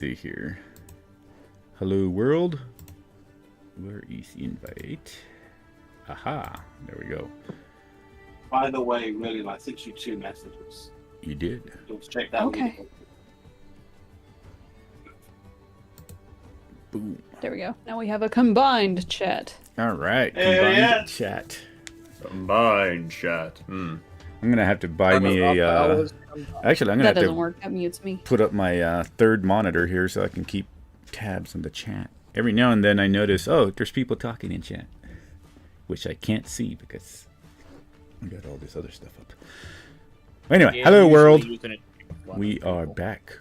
See here. Hello world. Where is the invite? Aha, there we go. By the way, William, I sent you 2 messages. You did. Let's check that. Okay. Boom. There we go. Now we have a combined chat. All right, Hey, combined chat. Combined chat. I'm gonna have to buy me a. Actually, I'm gonna That have doesn't to work. That mutes me. put up my third monitor here so I can keep tabs on the chat. Every now and then I notice, oh, there's people talking in chat, which I can't see because I got all this other stuff up. Anyway, Yeah, hello usually world. you can- We are back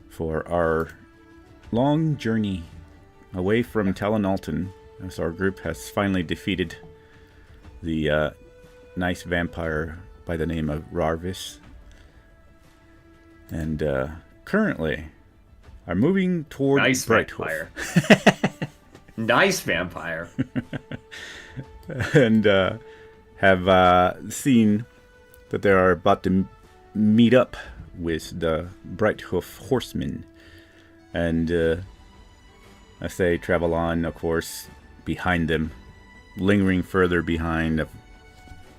for our long journey away from Talon Alton, as our group has finally defeated the nice vampire by the name of Rarvis, and currently are moving toward Nice BrightHoof. vampire. Nice vampire. And have seen that they are about to meet up with the BrightHoof horsemen, and as they travel on, of course, behind them, lingering further behind,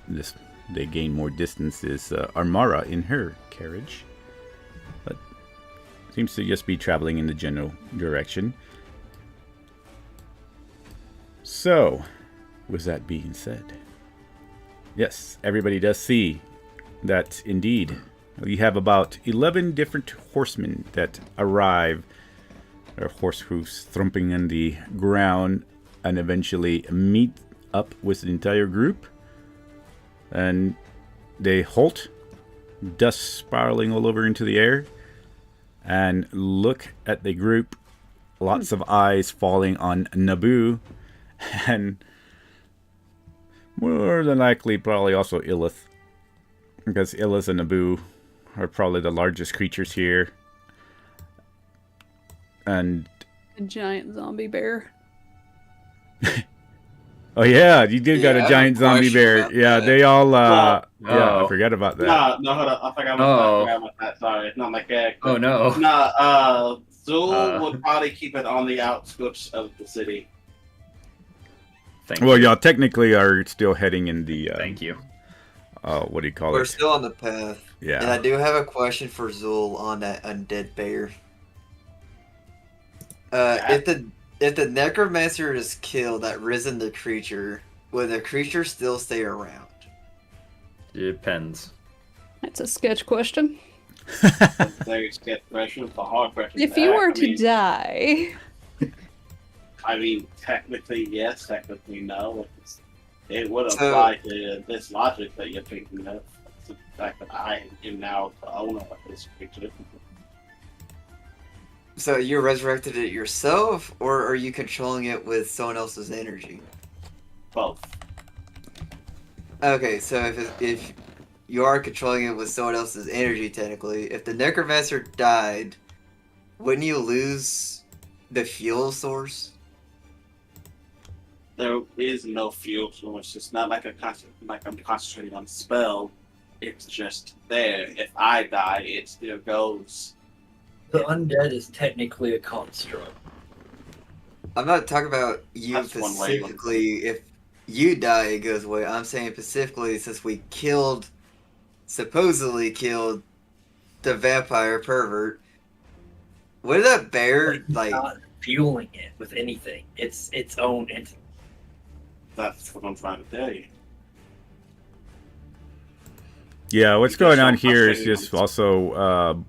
this they gain more distance, is Armara in her carriage, but seems to just be traveling in the general direction. So, with that being said, yes, everybody does see that indeed we have about 11 different horsemen that arrive, their horse hooves thumping on the ground, and eventually meet up with the entire group. And they halt, dust spiraling all over into the air, and look at the group. Lots of eyes falling on Naboo, and more than likely probably also Illith, because Illith and Naboo are probably the largest creatures here. And A giant zombie bear. oh yeah, you did got Yeah, a I giant have a zombie question bear. about Yeah, that. they all Well, yeah, I oh. forgot about that. No, hold up. I forgot about that. Sorry, it's not my character. Oh no. Zul would probably keep it on the outskirts of the city. Thank Well, you. y'all technically are still heading in the Thank you. what do you call We're it? still on the path. And I Yeah. do have a question for Zul on that undead bear. Yeah. If the necromancer is killed that risen the creature, will the creature still stay around? Depends. That's a sketch question. There's get question. It's a hard question. If to you ask. were to die, I mean, technically yes, technically no. It would So- apply to this logic that you're thinking of. It's the fact that I am now the owner of this creature. So you resurrected it yourself, or are you controlling it with someone else's energy? Both. Okay, so if you are controlling it with someone else's energy, technically, if the necromancer died, wouldn't you lose the fuel source? There is no fuel source. It's not like I'm concentrating on a spell. It's just there. If I die, it still goes. The undead is technically a construct. I'm not talking about you That's one way. specifically. If you die, it goes away. I'm saying specifically since we supposedly killed the vampire pervert. What did that bear It's like? not fueling it with anything. It's its own entity. That's what I'm trying to tell you. Yeah, what's You going just on don't here is concentrate just on also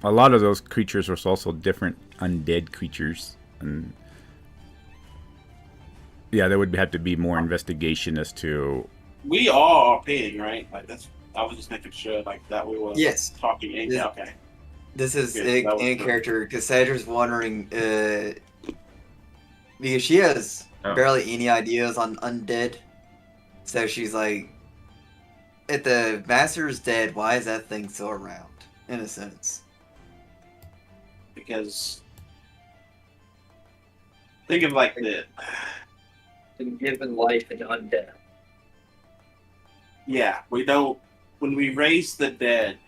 a lot of those creatures are also different undead creatures, and yeah, there would have to be more investigation as to. We all are paying, right? Like that's. I was just making sure, like that we were Yes. talking. Yes. Okay. This is Yeah, that was in good. character. Cassandra's wondering because she has Oh. barely any ideas on undead, so she's like, if the master is dead, why is that thing still around? In a sense. Because think of like the And given life and undead. yeah, we don't when we raise the dead,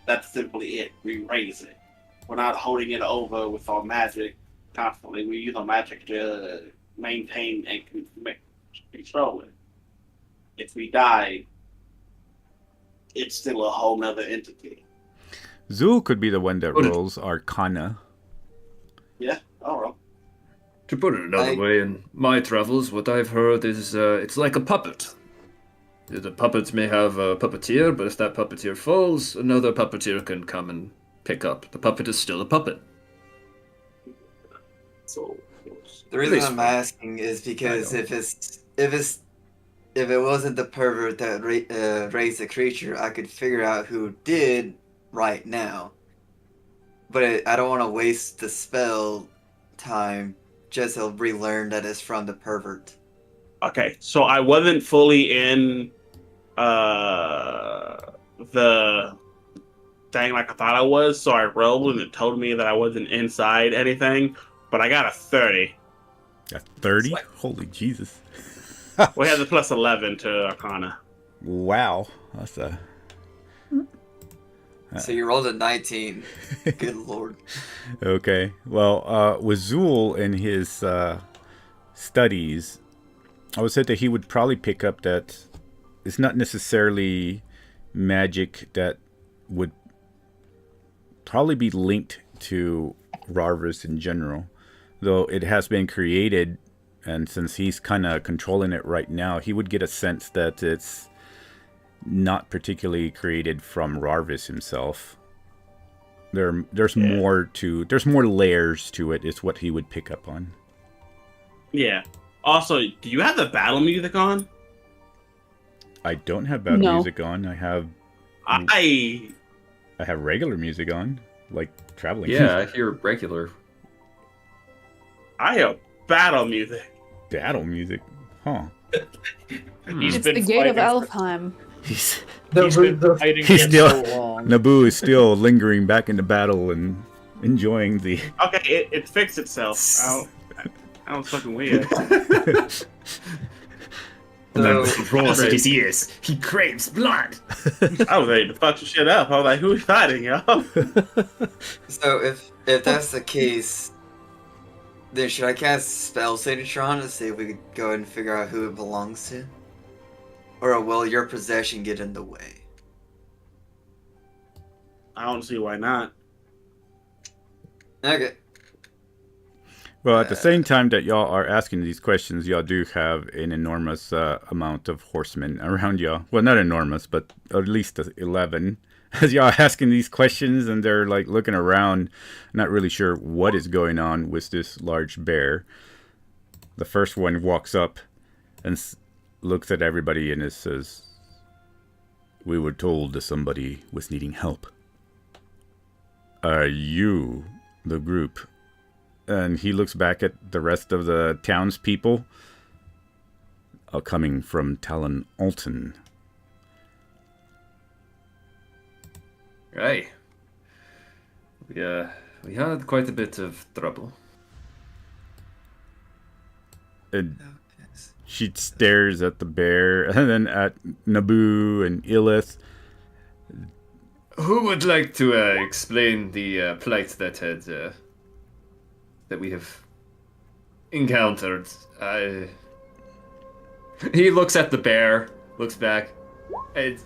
that's simply it. We raise it. we're not holding it over with our magic constantly. We use our magic to maintain and control it. If we die, it's still a whole nother entity. Zul could be the one that rolls Arcana. Yeah, alright. To put it another way, in my travels, what I've heard is it's like a puppet. The puppets may have a puppeteer, but if that puppeteer falls, another puppeteer can come and pick up. The puppet is still a puppet. So The reason I'm asking is because if it wasn't the pervert that raised the creature, I could figure out who did right now. But I don't want to waste the spell time just to relearn that it's from the pervert. okay, so I wasn't fully in the thing like I thought I was, so I rolled and it told me that I wasn't inside anything, but I got a 30. A 30? Holy Jesus. We had the plus 11 to Arcana. Wow. That's a... So you rolled a 19. Good lord. Okay. Well, with Zul in his studies, I would say that he would probably pick up that it's not necessarily magic that would probably be linked to Rarvis in general, though it has been created, and since he's kind of controlling it right now, he would get a sense that it's not particularly created from Rarvis himself. There's more layers to it, is what he would pick up on. Yeah. Also, do you have the battle music on? I don't have battle music on. I have regular music on, like traveling. Yeah, I hear regular. I have battle music. Battle music, huh? He's It's been the gate of fighting Alfheim. He's Fighting he's for still so long. Naboo is still lingering back into battle and enjoying the. Okay, it fixed itself. I don't fucking weird. So, rolls at his ears. He craves blood. I was ready to fuck some shit up. I was like, who's fighting, y'all? so if that's the case, then should I cast Spell Signature on it to see if we could go ahead and figure out who it belongs to? Or will your possession get in the way? I don't see why not. Okay. Well, at the same time that y'all are asking these questions, y'all do have an enormous amount of horsemen around y'all. Well, not enormous, but at least 11. As y'all are asking these questions and they're like looking around, not really sure what is going on with this large bear. The first one walks up and looks at everybody and says, "We were told that somebody was needing help. Are you the group?" And he looks back at the rest of the townspeople, coming from Talon Alton. Right. We had quite a bit of trouble. And she stares at the bear and then at Naboo and Illith. Who would like to explain the plight that we have encountered? He looks at the bear, looks back, and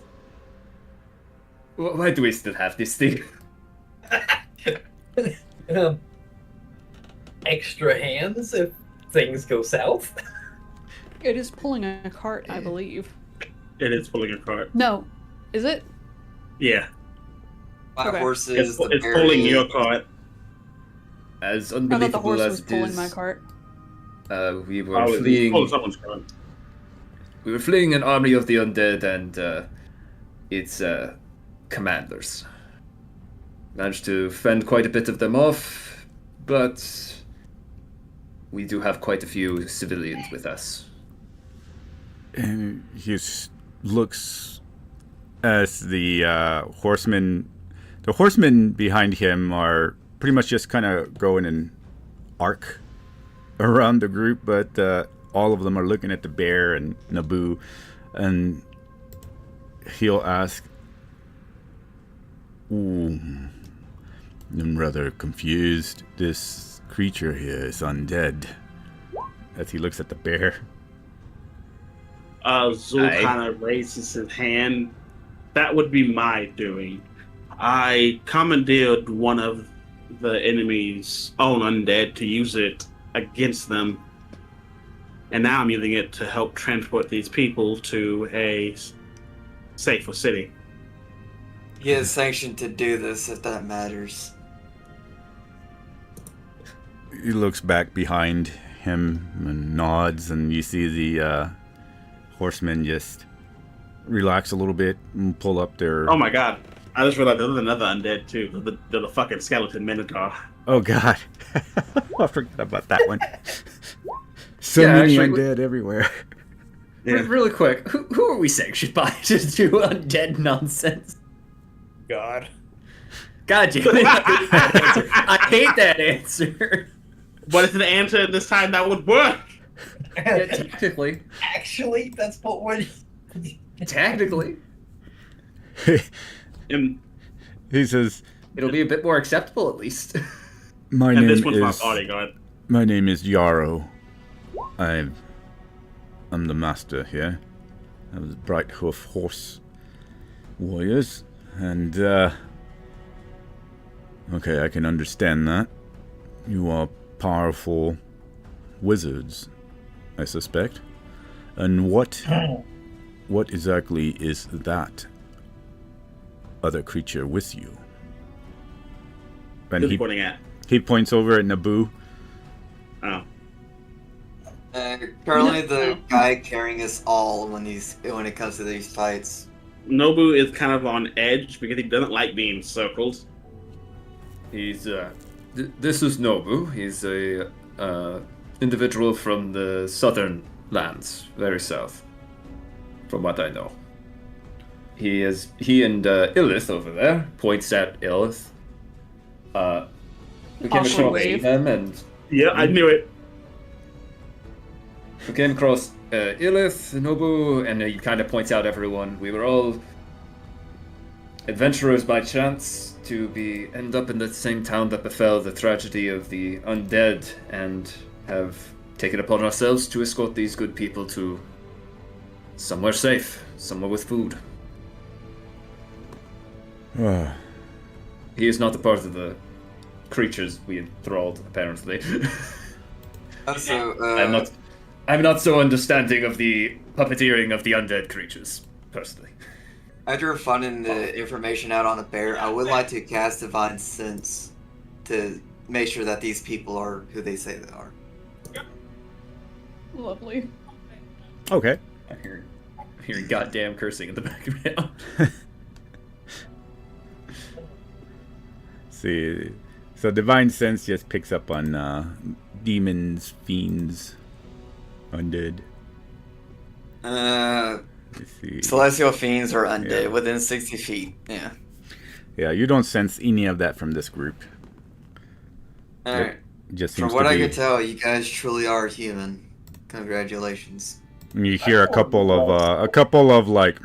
why do we still have this thing? Extra hands if things go south. It is pulling a cart, I believe. It is pulling a cart. No, is it? Yeah. My Okay. horses, It's pulling your cart. As I thought the unbelievable horse as was it pulling is, my cart. we were Oh, it's fleeing. pulling someone's cart. We were fleeing an army of the undead and its commanders. Managed to fend quite a bit of them off, but we do have quite a few civilians with us. And he looks as the horsemen. The horsemen behind him are pretty much just kind of going an arc around the group, but all of them are looking at the bear and Naboo, and he'll ask, "Ooh, I'm rather confused. This creature here is undead. As he looks at the bear. Zul kind of raises his hand. That would be my doing. I commandeered one of the enemy's own undead to use it against them. And now I'm using it to help transport these people to a safer city. He is sanctioned to do this, if that matters. He looks back behind him and nods, and you see the horsemen just relax a little bit and pull up their... Oh my god. I just realized there's another undead too. The fucking skeleton minotaur. Oh god. I forgot about that one. So many actually, undead everywhere. Yeah. Really quick, who are we sanctioned by to do undead nonsense? God. God damn it. I hate that answer. But it's an answer this time that would work. Yeah, technically. Actually, that's what would. Technically. And He says, It'll be a bit more acceptable, at least. my and name this one's my is... bodyguard. My name is Yarrow. I'm the master here of the BrightHoof horse warriors, and okay, I can understand that. You are powerful wizards, I suspect. And what exactly is that other creature with you? And Who's pointing at? he points over at Naboo. Oh. Currently the guy carrying us all when it comes to these fights. Nobu is kind of on edge because he doesn't like being circled. He's, this is Nobu. He's a, individual from the southern lands, very south, from what I know. He and Illith over there points at Illith. We came Awkward across wave. them and Yeah, I knew it. we came across Illith, Nobu, and he kind of points out everyone. We were all adventurers by chance to end up in the same town that befell the tragedy of the undead, and have taken upon ourselves to escort these good people to somewhere safe, somewhere with food. He is not a part of the creatures we enthralled, apparently. Also, I'm not so understanding of the puppeteering of the undead creatures, personally. after finding the information out on the bear, I would like to cast Divine Sense to make sure that these people are who they say they are. Lovely. Okay. I hear goddamn cursing in the background. See, so Divine Sense just picks up on demons, fiends, undead. Let's see. Celestial fiends are undead Yeah. within 60 feet. Yeah. Yeah, you don't sense any of that from this group. Alright. Just From seems what to I be. can tell, you guys truly are human. Congratulations. You hear a couple of like,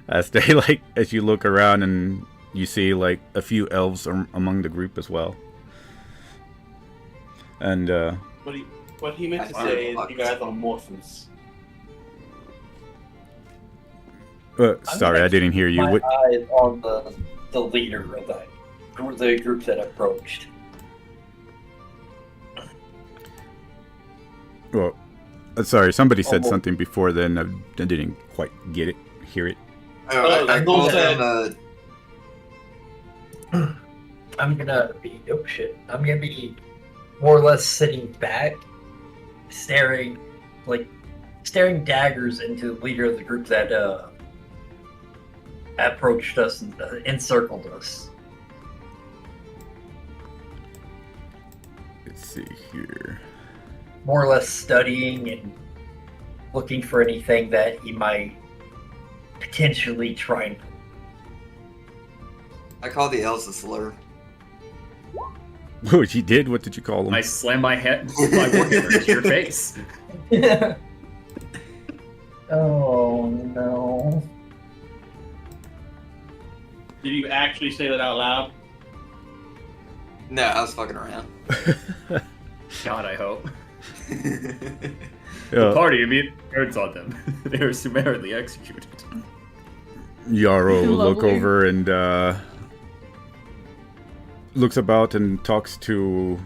as you look around, and you see like a few elves among the group as well. And What he meant to say is you guys are morphins. sorry, I didn't hear you. My What? eyes on the leader of the group that approached. Well, sorry, somebody said Oh. something before then. I didn't quite hear it. I Zul called said- him I'm gonna be I'm gonna be more or less sitting back, staring daggers into the leader of the group that approached us and encircled us. Let's see here. More or less studying and looking for anything that he might potentially try and. I call the elves a slur. Oh, you did? What did you call them? I slam my warhammer into your face. Oh no. Did you actually say that out loud? No, I was fucking around. God, I hope. Yeah. The party immediately turns on them. They were summarily executed. Yarrow will look Lovely. over and looks about and talks to,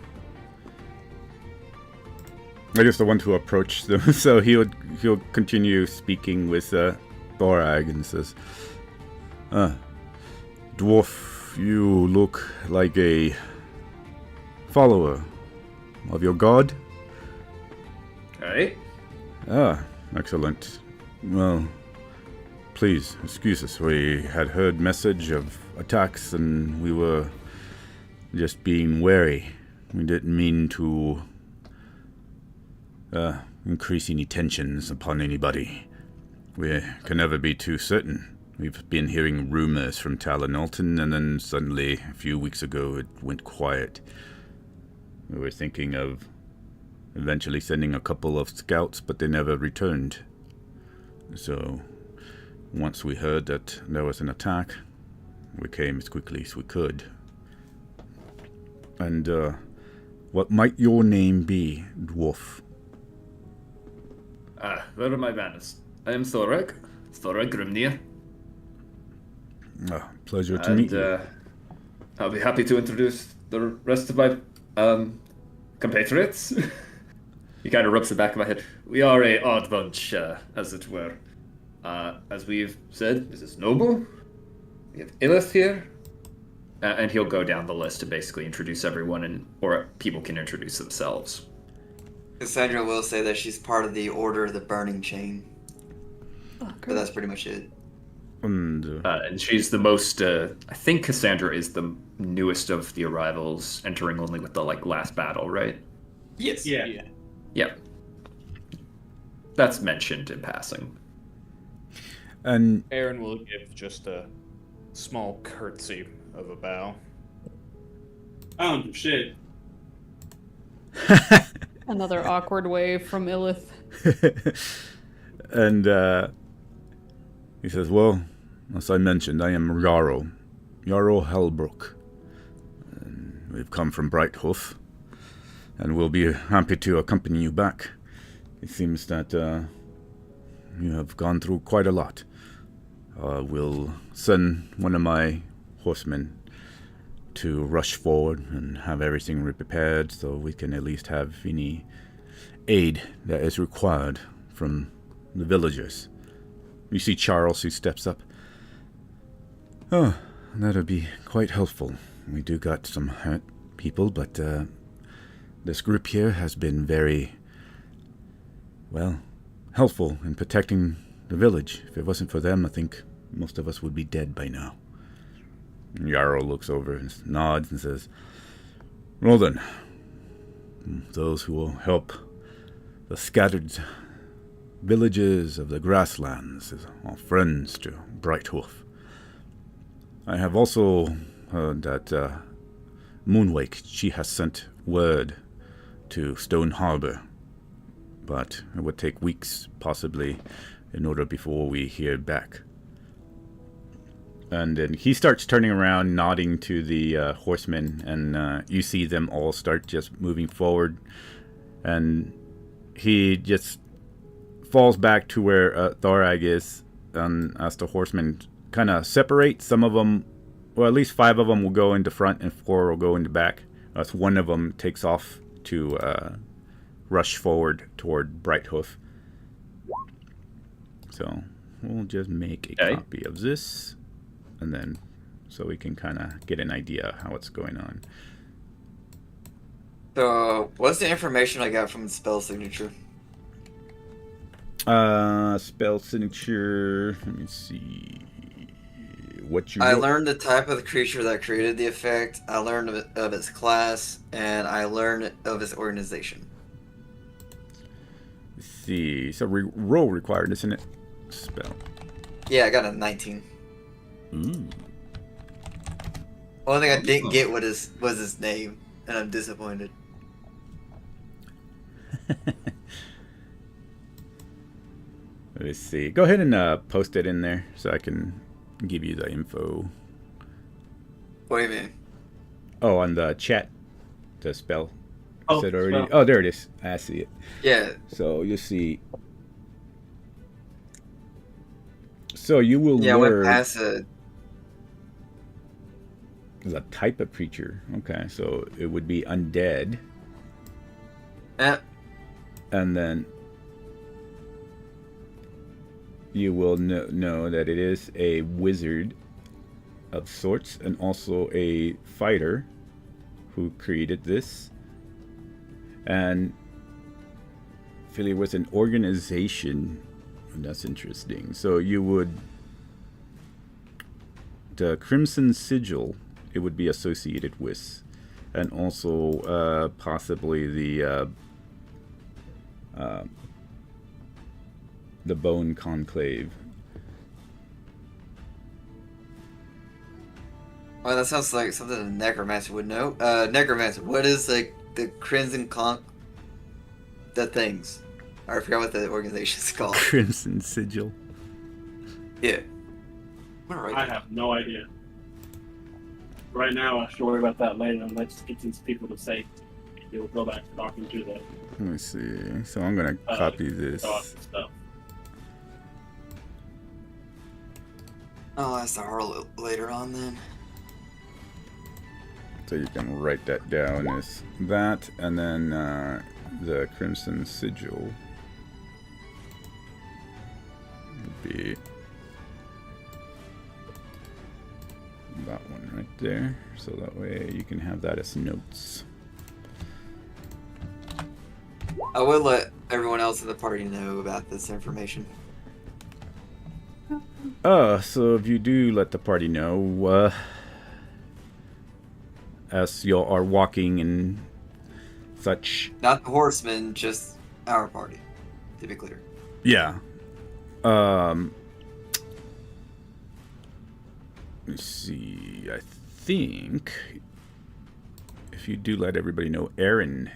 I guess, the one to approach them. So he'll continue speaking with Thorag and says, "Dwarf, you look like a follower of your god." Alright. Ah, excellent. Well, please excuse us. We had heard message of attacks and we were just being wary. We didn't mean to increase any tensions upon anybody. We can never be too certain. We've been hearing rumors from Talon Alton, and then suddenly, a few weeks ago, it went quiet. We were thinking of eventually sending a couple of scouts, but they never returned. So, once we heard that there was an attack, we came as quickly as we could. And, what might your name be, dwarf? Where are my manners? I am Thorag Grimnir. Pleasure to meet you. I'll be happy to introduce the rest of my compatriots. He kind of rubs the back of my head. We are a odd bunch, as it were. As we've said, this is Noble. We have Illith here. And he'll go down the list to basically introduce everyone, or people can introduce themselves. Cassandra will say that she's part of the Order of the Burning Chain. Oh, But great. that's pretty much it. And she's the most, I think Cassandra is the newest of the arrivals, entering only with the, last battle, right? Yes. Yeah. Yeah. That's mentioned in passing. And Aaron will give just a small curtsy of a bow. Shit. Another awkward wave from Illith. and he says, "Well, as I mentioned, I am Yarrow Hellbrook. And we've come from BrightHoof, and we'll be happy to accompany you back. It seems that you have gone through quite a lot. We'll send one of my horsemen to rush forward and have everything prepared so we can at least have any aid that is required from the villagers." You see Charles, who steps up. "Oh, that'll be quite helpful. We do got some hurt people, but this group here has been very, well, helpful in protecting the village. If it wasn't for them, I think most of us would be dead by now." And Yarrow looks over and nods and says, "Well then, those who will help the scattered villages of the grasslands are friends to BrightHoof. I have also heard that Moonwake, she has sent word to Stone Harbor, but it would take weeks, possibly, in order before we hear back." And then he starts turning around, nodding to the horsemen, and you see them all start just moving forward. And he just falls back to where Thorag is, as the horsemen kind of separate. Some of them, well, at least 5 of them will go into front and 4 will go into back. As one of them takes off to rush forward toward BrightHoof. So we'll just make a copy of this, and then so we can kind of get an idea how it's going on. So, what's the information I got from the spell signature? Spell signature. Let me see what you. I learned the type of the creature that created the effect. I learned of its class, and I learned of its organization. Let's see. So roll required, isn't it? Spell. Yeah, I got a 19. Ooh. Only thing I didn't get was his name, and I'm disappointed. Let's see. Go ahead and post it in there so I can give you the info. What do you mean? Oh, on the chat the spell. Oh, Is it already? spell. Oh, there it is. I see it. Yeah. So you see. So you will Yeah, I went learn past it. a type of creature. Okay, so it would be undead, Eh, and then you will know that it is a wizard of sorts, and also a fighter who created this, and affiliated with an organization. That's interesting. So you would, the Crimson Sigil, it would be associated with, and also possibly the Bone Conclave. well, that sounds like something a necromancer would know. Necromancer, what is like the Crimson Conch? The things. I forgot what the organization's called. Crimson Sigil. Yeah. I'm gonna write I that. have no idea. Right now, I should worry about that later, and let's get these people to say. We'll go back to talking to the Let me see. So I'm gonna copy this. dogs and stuff. Oh, that's the Harlow later on then. So you can write that down as that, and then the Crimson Sigil would be that one right there. So that way you can have that as notes. I will let everyone else in the party know about this information. So if you do let the party know, as you are walking and such. Not the horsemen, just our party, to be clear. Yeah. Let's see. I think if you do let everybody know, Aaron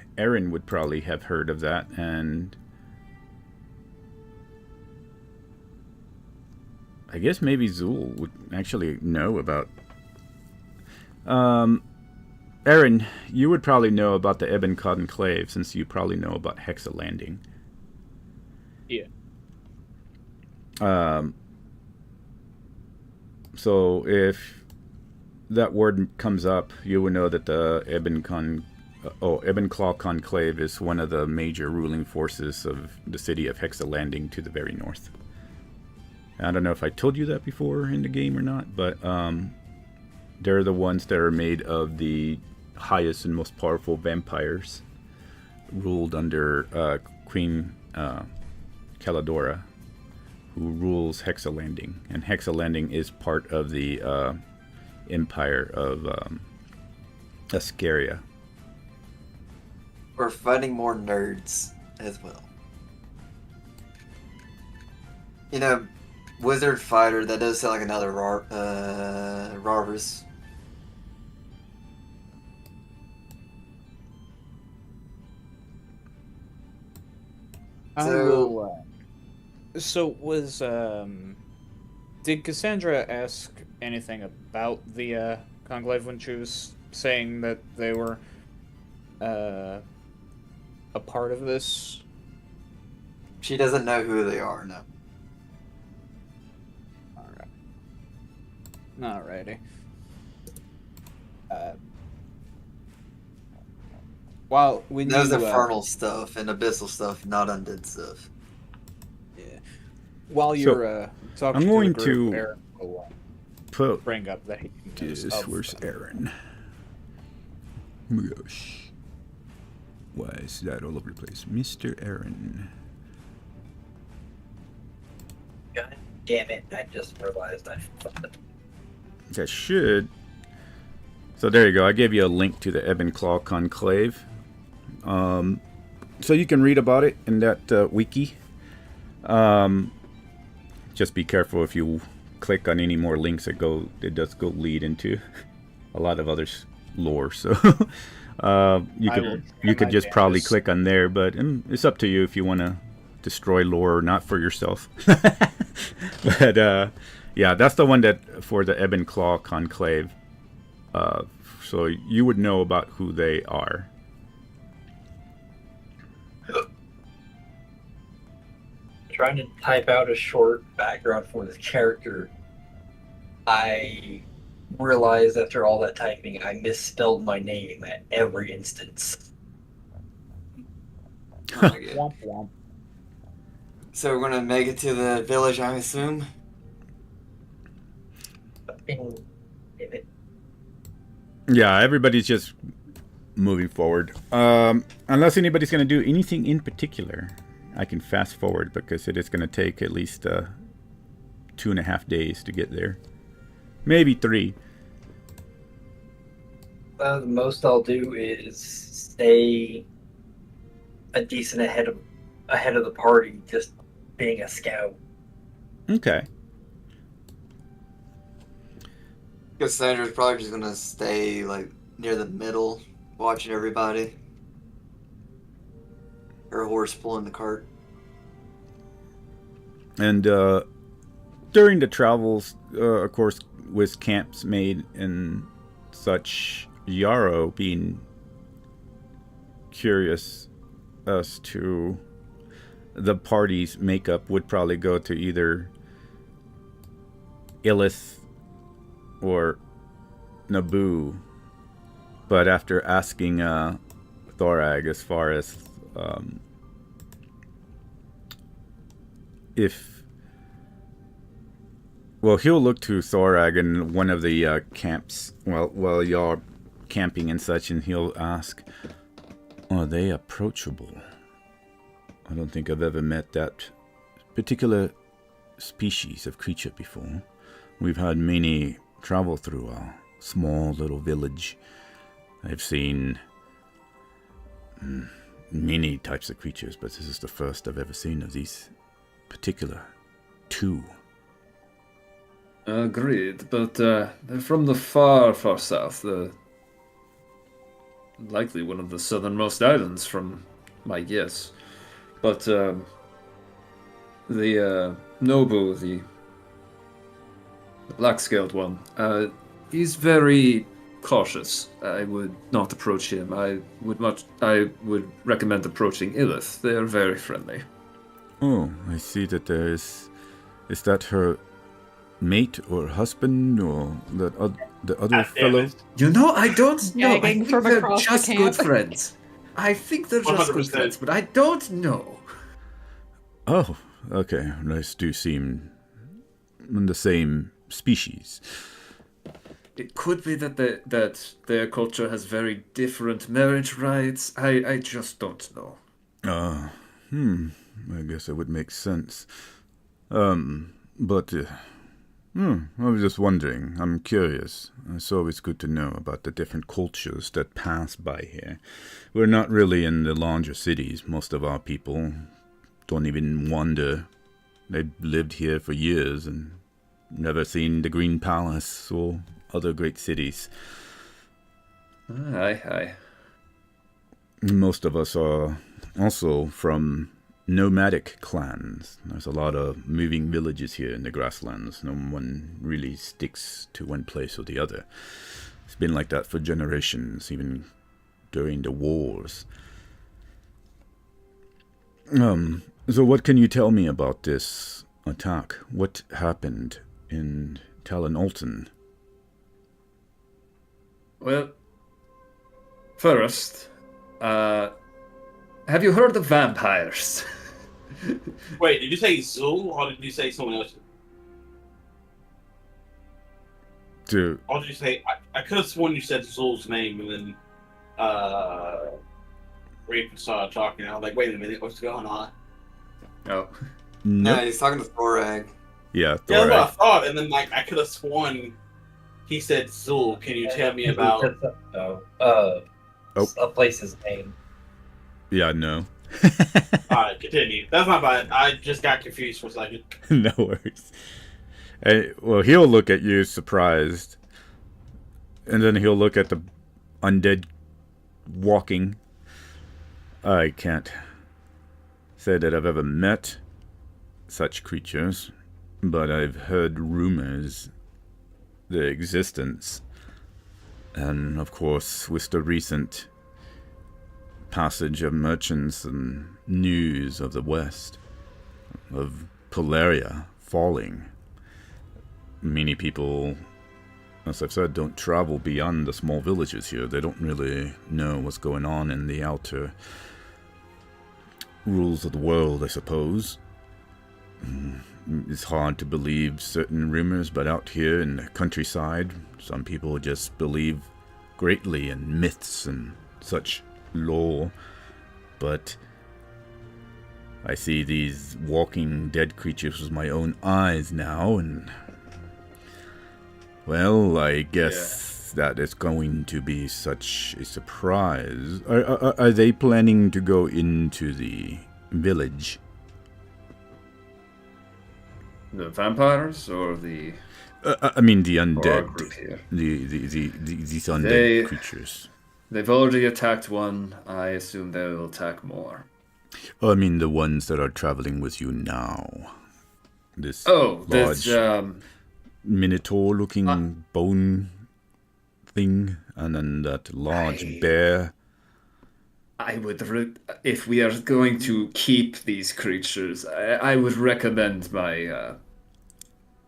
would probably have heard of that, and I guess maybe Zool would actually know about. Aaron, you would probably know about the Ebon Conclave, since you probably know about Hexa Landing. Yeah. So if that word comes up, you would know that the Ebon Claw Conclave is one of the major ruling forces of the city of Hexa Landing to the very north. I don't know if I told you that before in the game or not, but they're the ones that are made of the highest and most powerful vampires, ruled under Queen Caladora, who rules Hexa Landing. And Hexa Landing is part of the empire of Ascaria. We're fighting more nerds as well. You know, wizard fighter, that does sound like another Rarvis. So was did Cassandra ask anything about the conclave when she was saying that they were a part of this? She doesn't know who they are, no. Alrighty. While when Those you, infernal stuff and abyssal stuff, not undead stuff. yeah. While you're talking I'm going to the group, to Aaron will put bring up that he knows this. of Where's them. Aaron? Oh my gosh. Why is that all over the place? Mr. Aaron. God damn it! I just realized I fucked up. That should. So there you go. I gave you a link to the Ebon Claw Conclave. So you can read about it in that wiki. Just be careful if you click on any more links that go. It does go lead into a lot of other lore. So you could just probably click on there, but it's up to you if you want to destroy lore or not for yourself. But yeah, that's the one that for the Ebon Claw Conclave. So you would know about who they are. trying to type out a short background for this character, I realized after all that typing, I misspelled my name at every instance. Oh my God. Womp womp. So we're gonna make it to the village, I assume. Yeah, everybody's just moving forward. Unless anybody's going to do anything in particular, I can fast forward because it is going to take at least 2.5 days to get there. Maybe 3. The most I'll do is stay a decent ahead of the party, just being a scout. Okay. Cassandra's probably just gonna stay like near the middle, watching everybody. Her horse pulling the cart. And during the travels, of course, with camps made and such, Yarrow being curious as to the party's makeup would probably go to either Illith or Naboo. But after asking Thorag as far as if... Well, he'll look to Thorag in one of the camps while y'all are camping and such, and he'll ask, are they approachable? I don't think I've ever met that particular species of creature before. We've had many travel through our small little village. I've seen many types of creatures, but this is the first I've ever seen of these particular 2. Agreed, but they're from the far, far south. Likely one of the southernmost islands, from my guess. But the Nobu, the black-scaled one, he's very cautious. I would not approach him. I would recommend approaching Illith. They are very friendly. Oh, I see that there is that her mate or husband or the other fellow? You know, I don't know. I Gagging think from they're across the just good camp. friends. I think they're just good 100%. friends, but I don't know. Oh, okay. Those do seem the same species. It could be that their culture has very different marriage rites. I just don't know. I guess that would make sense. But I was just wondering. I'm curious. It's always good to know about the different cultures that pass by here. We're not really in the larger cities. Most of our people don't even wander. They've lived here for years and never seen the Green Palace or other great cities. Aye. Most of us are also from nomadic clans. There's a lot of moving villages here in the grasslands. No one really sticks to one place or the other. It's been like that for generations, even during the wars. So what can you tell me about this attack? What happened in Talon Alton? Well, first, have you heard of vampires? Wait, did you say Zul or did you say someone else? Or did you say... I could have sworn you said Zul's name and then Raven started talking. I was like, wait a minute, what's going on? Oh. No, Nope. he's talking to Thorag. Yeah, Yeah, that's what I Thorag. thought. And then like I could have sworn he said Zul. Can you tell me about... A place's name. Yeah, no. Alright, continue. That's not bad. I just got confused for a second. No worries. Well, he'll look at you surprised. And then he'll look at the undead walking. I can't say that I've ever met such creatures, but I've heard rumors their existence. And of course, with the recent passage of merchants and news of the West, of Polaria falling. Many people, as I've said, don't travel beyond the small villages here. They don't really know what's going on in the outer rules of the world, I suppose. It's hard to believe certain rumors, but out here in the countryside, some people just believe greatly in myths and such lore. But I see these walking dead creatures with my own eyes now, and well, I guess that is going to be such a surprise. Are they planning to go into the village? The vampires or the? I mean the undead. Group here. These undead creatures. They've already attacked one. I assume they will attack more. I mean the ones that are traveling with you now. This this minotaur-looking bone thing, and then that large bear. I would, if we are going to keep these creatures, I would recommend my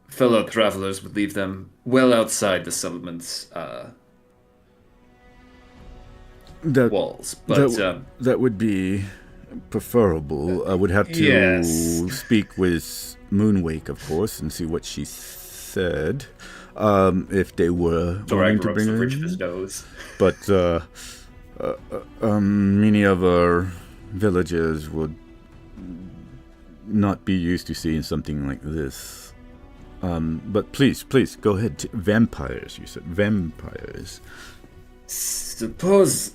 fellow travelers would leave them well outside the settlement's walls. But that would be preferable. I would have to speak with Moonwake, of course, and see what she said. If they were willing to bring her in. But many of our villagers would not be used to seeing something like this. But please, go ahead. Vampires, you said. Vampires. Suppose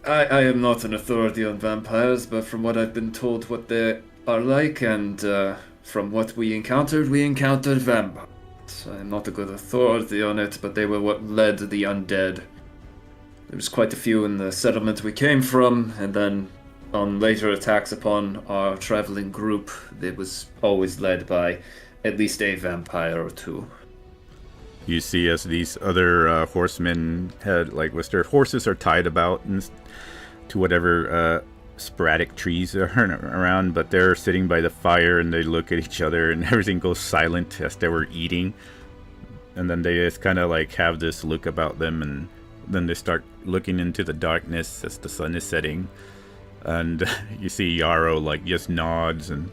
I am not an authority on vampires, but from what I've been told what they are like, and from what we encountered vampires. I'm not a good authority on it, but they were what led the undead. There was quite a few in the settlement we came from, and then on later attacks upon our traveling group, it was always led by at least a vampire or two. You see, as these other horsemen had, like, with their horses are tied about and to whatever sporadic trees are around, but they're sitting by the fire and they look at each other and everything goes silent as they were eating. And then they just kind of like have this look about them, and then they start looking into the darkness as the sun is setting. And you see Yarrow like just nods, and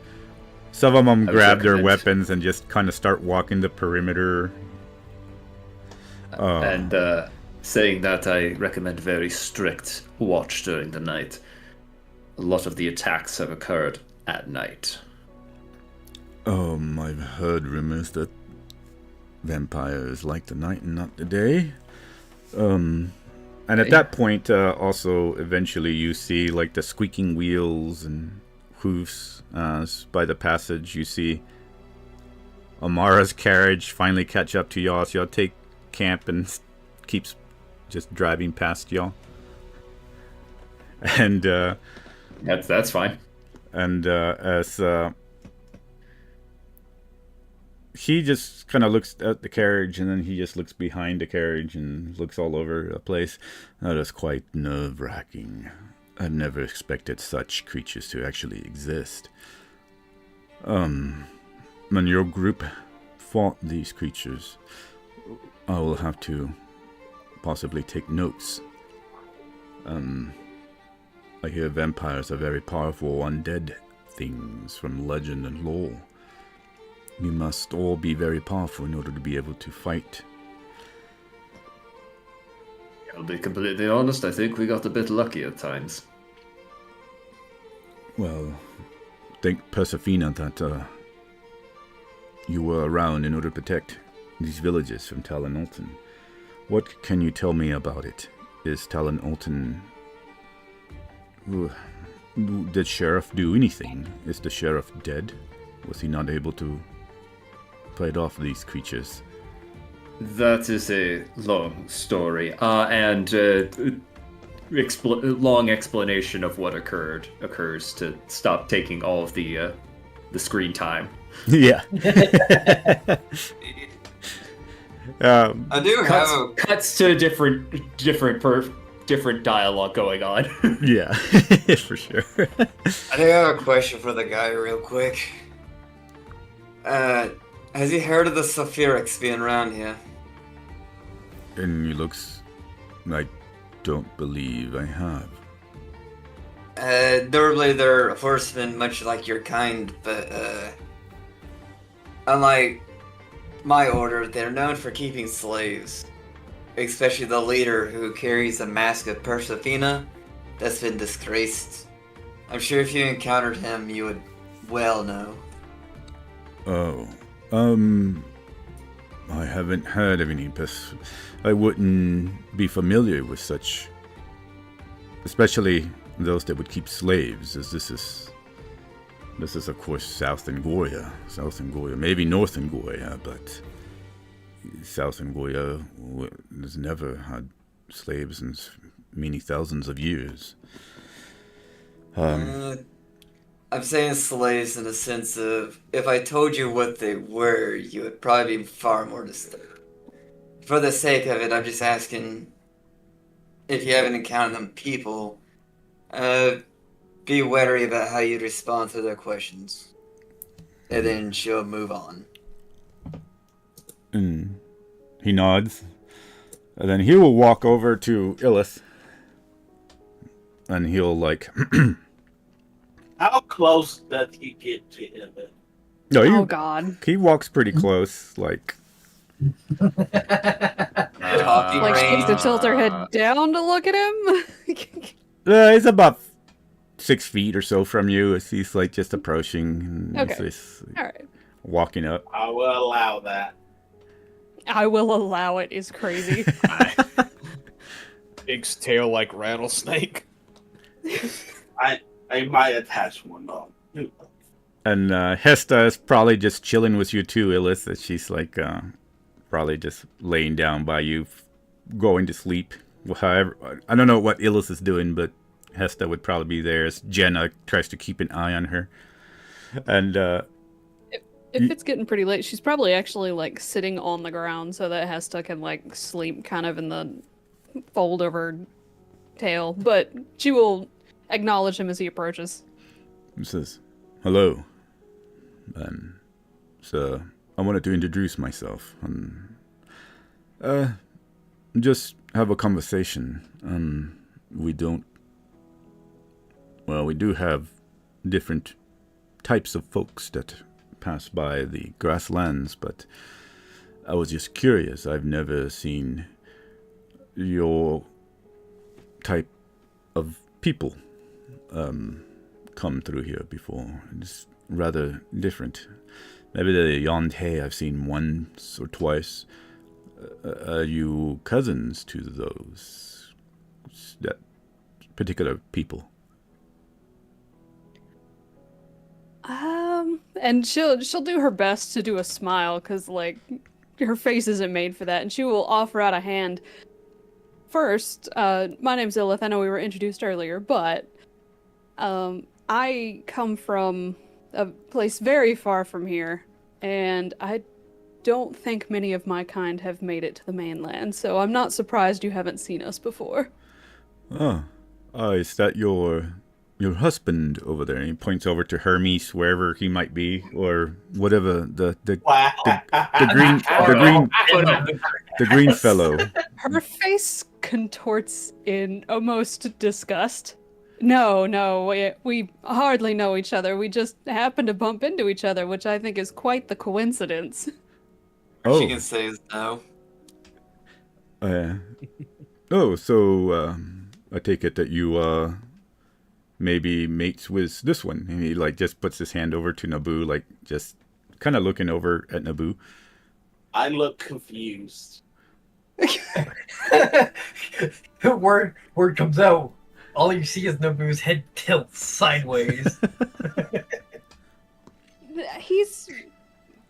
some of them grab their weapons and just kind of start walking the perimeter. And saying that, I recommend very strict watch during the night. A lot of the attacks have occurred at night. I've heard rumors that vampires like the night and not the day. And at that point, also, eventually you see, like, the squeaking wheels and hoofs by the passage. You see Amara's carriage finally catch up to y'all, so y'all take camp and keeps just driving past y'all. And, that's fine. And, as, he just kind of looks at the carriage, and then he just looks behind the carriage and looks all over the place. That is quite nerve-wracking. I've never expected such creatures to actually exist. When your group fought these creatures, I will have to possibly take notes. I hear vampires are very powerful undead things from legend and lore. We must all be very powerful in order to be able to fight. I'll be completely honest, I think we got a bit lucky at times. Well, thank Persephina that you were around in order to protect these villages from Talon Alton. What can you tell me about it? Is Talon Alton... Did Sheriff do anything? Is the Sheriff dead? Was he not able to fight off these creatures? That is a long story, and long explanation of what occurs to stop taking all of the screen time. Yeah. I do have cuts to different dialogue going on. Yeah, for sure. I do have a question for the guy real quick. Has he heard of the Sulfurics being around here? And he looks... I don't believe I have. Normally they're horsemen much like your kind, but, unlike my order, they're known for keeping slaves. Especially the leader who carries a mask of Persephina that's been disgraced. I'm sure if you encountered him, you would well know. Oh, I haven't heard of any, but I wouldn't be familiar with such. Especially those that would keep slaves, as this is of course South Goya, maybe North Goya, but South Goya has never had slaves in many thousands of years. I'm saying slaves in the sense of, if I told you what they were, you would probably be far more disturbed. For the sake of it, I'm just asking if you haven't encountered them people, be wary about how you respond to their questions. And then she'll move on. And he nods. And then he will walk over to Illith. And he'll like... How close does he get to him? No, Oh God. He walks pretty close, like... Talking Like she needs to range. tilt her head down to look at him. He's about 6 feet or so from you. As he's like just approaching. And Okay. he's All right. walking up. I will allow that. I will allow it is crazy. Big's tail like rattlesnake. I might attach one though. And Hesta is probably just chilling with you too, Illith. That she's like probably just laying down by you, going to sleep. However, I don't know what Illith is doing, but Hesta would probably be there as Jenna tries to keep an eye on her. And If it's getting pretty late, she's probably actually like sitting on the ground so that Hesta can like sleep kind of in the fold over tail. But she will acknowledge him as he approaches. he says, "Hello." So I wanted to introduce myself and just have a conversation. We do have different types of folks that pass by the grasslands, but I was just curious. I've never seen your type of people come through here before. It's rather different. Maybe the Yontae I've seen once or twice. Are you cousins to that particular people? And she'll do her best to do a smile because like her face isn't made for that, and she will offer out a hand. First, my name's Illith. I know we were introduced earlier, but I come from a place very far from here, and I don't think many of my kind have made it to the mainland, so I'm not surprised you haven't seen us before. Is that your husband over there? And he points over to Hermes, wherever he might be, or whatever the green fellow. Her face contorts in almost disgust. No, we hardly know each other. We just happen to bump into each other, which I think is quite the coincidence. All she can say is no. So I take it that you maybe mates with this one. And he like just puts his hand over to Naboo, like just kind of looking over at Naboo. I look confused. Word comes out. All you see is Naboo's head tilts sideways. He's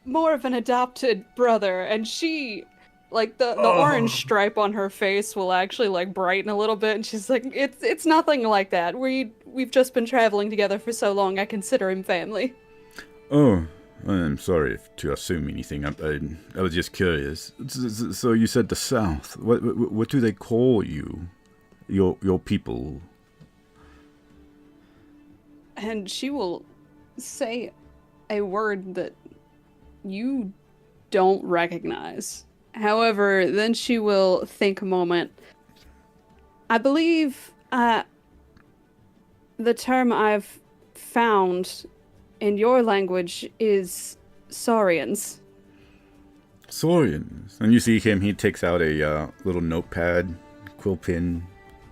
more of an adopted brother, and she, like the orange stripe on her face will actually like brighten a little bit, and she's like, it's nothing like that. We've just been traveling together for so long. I consider him family. Oh, I'm sorry to assume anything. I was just curious. So you said the South. What do they call you? Your people? And she will say a word that you don't recognize. However, then she will think a moment. I believe the term I've found in your language is Saurians. Saurians. And you see him, he takes out a little notepad, quill pen,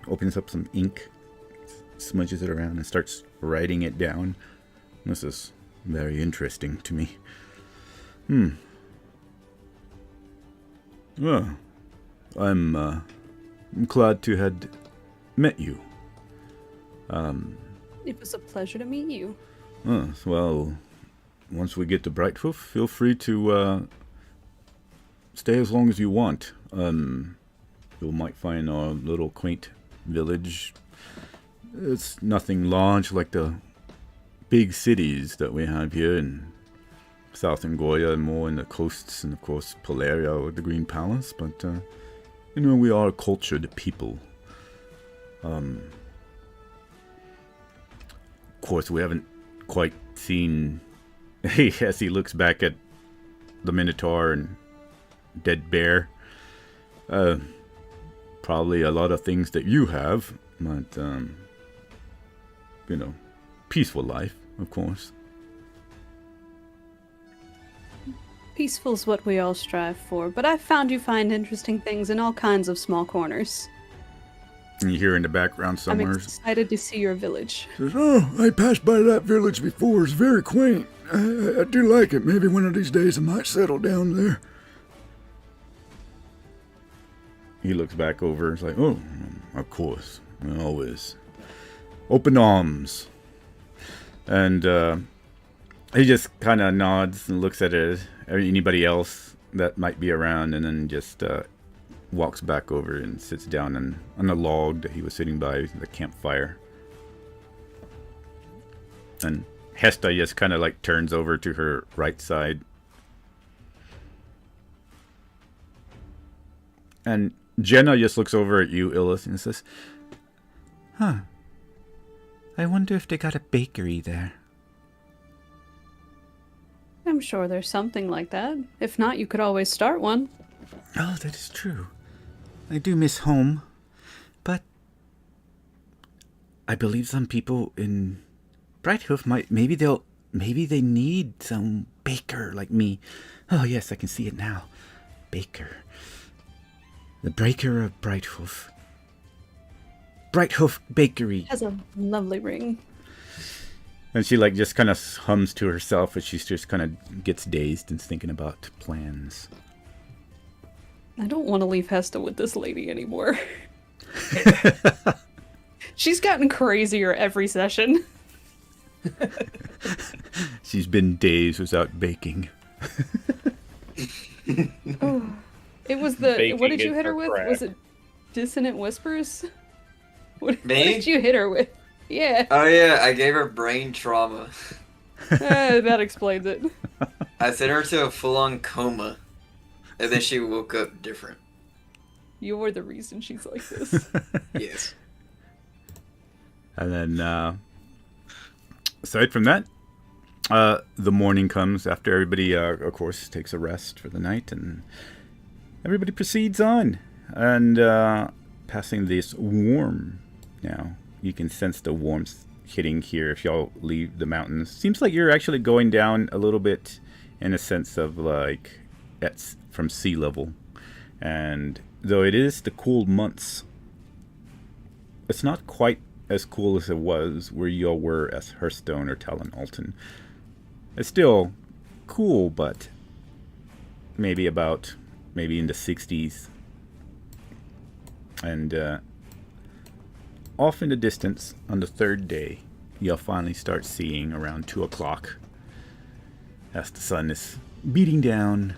opens up some ink, smudges it around, and starts writing it down. This is very interesting to me. Well, I'm glad to had met you. It was a pleasure to meet you. Well, once we get to BrightHoof, feel free to stay as long as you want. You might find our little quaint village. It's nothing large like the big cities that we have here in South Angoya and more in the coasts, and of course Polaria with the Green Palace. But we are a cultured people. Of course, we haven't quite seen. As he looks back at the Minotaur and dead bear, probably a lot of things that you have, but peaceful life, of course. Peaceful's what we all strive for, but I've found you find interesting things in all kinds of small corners. And you hear in the background somewhere. I'm excited to see your village. Says, oh, I passed by that village before. It's very quaint. I do like it. Maybe one of these days I might settle down there. He looks back over. It's like, oh, of course. Always. Open arms. And he just kind of nods and looks at anybody else that might be around, and then just walks back over and sits down on the log that he was sitting by, the campfire. And Hesta just kind of like turns over to her right side. And Jenna just looks over at you, Illith, and says, huh. I wonder if they got a bakery there. I'm sure there's something like that. If not, you could always start one. Oh, that is true. I do miss home. But I believe some people in BrightHoof maybe they need some baker like me. Oh yes, I can see it now. Baker. The breaker of BrightHoof. BrightHoof Bakery. Has a lovely ring. And she just kind of hums to herself as she just kind of gets dazed and thinking about plans. I don't want to leave Hesta with this lady anymore. She's gotten crazier every session. She's been days without baking. It was the... Baking what did you is hit her her with? craft. Was it Dissonant Whispers? What Me? did you hit her with? Yeah. Oh yeah, I gave her brain trauma. That explains it. I sent her to a full-on coma, and then she woke up different. You're the reason she's like this. Yes. And then, aside from that, the morning comes after everybody, of course, takes a rest for the night, and everybody proceeds on. And passing this warm now. You can sense the warmth hitting here if y'all leave the mountains. Seems like you're actually going down a little bit in a sense of from sea level. And though it is the cool months, it's not quite as cool as it was where y'all were at Hearthstone or Talon Alton. It's still cool, but maybe in the 60s. And off in the distance, on the third day, you'll finally start seeing around 2 o'clock, as the sun is beating down,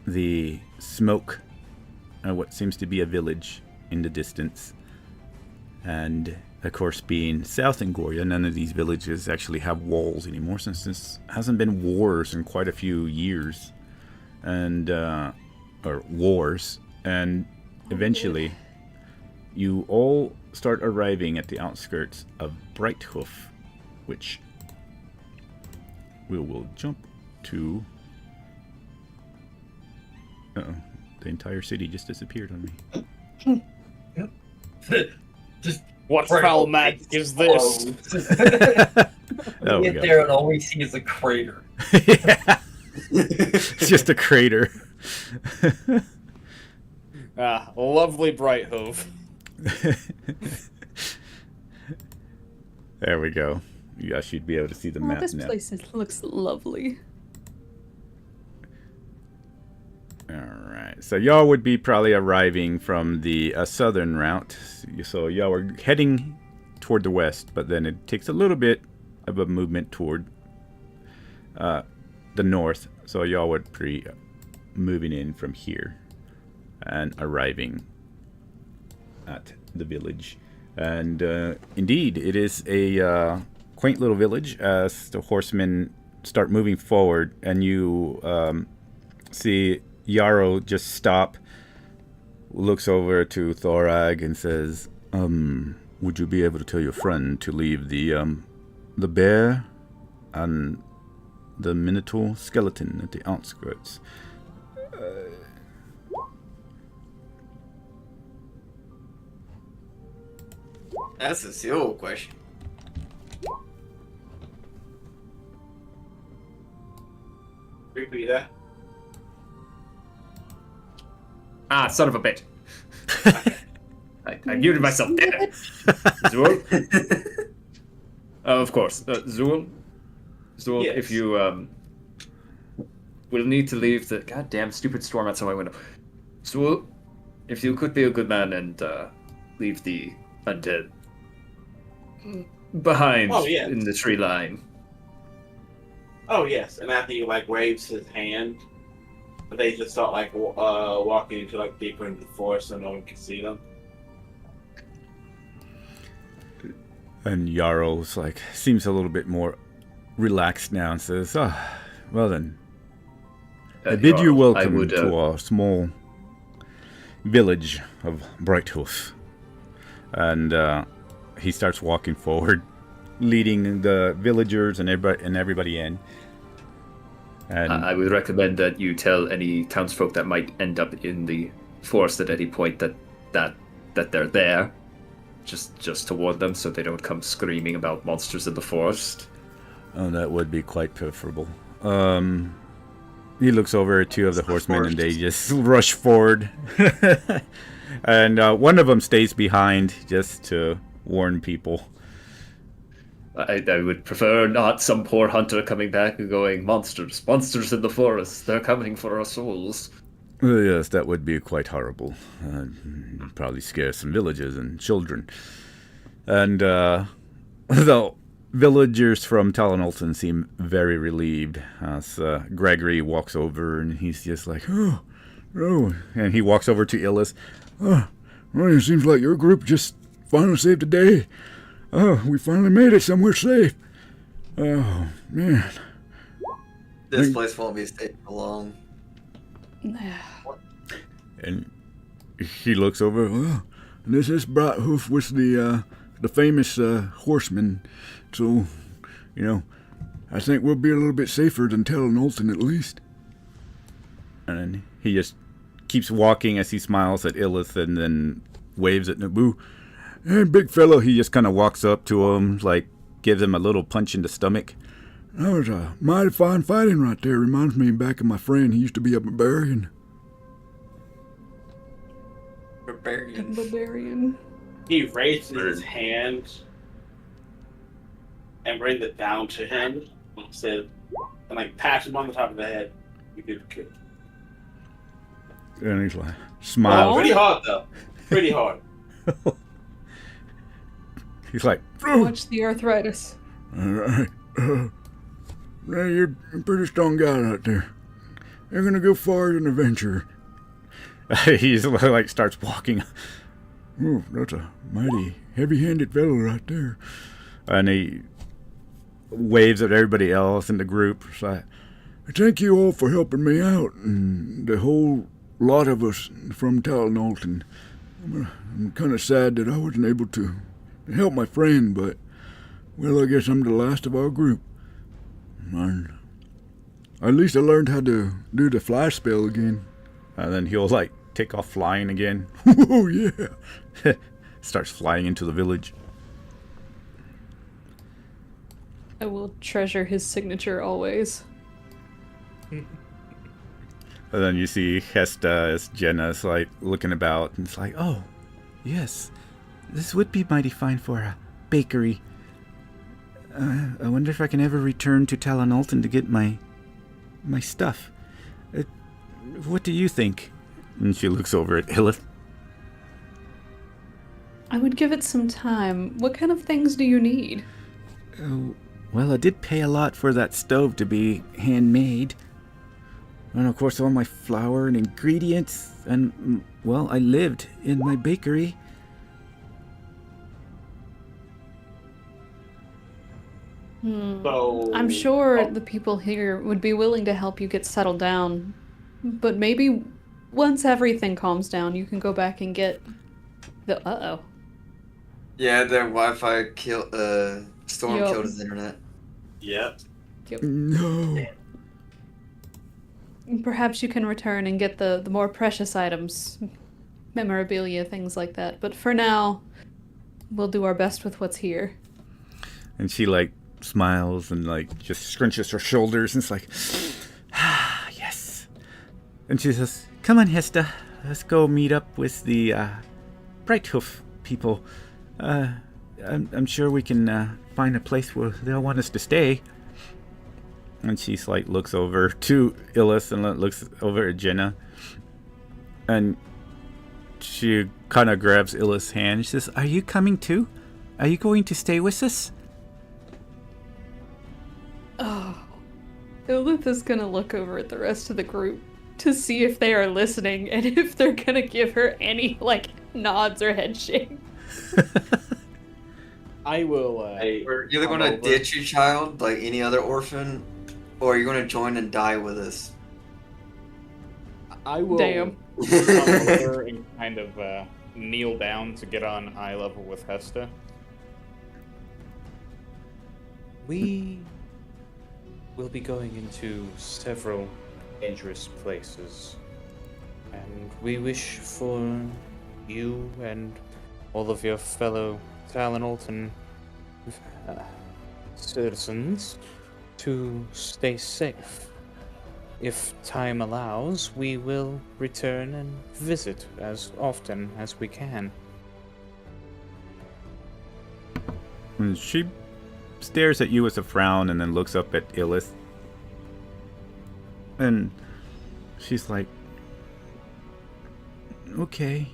the smoke of what seems to be a village in the distance. And of course, being South Angoya, none of these villages actually have walls anymore, since this hasn't been wars in quite a few years, and eventually you all start arriving at the outskirts of BrightHoof, which we will jump to Uh-oh. The entire city just disappeared on me. Just What right foul over magic the is this? clothes. Oh, We get there and all we see is a crater. Yeah. It's just a crater. Lovely BrightHoof. There we go. You guys should be able to see the map This now. place looks lovely. Alright, so y'all would be probably arriving from the southern route. So y'all are heading toward the west, but then it takes a little bit of a movement toward the north. So y'all would be moving in from here and arriving at the village. And indeed, it is a quaint little village as the horsemen start moving forward, and you see Yarrow just stop, looks over to Thorag and says, would you be able to tell your friend to leave the bear and the minotaur skeleton at the outskirts? That's a Seal question. Repeat that. Ah, son of a bitch. I muted myself. Damn it. Zool? Of course. Zool? Zool, Yes. if you will need to leave the goddamn stupid storm outside my window. Zool, if you could be a good man and leave the undead behind Oh, yeah. in the tree line. Oh yes, and after he like waves his hand, but they just start like walking into like deeper into the forest so no one can see them. And Yarrow's like seems a little bit more relaxed now and says, well then, I bid you welcome to our small village of BrightHoof. And he starts walking forward, leading the villagers and everybody in. And I would recommend that you tell any townsfolk that might end up in the forest at any point that they're there, just to warn them so they don't come screaming about monsters in the forest. Oh, that would be quite preferable. He looks over at two of the horsemen and they just rush forward. And one of them stays behind just to warn people. I would prefer not some poor hunter coming back and going, monsters in the forest, they're coming for our souls. Yes, that would be quite horrible. Probably scare some villagers and children. And the villagers from Talonolton seem very relieved as Gregory walks over and he's just like, oh, and he walks over to Illis. Oh, well, it seems like your group just finally saved the day. Oh, we finally made it somewhere safe. Oh, man. This place won't be safe for long. And he looks over. Well, this is BrightHoof was the famous horseman. So, I think we'll be a little bit safer than Talonolton at least. And he just keeps walking as he smiles at Illith and then waves at Naboo. And big fellow, He just kind of walks up to him, like gives him a little punch in the stomach. that was a mighty fine fighting right there. Reminds me back of my friend. He used to be a barbarian. Barbarian. He raises his hand and brings it down to him and says, and like pats him on the top of the head. You did good. And he's like, Oh, smiles. pretty hard though. Pretty hard. He's like, Watch the arthritis. All right. Now you're a pretty strong guy right there. You're gonna go far as an adventurer. he's like starts walking. Oh, that's a mighty heavy-handed fellow right there. And he waves at everybody else in the group. It's like, Thank you all for helping me out, and the whole lot of us from Talonolton. I'm kind of sad that I wasn't able to help my friend, but, well, I guess I'm the last of our group. And at least I learned how to do the fly spell again. And then he'll like take off flying again. Oh, yeah. Starts flying into the village. I will treasure his signature always. And then you see Hesta as Jenna's like looking about, and it's like, oh, yes, this would be mighty fine for a bakery. I wonder if I can ever return to Talon Alton to get my stuff. What do you think? And she looks over at Illith. I would give it some time. What kind of things do you need? Oh, well, I did pay a lot for that stove to be handmade. And of course all my flour and ingredients, and, well, I lived in my bakery. So I'm sure the people here would be willing to help you get settled down. But maybe once everything calms down, you can go back and get the... Uh-oh. Yeah, their Wi-Fi storm Yup. killed his internet. Yep. No. Perhaps you can return and get the more precious items, memorabilia, things like that. But for now, we'll do our best with what's here. And she like smiles and like just scrunches her shoulders and it's like, ah, yes. And she says, come on, Hesta, let's go meet up with the BrightHoof people. I'm sure we can find a place where they'll want us to stay. And she's like looks over to Illith and looks over at Jenna. And she kind of grabs Illith's hand. She says, are you coming too? Are you going to stay with us? Oh. Illith is gonna look over at the rest of the group to see if they are listening and if they're gonna give her any, like, nods or head shake. I will. We're either come gonna over. ditch your child like any other orphan, or you're gonna join and die with us. I will Damn. come over and kind of kneel down to get on eye level with Hesta. We will be going into several dangerous places, and we wish for you and all of your fellow Talon Alton citizens to stay safe. If time allows, we will return and visit as often as we can. And she stares at you with a frown and then looks up at Illith. And she's like, okay.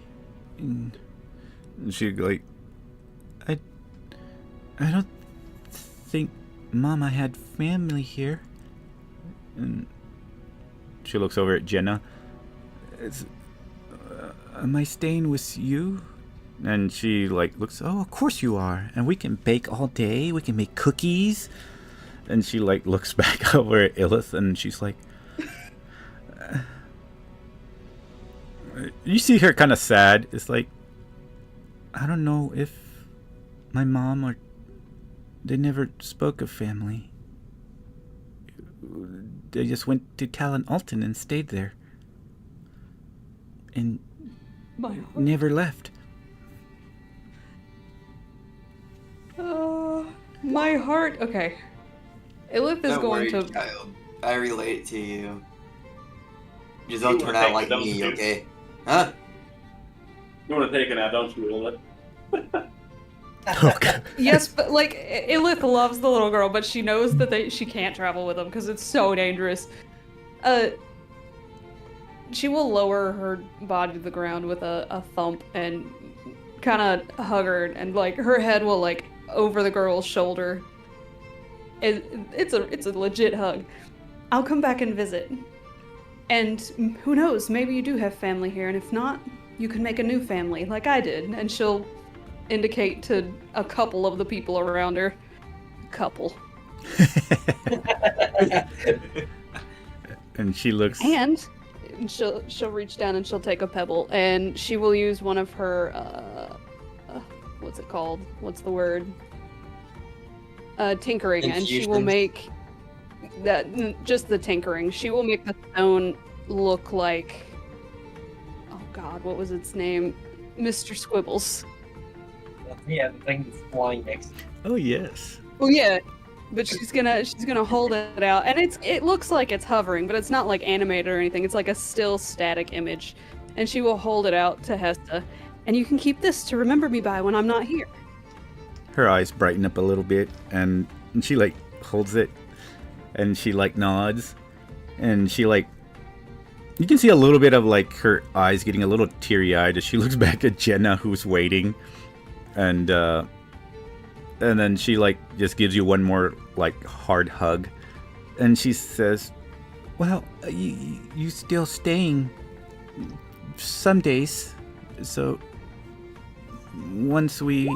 And she like, I don't think Mama had family here. And she looks over at Jenna. Am I staying with you? And she like looks, oh, of course you are. And we can bake all day. We can make cookies. And she like looks back over at Illith and she's like, you see her kind of sad. It's like, I don't know if my mom or they never spoke of family. They just went to Talon Alton and stayed there. And never left. My heart. Okay. Illith is Don't going worry, to. child. I relate to you. Just don't You turn wanna out like take me, those okay? Huh? You want to take it out, don't you, Illith? Okay. Yes, but like Illith loves the little girl, but she knows that she can't travel with them because it's so dangerous. She will lower her body to the ground with a thump and kind of hug her, and like her head will like over the girl's shoulder. It's a legit hug. I'll come back and visit. And who knows, maybe you do have family here, and if not, you can make a new family like I did. And she'll indicate to a couple of the people around her. Couple. And she looks. And she'll reach down and she'll take a pebble, and she will use one of her what's it called? What's the word? Tinkering, and she will Infusions. make that just the tinkering. She will make the stone look like God, what was its name? Mr. Squibbles. Yeah, the thing that's flying next. Oh yes. Well, yeah, but she's gonna hold it out, and it looks like it's hovering, but it's not like animated or anything. It's like a still static image, and she will hold it out to Hesta, and you can keep this to remember me by when I'm not here. Her eyes brighten up a little bit, and she like holds it, and she like nods, and she like. You can see a little bit of like her eyes getting a little teary-eyed as she looks back at Jenna, who's waiting, and then she like just gives you one more like hard hug, and she says, "Well, you still staying some days, so once me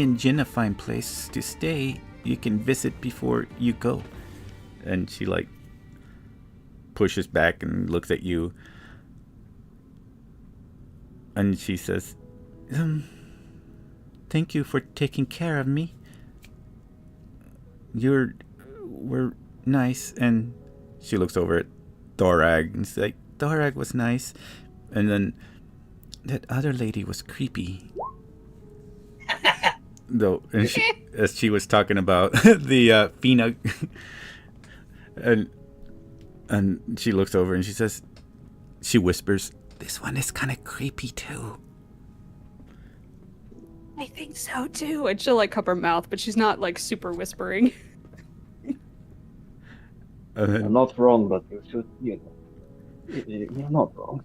and Jenna find place to stay, you can visit before you go." And she like pushes back and looks at you, and she says, "Thank you for taking care of me. We're nice." And she looks over at Thorag and says, like, "Thorag was nice, and then that other lady was creepy." Though, and as she was talking about the Fina, and she looks over and she whispers, "This one is kind of creepy too." I think so too. And she'll like cup her mouth, but she's not like super whispering. I'm not wrong, but you should, you're not wrong.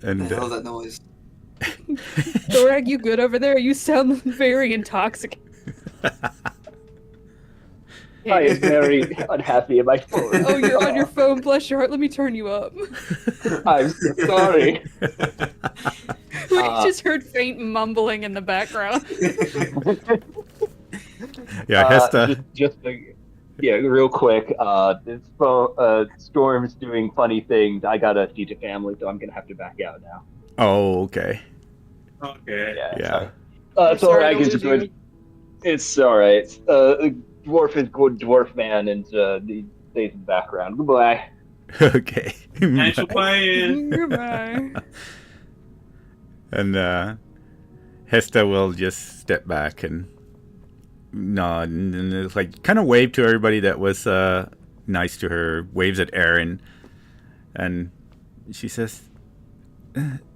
And What the hell is that noise? Thorag, you good over there? You sound very intoxicated. I am very unhappy in my phone. Oh, you're on your phone. Bless your heart. Let me turn you up. I'm so sorry. We just heard faint mumbling in the background. Yeah, Hesta. Real quick. This phone, Storm's doing funny things. I gotta feed a family, so I'm gonna have to back out now. Oh, okay. Okay. Yeah. It's alright. Sorry to It's lose good. you. It's alright. Dwarf is good dwarf man, and he stays in the background. Goodbye. Okay. Thanks for playing. Goodbye. And Hesta will just step back and nod and it's like kind of wave to everybody that was nice to her, waves at Aaron, and she says,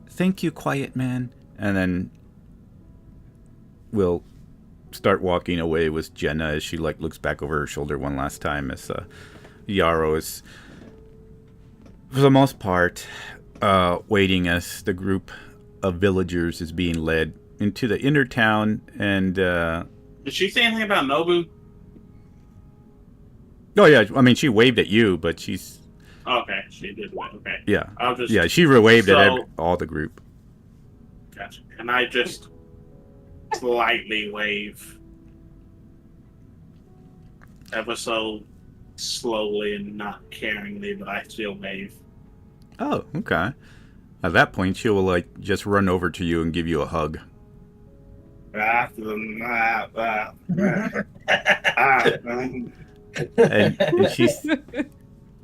"Thank you, quiet man," and then we'll start walking away with Jenna as she like looks back over her shoulder one last time as Yarrow is for the most part waiting as the group of villagers is being led into the inner town. And Did she say anything about Nobu? oh yeah, I mean she waved at you, but she's Okay, she did. Okay. yeah I'll just. yeah she waved at So- all the group. Gotcha. And I just slightly wave. Ever so slowly and not caringly, but I still wave. Oh, okay. At that point, she will like just run over to you and give you a hug. And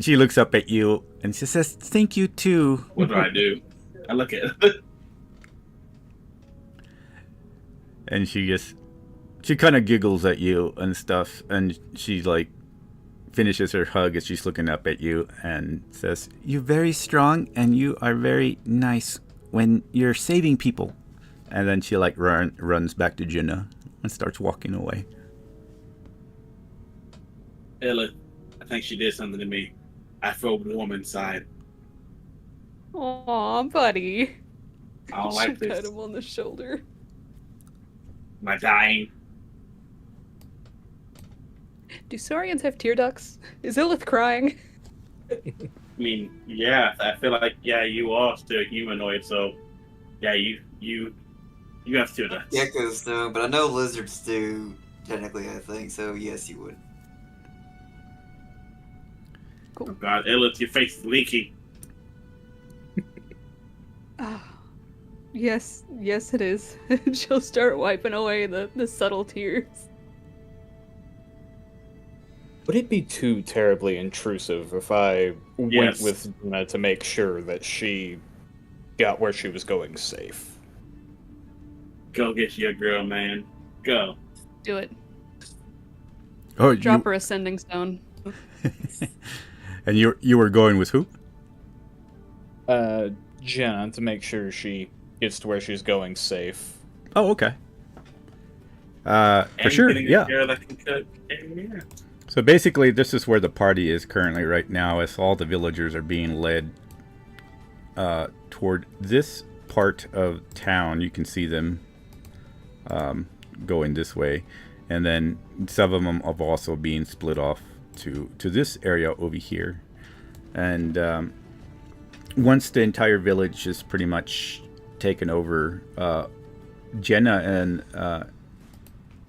she looks up at you and she says, "Thank you too." What do I do? I look at it. And she kind of giggles at you and stuff, and she like finishes her hug as she's looking up at you and says, "You're very strong and you are very nice when you're saving people." And then she like runs back to Jenna and starts walking away. Ella, I think she did something to me. I feel warm inside. Aw, buddy. I don't She like pat this. him on the shoulder. Am I dying? Do saurians have tear ducts? Is Illith crying? I mean, yeah, I feel like, yeah, you are still humanoid, so, yeah, you have to. Geckos do, but I know lizards do, technically, I think, so yes, you would. Oh God, Ella, your face is leaky. Yes, it is. She'll start wiping away the subtle tears. Would it be too terribly intrusive if I went Yes. with Jenna to make sure that she got where she was going safe. Go get your girl, man. Go. Do it. Oh, Drop her a sending stone. And you were going with who? Jenna, to make sure she gets to where she's going safe. Oh, okay. For And sure, getting a yeah. girl that can cook. And yeah. So basically, this is where the party is currently right now, as all the villagers are being led toward this part of town. You can see them going this way, and then some of them are also being split off to this area over here. And once the entire village is pretty much taken over, Jenna and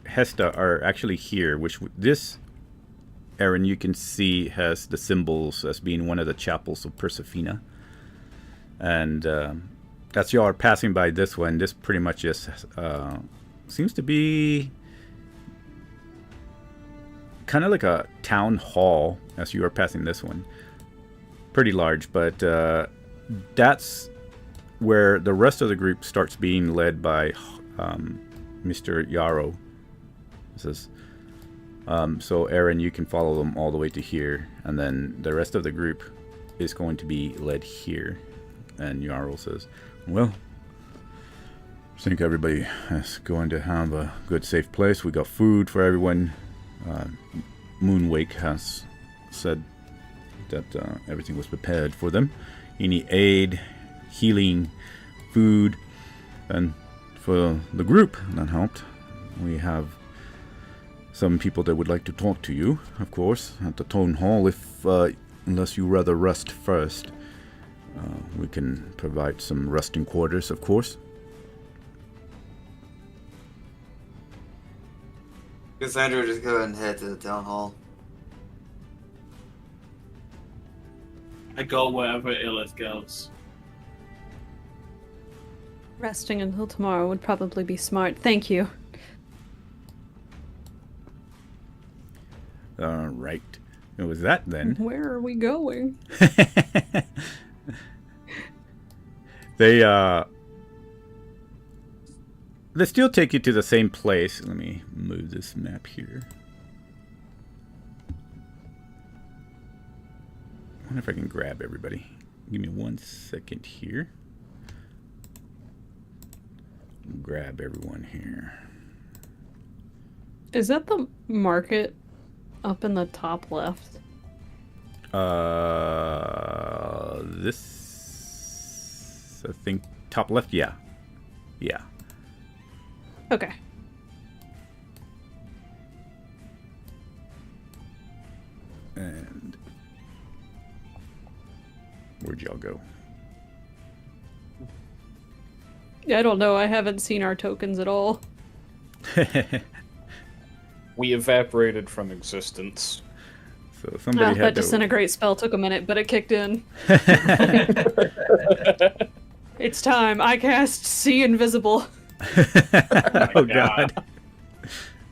Hesta are actually here, which this, Aaron, you can see has the symbols as being one of the chapels of Persephina. And as y'all are passing by this one, this pretty much just seems to be kind of like a town hall as you are passing this one. Pretty large, but that's where the rest of the group starts being led by Mr. Yarrow. This is, so Aaron, you can follow them all the way to here, and then the rest of the group is going to be led here. And Yarrow says, well, I think everybody is going to have a good, safe place. We got food for everyone. Moonwake has said that everything was prepared for them. Any aid, healing, food, and for the group that helped, we have some people that would like to talk to you, of course, at the town hall. If unless you rather rest first, we can provide some resting quarters, of course. Cassandra, just go ahead and head to the town hall. I go wherever Ilith goes. Resting until tomorrow would probably be smart. Thank you. All right. It was that then. Where are we going? They still take you to the same place. Let me move this map here. I wonder if I can grab everybody. Give me 1 second here. Grab everyone here. Is that the market up in the top left? This, I think, top left. Yeah. Yeah. Okay. And where'd y'all go? Yeah, I don't know. I haven't seen our tokens at all. We evaporated from existence. So somebody had that disintegrate spell took a minute, but it kicked in. It's time. I cast See Invisible. Oh God.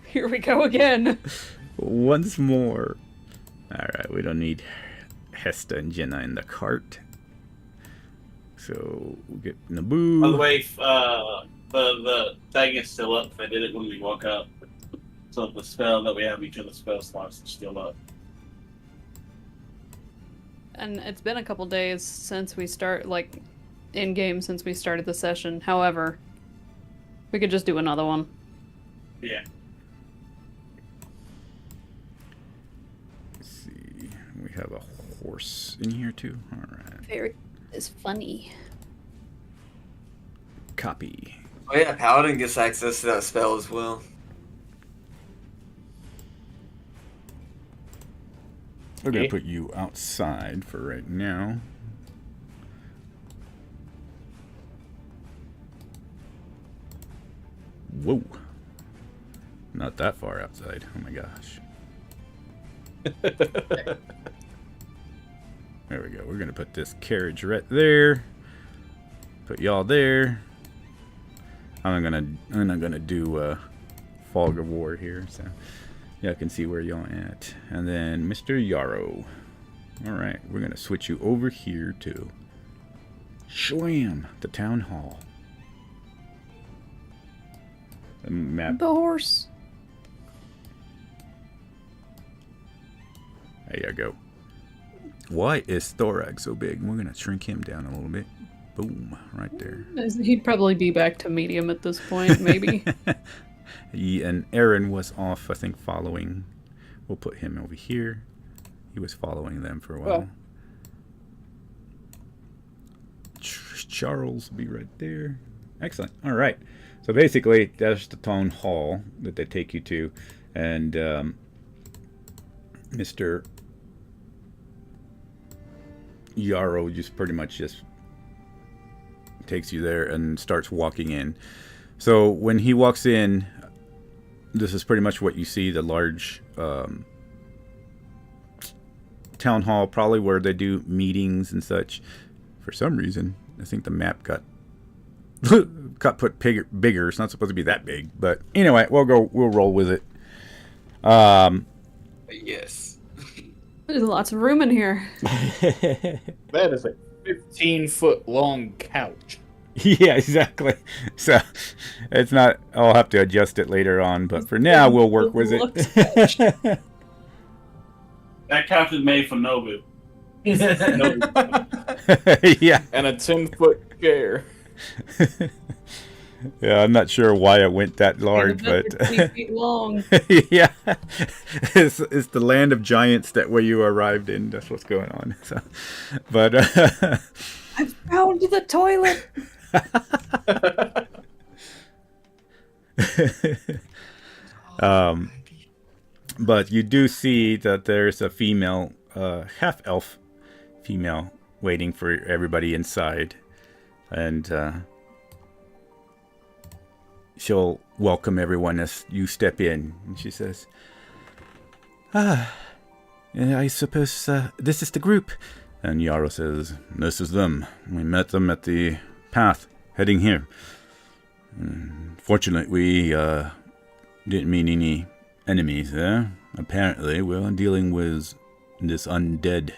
Here we go again. Once more. Alright, we don't need Hesta and Jenna in the cart. So we'll get Naboo. By the way, the thing is still up. I did it when we woke up. So the spell that we have, each of the spell slots is still up. And it's been a couple days since we start, like, in-game since we started the session. However, we could just do another one. Yeah. Let's see. We have a horse in here too. Alright. Very is funny. Copy. Oh yeah, Paladin gets access to that spell as well. We're gonna Okay. put you outside for right now. Whoa. Not that far outside. Oh my gosh. There we go. We're gonna put this carriage right there. Put y'all there. I'm not gonna do fog of war here, so y'all can see where y'all at. And then Mr. Yarrow. All right, we're gonna switch you over here too. Schlam! The town hall. The map. The horse. There you go. Why is Thorax so big? We're gonna shrink him down a little bit. Boom, right there. He'd probably be back to medium at this point, maybe. And Aaron was off, I think, following. We'll put him over here. He was following them for a while. Charles will be right there. Excellent. All right. So basically, that's the town hall that they take you to, and Mr. Yarrow just pretty much just takes you there and starts walking in. So when he walks in, this is pretty much what you see, the large town hall, probably where they do meetings and such. For some reason, I think the map got put bigger. It's not supposed to be that big, but anyway, we'll roll with it. Yes. There's lots of room in here. That is a 15-foot long couch. Yeah, exactly. So it's not. I'll have to adjust it later on, but for now, we'll work with it. That couch is made for Nobu. Yeah. And a 10-foot chair. Yeah, I'm not sure why it went that large, but 2 feet long. yeah, it's the land of giants that where you arrived in. That's what's going on. So, but I found the toilet. But you do see that there's a female, half-elf female waiting for everybody inside, and she'll welcome everyone as you step in. And she says, I suppose this is the group. And Yarrow says, this is them. We met them at the path heading here. Fortunately, we didn't meet any enemies there. Apparently, we're dealing with this undead.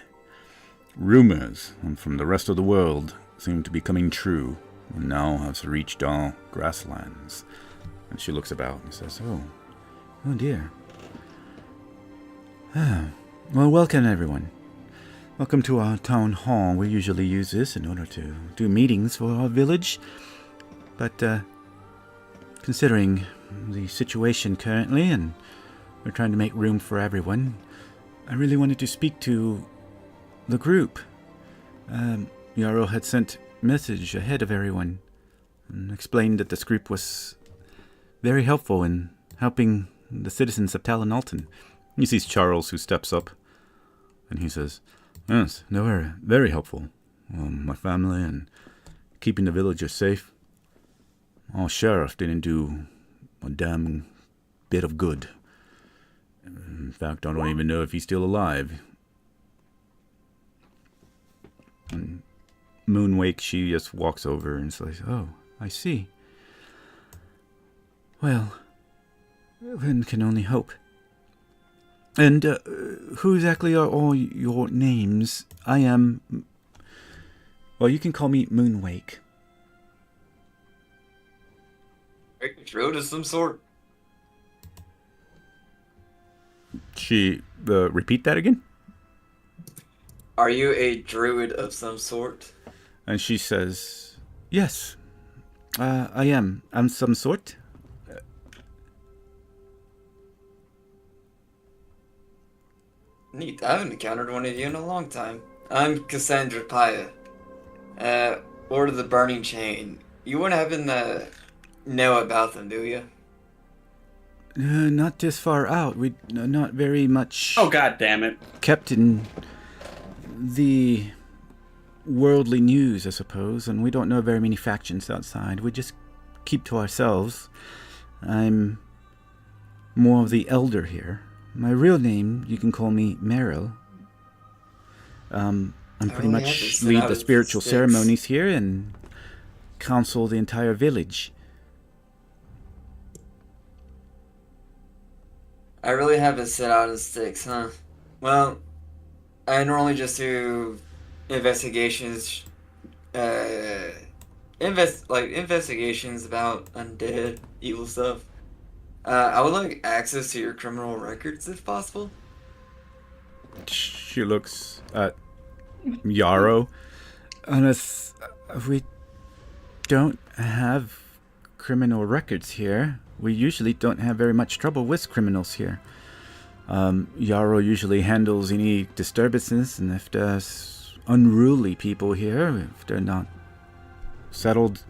Rumors from the rest of the world seem to be coming true, and now has reached our grasslands. And she looks about and says, oh dear. Well, welcome everyone. Welcome to our town hall. We usually use this in order to do meetings for our village. But considering the situation currently, and we're trying to make room for everyone, I really wanted to speak to the group. Yarrow had sent message ahead of everyone and explained that this group was very helpful in helping the citizens of Talon-Alton. He sees Charles, who steps up, and he says, yes, they were very helpful. My family and keeping the villagers safe. Our sheriff didn't do a damn bit of good. In fact, I don't even know if he's still alive. And Moonwake, she just walks over and says, oh, I see. Well, one can only hope. And who exactly are all your names? I am... Well, you can call me Moonwake. A druid of some sort. Repeat that again? Are you a druid of some sort? And she says, yes, I am. I'm some sort. Neat. I haven't encountered one of you in a long time. I'm Cassandra Paya. Order the Burning Chain. You wouldn't happen to know about them, do you? Not this far out. We not very much. Oh, God damn it. Kept in the worldly news, I suppose, and we don't know very many factions outside. We just keep to ourselves. I'm more of the elder here. My real name, you can call me Meryl. I'm pretty much lead the spiritual ceremonies here and counsel the entire village. I really have been set out in sticks, huh? Well, I normally just do investigations investigations about undead, evil stuff. I would like access to your criminal records if possible. She looks at Yarrow. We don't have criminal records here. We usually don't have very much trouble with criminals here. Yarrow usually handles any disturbances, and if there's unruly people here, if they're not settled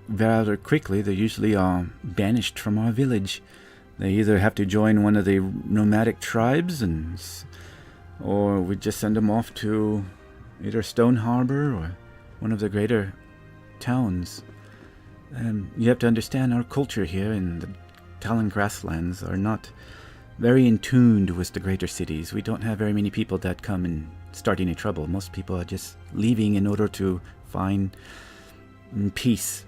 rather quickly, they usually are banished from our village. They either have to join one of the nomadic tribes, or we just send them off to either Stone Harbor or one of the greater towns. You have to understand our culture here in the Talon Grasslands are not very in tune with the greater cities. We don't have very many people that come and start any trouble. Most people are just leaving in order to find peace.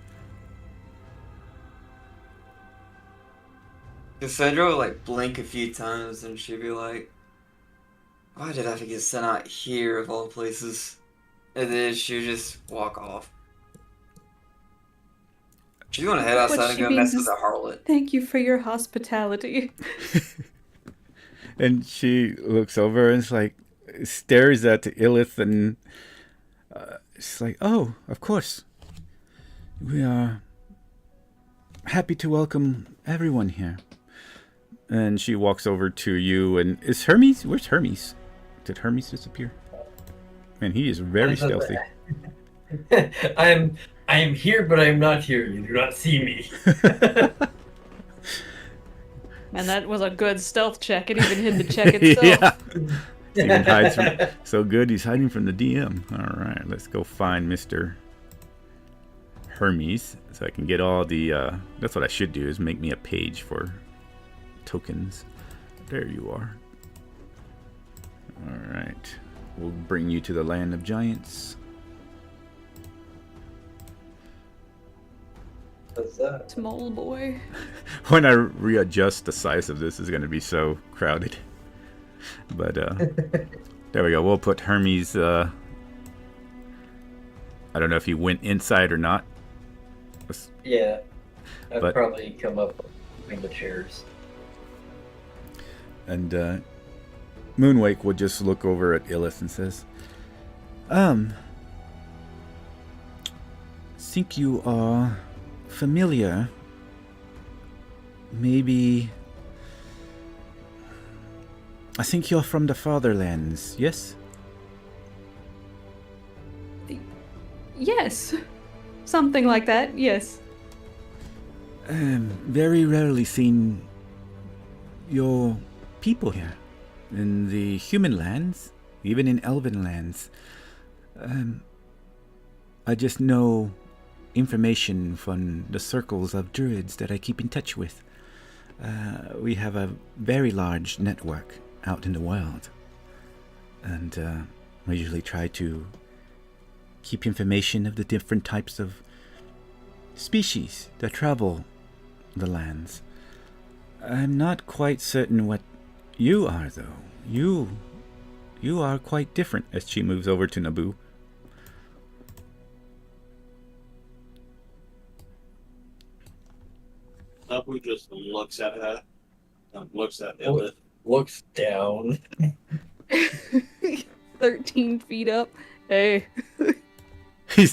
Cassandra would like blink a few times and she'd be like, why did I have to get sent out here of all places? And then she'd just walk off. She's gonna head outside and go mess with the harlot. Thank you for your hospitality. And she looks over and stares at Illith, and she's like, oh, of course. We are happy to welcome everyone here. And she walks over to you, and is Hermes? Where's Hermes? Did Hermes disappear? Man, he is very stealthy. I am here, but I am not here. You do not see me. Man, that was a good stealth check. It even hid the check itself. Yeah. Even hides so good, he's hiding from the DM. All right, let's go find Mr. Hermes, so I can get all the. That's what I should do, is make me a page for tokens. There you are. All right, we'll bring you to the land of giants. What's that? Small boy. When I readjust, the size of this is going to be so crowded. But there we go. We'll put Hermes. I don't know if he went inside or not. Yeah, I'd probably come up between the chairs. And Moonwake will just look over at Illith and says, think you are familiar. Maybe. I think you're from the Fatherlands, yes? Yes. Something like that, yes. Very rarely seen your people here. In the human lands, even in elven lands. I just know information from the circles of druids that I keep in touch with. We have a very large network out in the world, and I usually try to keep information of the different types of species that travel the lands. I'm not quite certain what you are, though. You are quite different. As she moves over to Naboo. Naboo just looks at her, looks at Illith. Looks down. 13 feet up. Hey. He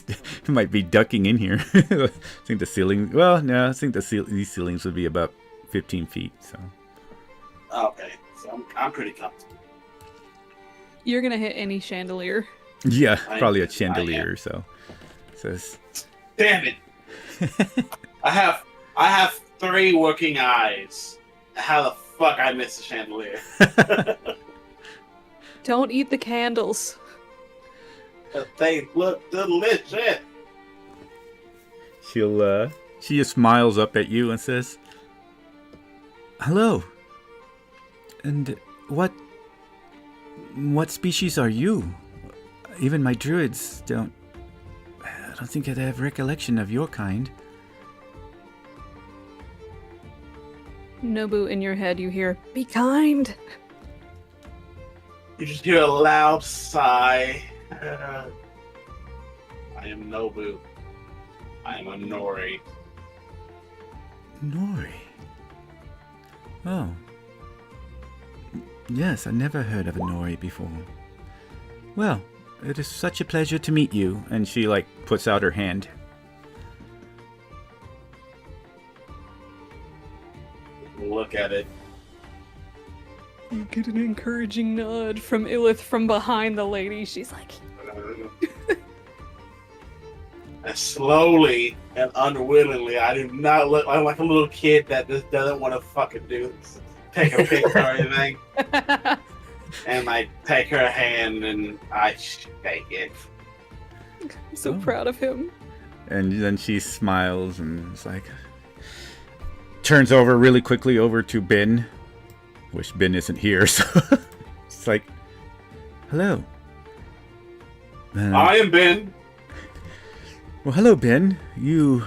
might be ducking in here. I think the ceiling. Well, no, I think these ceilings would be about 15 feet. So. Okay, so I'm pretty comfortable. You're gonna hit any chandelier. Yeah, probably a chandelier or so. Says. Damn it! I have 3 working eyes. How the fuck I missed the chandelier? Don't eat the candles. They look delicious. She just smiles up at you and says, "Hello. And what species are you? Even my druids I don't think I'd have recollection of your kind." Nobu, in your head you hear, "Be kind." You just hear a loud sigh. I am Nobu. I am a Nori. Nori. Oh. Yes, I never heard of a Nori before. Well, it is such a pleasure to meet you. And she, like, puts out her hand. Look at it. You get an encouraging nod from Illith from behind the lady. She's like, And slowly and unwillingly, I do not look like a little kid that just doesn't want to fucking do this. Take a picture or anything. And I take her hand and I shake it. I'm so proud of him. And then she smiles and it's like... turns over really quickly over to Ben. Wish Ben isn't here, so... it's like... hello. I am Ben. Well, hello, Ben. You...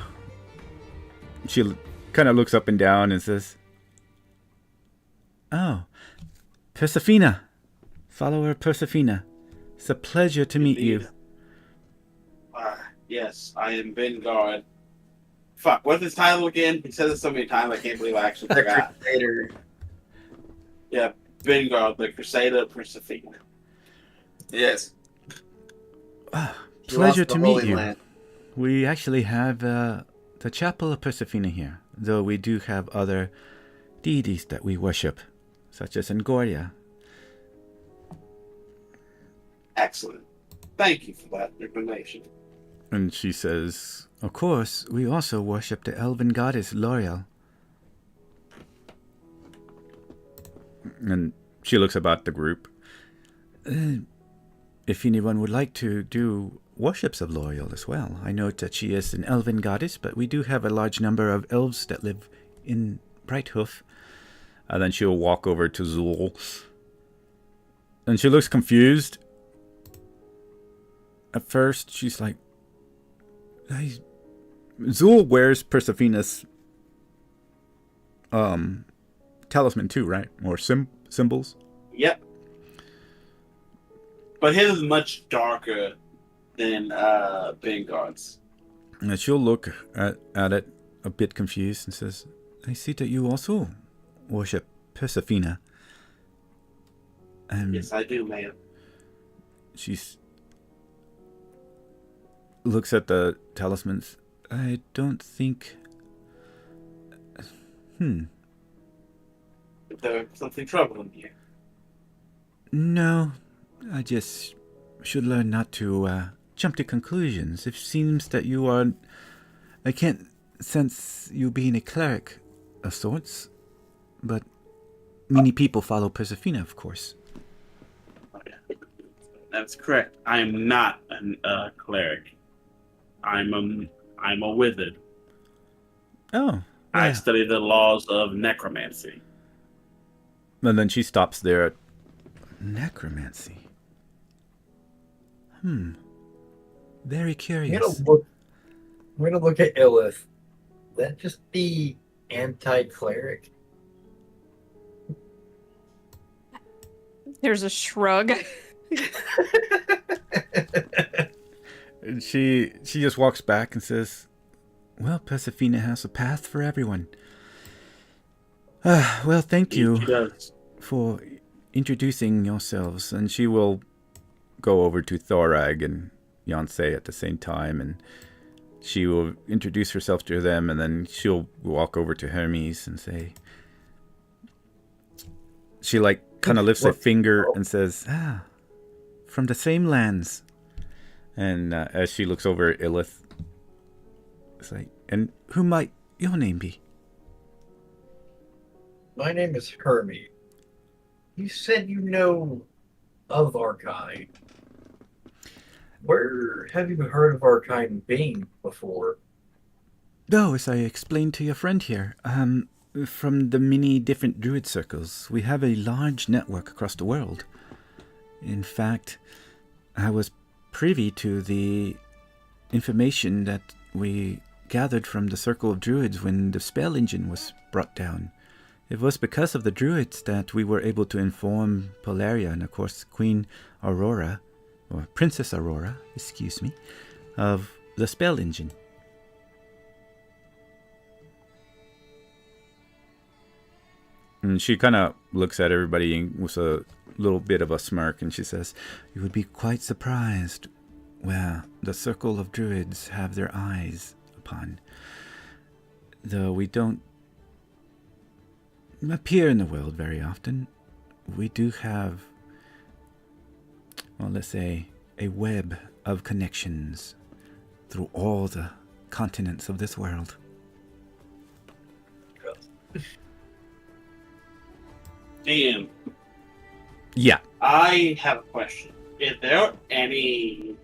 She kind of looks up and down and says... oh, Persefina. Follower Persefina. It's a pleasure to meet you. Yes, I am Ben Guard. Fuck, what's his title again? He says it so many times I can't believe I actually forgot. Crusader. Yeah, Ben Guard, the Crusader Persefina. Yes. Pleasure to meet you. We actually have the Chapel of Persefina here, though we do have other deities that we worship, such as Angoria. Excellent. Thank you for that information. And she says, of course, we also worship the elven goddess L'Oreal. And she looks about the group. If anyone would like to do worships of L'Oreal as well. I note that she is an elven goddess, but we do have a large number of elves that live in BrightHoof. And then she'll walk over to Zool. And she looks confused. At first, she's like... Zool wears Persephone's talisman too, right? Or symbols? Yep. But his is much darker than Vanguard's. And she'll look at it a bit confused and says, I see that you also worship Persephone. Yes, I do, ma'am. She's looks at the talismans. I don't think... There's something troubling you. No, I just should learn not to jump to conclusions. It seems that you are... I can't sense you being a cleric of sorts, but many people follow Persephone, of course. That's correct. I am not a cleric. I'm a wizard. Oh. Yeah. I study the laws of necromancy. And then she stops there at necromancy. Very curious. I'm gonna look at Illith. That just be anti-cleric. There's a shrug. And she just walks back and says, well, Persephone has a path for everyone. Well, thank you for introducing yourselves. And she will go over to Thorag and Yonsei at the same time, and she will introduce herself to them, and then she'll walk over to Hermes and say... She, kind of lifts a finger and says, from the same lands. And as she looks over at Illith, it's like, and who might your name be? My name is Hermes. You said you know of our kind. Where have you heard of our kind being before? Oh, as I explained to your friend here, from the many different druid circles, we have a large network across the world. In fact, I was privy to the information that we gathered from the Circle of Druids when the spell engine was brought down. It was because of the druids that we were able to inform Polaria and, of course, Queen Aurora, or Princess Aurora, excuse me, of the spell engine. And she kind of looks at everybody with a little bit of a smirk, and she says, "You would be quite surprised where the circle of druids have their eyes upon. Though we don't appear in the world very often, we do have, well, let's say, a web of connections through all the continents of this world." DM, Yeah. I have a question. Is there any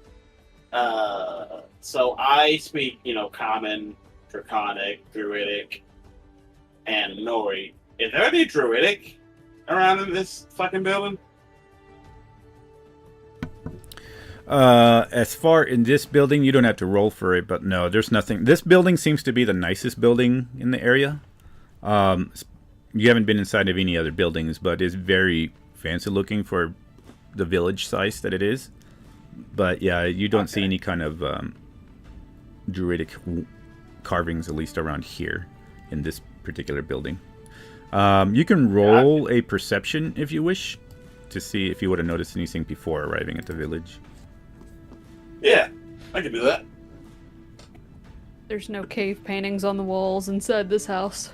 so I speak, common, draconic, druidic, and Nori. Is there any druidic around in this fucking building? As far in this building, you don't have to roll for it, but no, there's nothing. This building seems to be the nicest building in the area. You haven't been inside of any other buildings, but it's very fancy looking for the village size that it is. But yeah, you don't see any kind of druidic carvings, at least around here in this particular building. You can roll a perception if you wish to see if you would have noticed anything before arriving at the village. Yeah, I can do that. There's no cave paintings on the walls inside this house.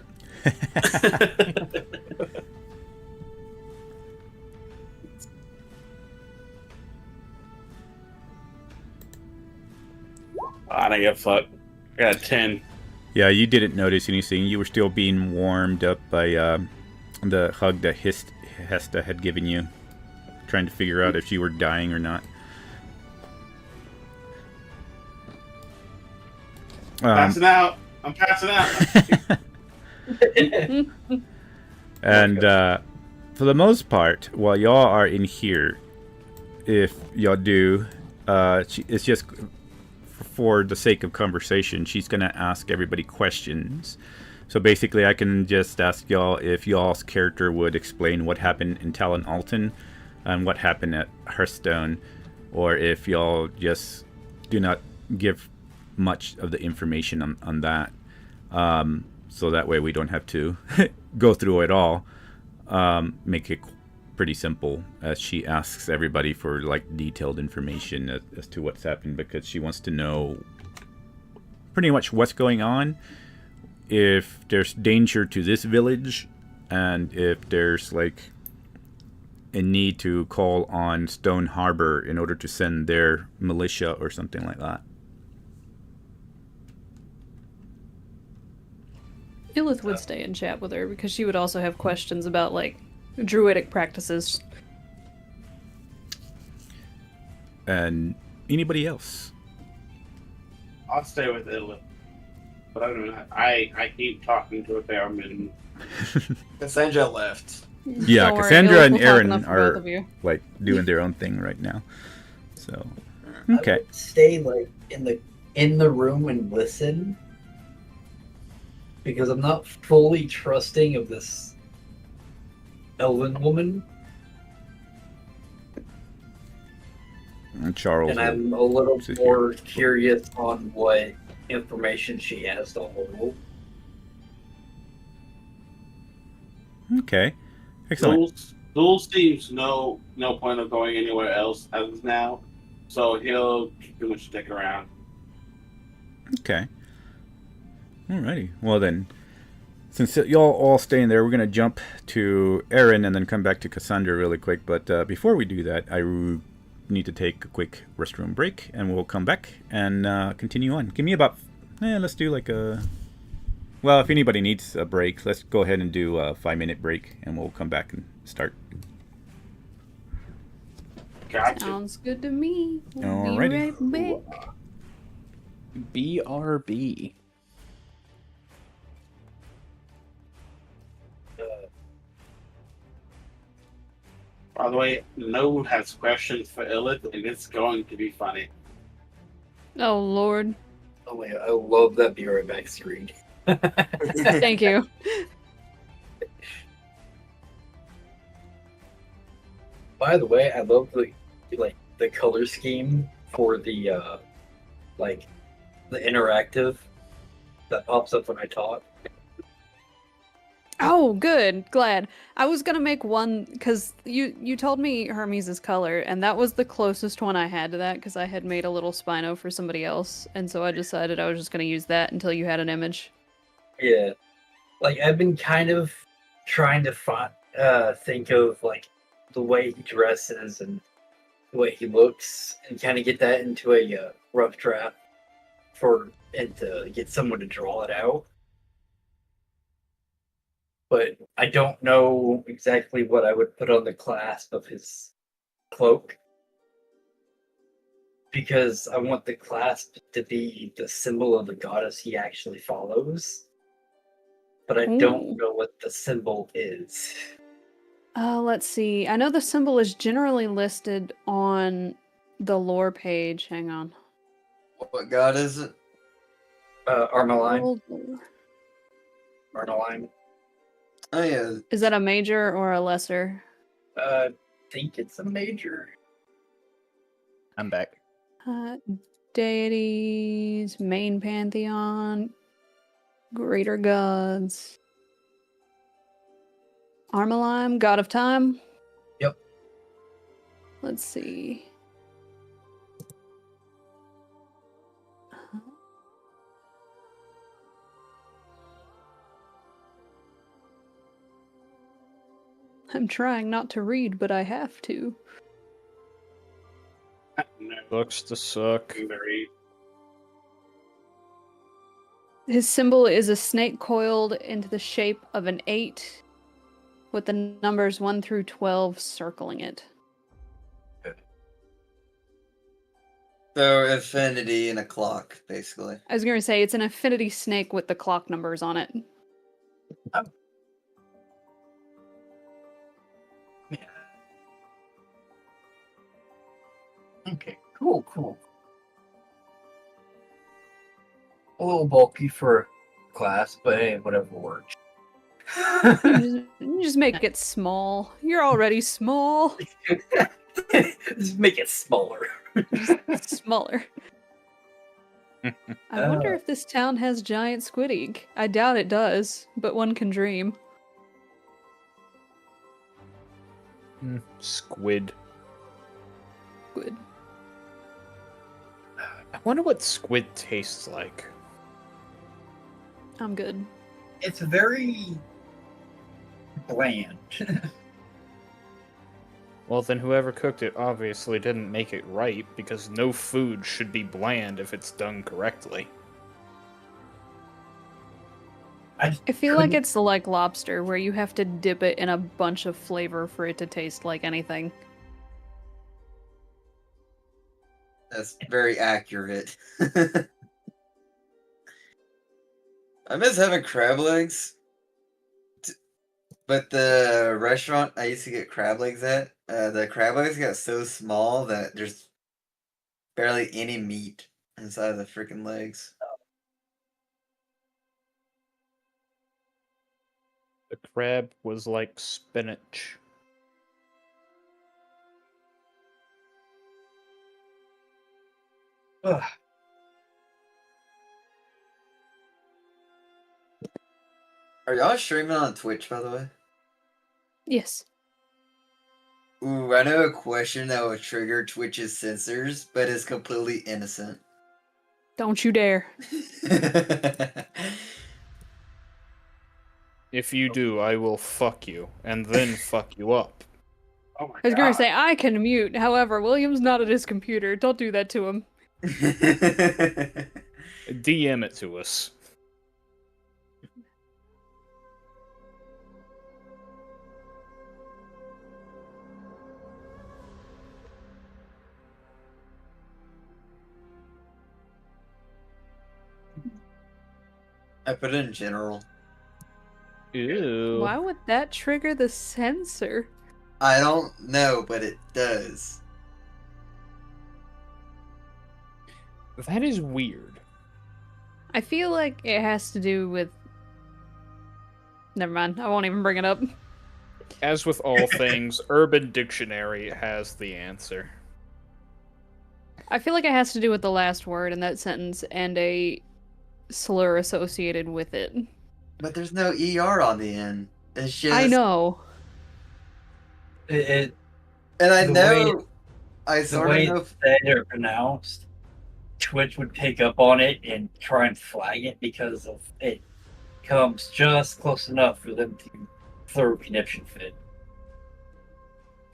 I don't give a fuck. I got a 10. Yeah, you didn't notice anything. You were still being warmed up by the hug that Hesta had given you, trying to figure out if you were dying or not. Passing out. I'm passing out. And for the most part, while y'all are in here, if y'all do, it's just for the sake of conversation, she's going to ask everybody questions. So basically, I can just ask y'all if y'all's character would explain what happened in Talon Alton and what happened at Hearthstone, or if y'all just do not give much of the information on that. So that way we don't have to go through it all. Make it pretty simple as she asks everybody for like detailed information as to what's happened, because she wants to know pretty much what's going on, if there's danger to this village, and if there's like a need to call on Stone Harbor in order to send their militia or something like that. Illith would stay and chat with her because she would also have questions about like druidic practices. And anybody else? I'll stay with Illa. But I don't know. I keep talking to a Bearman. Cassandra left. Yeah, Don't worry, Cassandra Illith and will talk Aaron enough for both are of you. like doing their own thing right now. So I okay. would stay like in the room and listen, because I'm not fully trusting of this elven woman, And Charles. and I'm a little sit more here. curious on what information she has to hold. Okay. Excellent. Duel seems no point of going anywhere else as of now, so he'll pretty much stick around. Okay. Alrighty. Well then, since y'all all staying there, we're gonna jump to Aaron and then come back to Cassandra really quick. But before we do that, I need to take a quick restroom break, and we'll come back and continue on. Give me about, let's do like a. Well, if anybody needs a break, let's go ahead and do a 5-minute break, and we'll come back and start. Gotcha. Sounds good to me. We'll Alrighty. be right back. BRB. By the way, No has questions for Illith, and it's going to be funny. Oh Lord. Oh wait, I love that be right back screen. Thank you. By the way, I love the color scheme for the like the interactive that pops up when I talk. Oh, good. Glad. I was gonna make one because you told me Hermes' color, and that was the closest one I had to that because I had made a little Spino for somebody else, and so I decided I was just gonna use that until you had an image. Yeah, like I've been kind of trying to think of like the way he dresses and the way he looks, and kind of get that into a rough draft and to get someone to draw it out. But I don't know exactly what I would put on the clasp of his cloak. Because I want the clasp to be the symbol of the goddess he actually follows. But I don't know what the symbol is. Let's see. I know the symbol is generally listed on the lore page. Hang on. What god is it? Armaline. World lore. Armaline. Oh yeah. Is that a major or a lesser? I think it's a major. I'm back. Deities, main pantheon, greater gods. Armalime, god of time. Yep. Let's see. I'm trying not to read, but I have to. No, Looks to suck. very. His symbol is a snake coiled into the shape of an 8 with the numbers 1 through 12 circling it. So infinity and a clock, basically. I was going to say it's an infinity snake with the clock numbers on it. Okay, cool. A little bulky for class, but hey, whatever works. You just make it small. You're already small. Just make it smaller. Smaller. I wonder if this town has giant squid ink. I doubt it does, but one can dream. Squid. Squid. I wonder what squid tastes like. I'm good. It's very bland. Well, then whoever cooked it obviously didn't make it right, because no food should be bland if it's done correctly. I feel like it's like lobster, where you have to dip it in a bunch of flavor for it to taste like anything. That's very accurate. I miss having crab legs. But the restaurant I used to get crab legs at, the crab legs got so small that there's barely any meat inside of the freaking legs. The crab was like spinach. Ugh. Are y'all streaming on Twitch, by the way? Yes. Ooh, I know a question that will trigger Twitch's censors, but it's completely innocent. Don't you dare. If you do, I will fuck you, and then fuck you up. Oh my I was going God. to say, I can mute. However, William's not at his computer. Don't do that to him. DM it to us. I put it in general. Ew. Why would that trigger the censor? I don't know, but it does. That is weird. I feel like it has to do with... Never mind. I won't even bring it up. As with all things, Urban Dictionary has the answer. I feel like it has to do with the last word in that sentence and a slur associated with it. But there's no ER on the end. It's just. I know. It And I the know. I the sort way of know. it's said or pronounced, Twitch would pick up on it and try and flag it because of it comes just close enough for them to throw a conniption fit.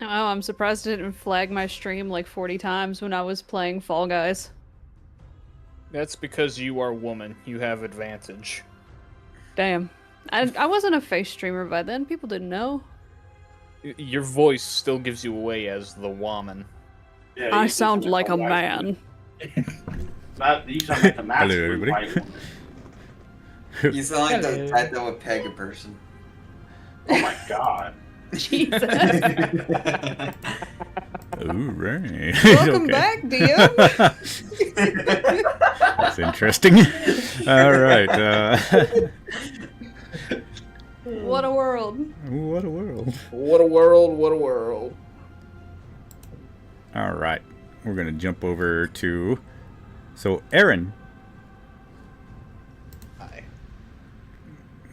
Oh, I'm surprised it didn't flag my stream like 40 times when I was playing Fall Guys. That's because you are a woman. You have advantage. Damn. I wasn't a face streamer by then. People didn't know. Your voice still gives you away as the woman. Yeah, I you sound like a white man. woman. You sound like a masculine everybody. white woman. You sound like the type that would peg a person. Oh my god. Jesus. Ooh, right. Welcome Okay. back, DM. That's interesting. All right. What a world. What a world. What a world, what a world. All right. We're going to jump over to... So, Aaron. Hi.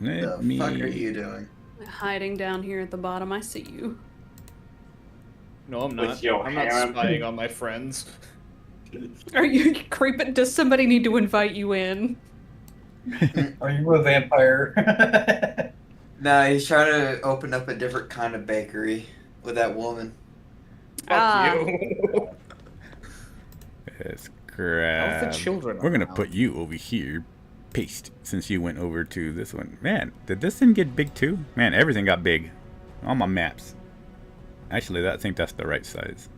Let The me... fuck are you doing? Hiding down here at the bottom, I see you. No, I'm With not. your I'm not harem. spying on my friends. Are you creeping? Does somebody need to invite you in? Are you a vampire? No, he's trying to open up a different kind of bakery with that woman. Ah. Fuck you. Let's How's grab... the children We're going to around? put you over here. Paste. Since you went over to this one. Man, did this thing get big too? Man, everything got big. All my maps. Actually, I think that's the right size.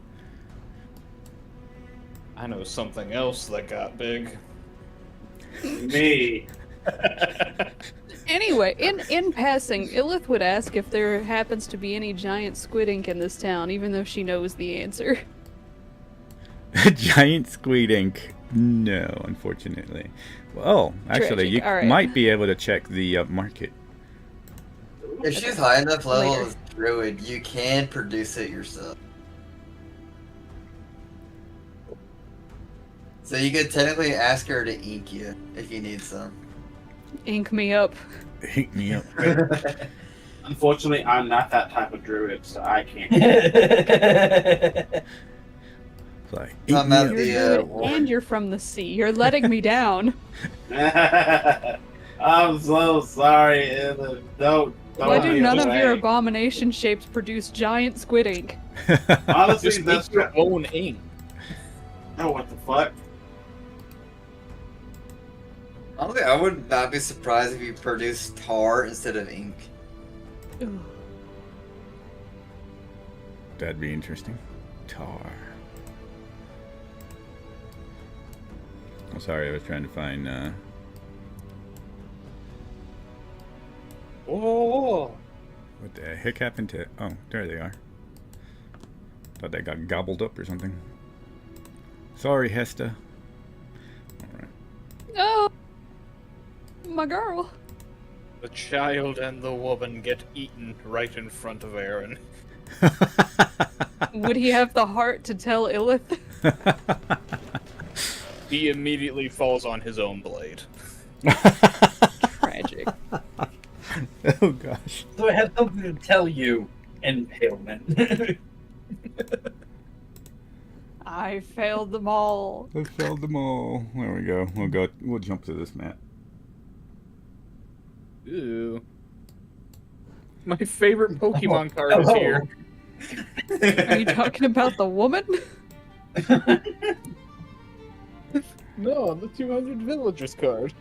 I know something else that got big. Me. Anyway, in passing, Illith would ask if there happens to be any giant squid ink in this town, even though she knows the answer. Giant squid ink. No, unfortunately. Well, actually, Tragic. you All right. might be able to check the market. If she's high enough level Later. as druid, you can produce it yourself. So you could technically ask her to ink you if you need some. Ink me up. Hit me up. Unfortunately, I'm not that type of druid, so I can't. Like, I'm eat not me up. the You're good, warden. and you're from the sea. You're letting me down. I'm so sorry, Ella. Don't Why do take none it of your away. abomination shapes produce giant squid ink? Honestly, Just that's make your own ink. Oh, what the fuck? Honestly, I would not be surprised if you produced tar instead of ink. Ugh. That'd be interesting. Tar. I'm sorry, I was trying to find. Oh. What the heck happened to? Oh, there they are. Thought they got gobbled up or something. Sorry, Hesta. All right. Oh, my girl. The child and the woman get eaten right in front of Aaron. Would he have the heart to tell Illith? He immediately falls on his own blade. Tragic. Oh gosh. So I have something to tell you, impalement. I failed them all. I failed them all. There we go. We'll jump to this map. Ew. My favorite Pokemon card is Oh. here. Are you talking about the woman? No, the 200 villagers card.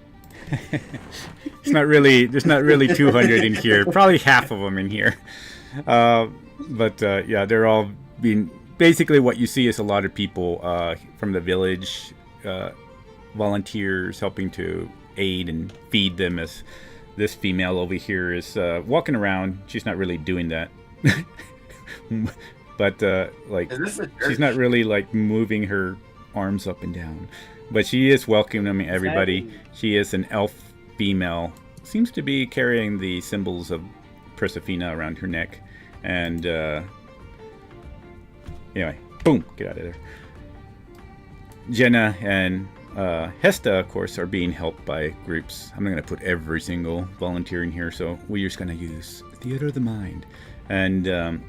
It's not really. There's not really 200 in here. Probably half of them in here. But yeah, they're all being. Basically, what you see is a lot of people from the village, volunteers helping to aid and feed them. As this female over here is walking around. She's not really doing that. But like, Is this a church? she's not really like moving her arms up and down. But she is welcoming everybody. She is an elf female. Seems to be carrying the symbols of Persephone around her neck. And anyway, boom, get out of there. Jenna and Hesta, of course, are being helped by groups. I'm not going to put every single volunteer in here, so we're just going to use Theater of the Mind. And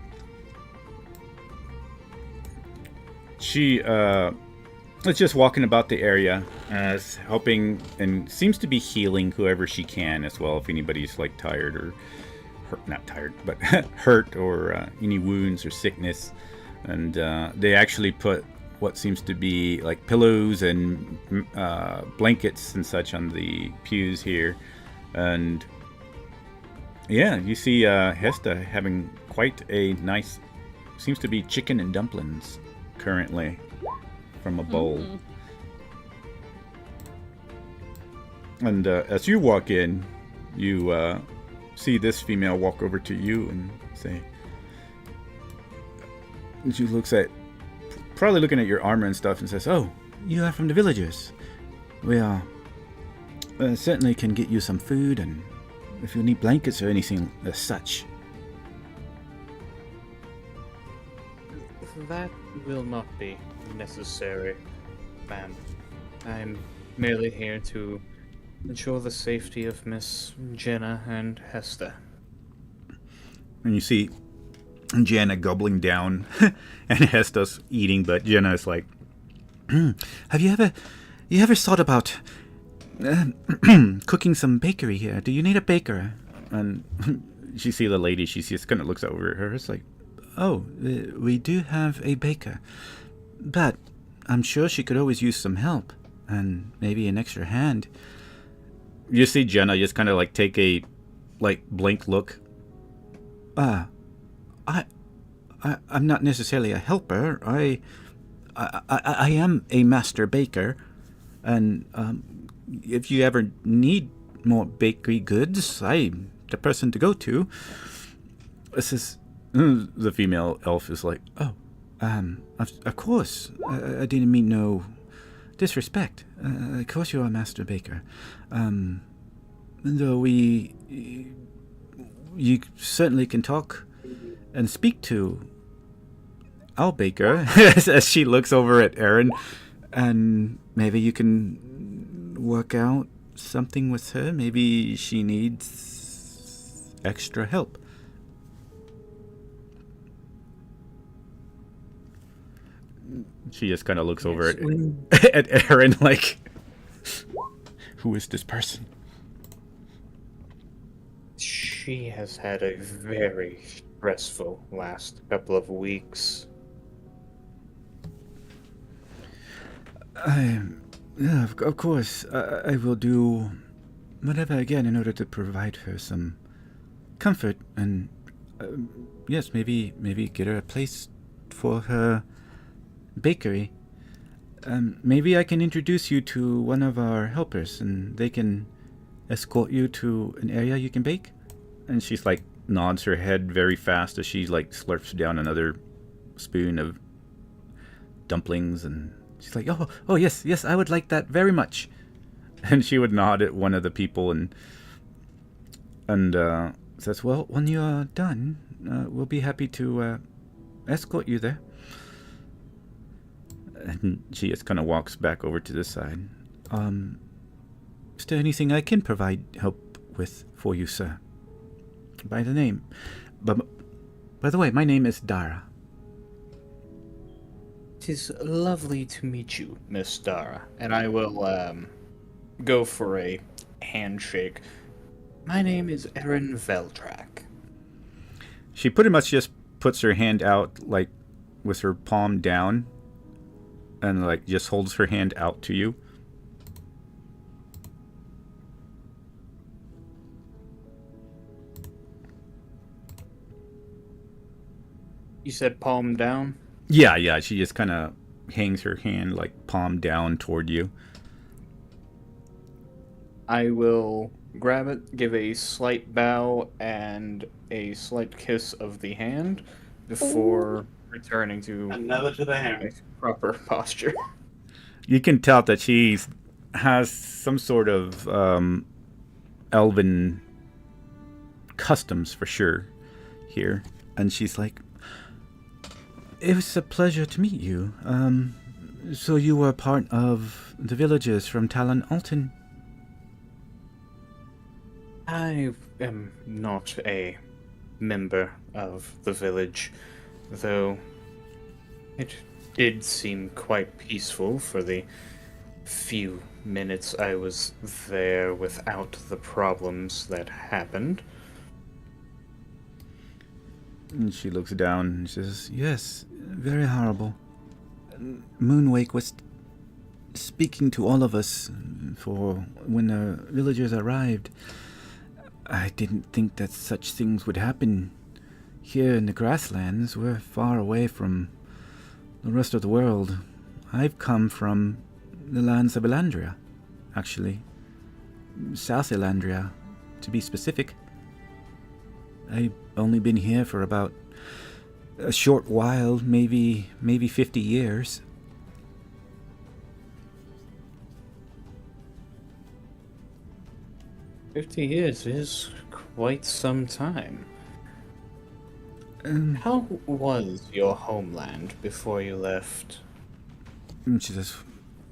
she is just walking about the area, as helping, and seems to be healing whoever she can as well, if anybody's like tired or hurt, not tired, but hurt, or any wounds or sickness. And they actually put what seems to be like pillows and blankets and such on the pews here. And yeah, you see Hesta having quite a nice, seems to be chicken and dumplings currently from a bowl. And as you walk in, you see this female walk over to you and say, and she looks at, probably looking at your armor and stuff, and says, "Oh, you are from the villagers. We are certainly can get you some food, and if you need blankets or anything as such." That will not be necessary, ma'am. I'm merely here to ensure the safety of Miss Jenna and Hesta. And you see Jenna gobbling down, and Hesta's eating, but Jenna is like, "Have you ever thought about cooking some bakery here? Do you need a baker?" And you see the lady, she just kind of looks over at her. It's like, "Oh, we do have a baker, but I'm sure she could always use some help, and maybe an extra hand." You see Jenna just kind of like take a like blank look. I'm not necessarily a helper. I am a master baker, and if you ever need more bakery goods, I'm the person to go to. This is the female elf is like, "Oh, of course. I didn't mean no disrespect. Of course you are a master baker. Though you certainly can talk and speak to our baker," as she looks over at Aaron, "and maybe you can work out something with her. Maybe she needs extra help." She just kind of looks over at Aaron like, "Who is this person?" She has had a very stressful last couple of weeks. Yeah, of course, I will do whatever I can in order to provide her some comfort, and yes, maybe get her a place for her bakery. Maybe I can introduce you to one of our helpers, and they can escort you to an area you can bake. And she's like nods her head very fast as she like slurps down another spoon of dumplings, and she's like, oh yes, I would like that very much." And she would nod at one of the people and says, "Well, when you are done, we'll be happy to escort you there." And she just kind of walks back over to this side. Is there anything I can provide help with for you, sir? By the way, my name is Dara. It is lovely to meet you, Miss Dara. And I will go for a handshake. My name is Erin Veldrak. She pretty much just puts her hand out, like, with her palm down, and, like, just holds her hand out to you. You said palm down? Yeah, she just kind of hangs her hand, like, palm down toward you. I will grab it, give a slight bow and a slight kiss of the hand before returning to Another to the hand. proper posture. You can tell that she has some sort of elven customs for sure here. And she's like, "It was a pleasure to meet you. So you were part of the villagers from Talon Alton? I am not a member of the village, though it did seem quite peaceful for the few minutes I was there without the problems that happened. And she looks down and says, yes, very horrible. Moonwake was speaking to all of us for when the villagers arrived. I didn't think that such things would happen here in the grasslands. We're far away from the rest of the world. I've come from the lands of Elandria, actually. South Elandria, to be specific. I've only been here for about a short while, maybe 50 years. "50 years is quite some time. Um, How was your homeland before you left?" And she says,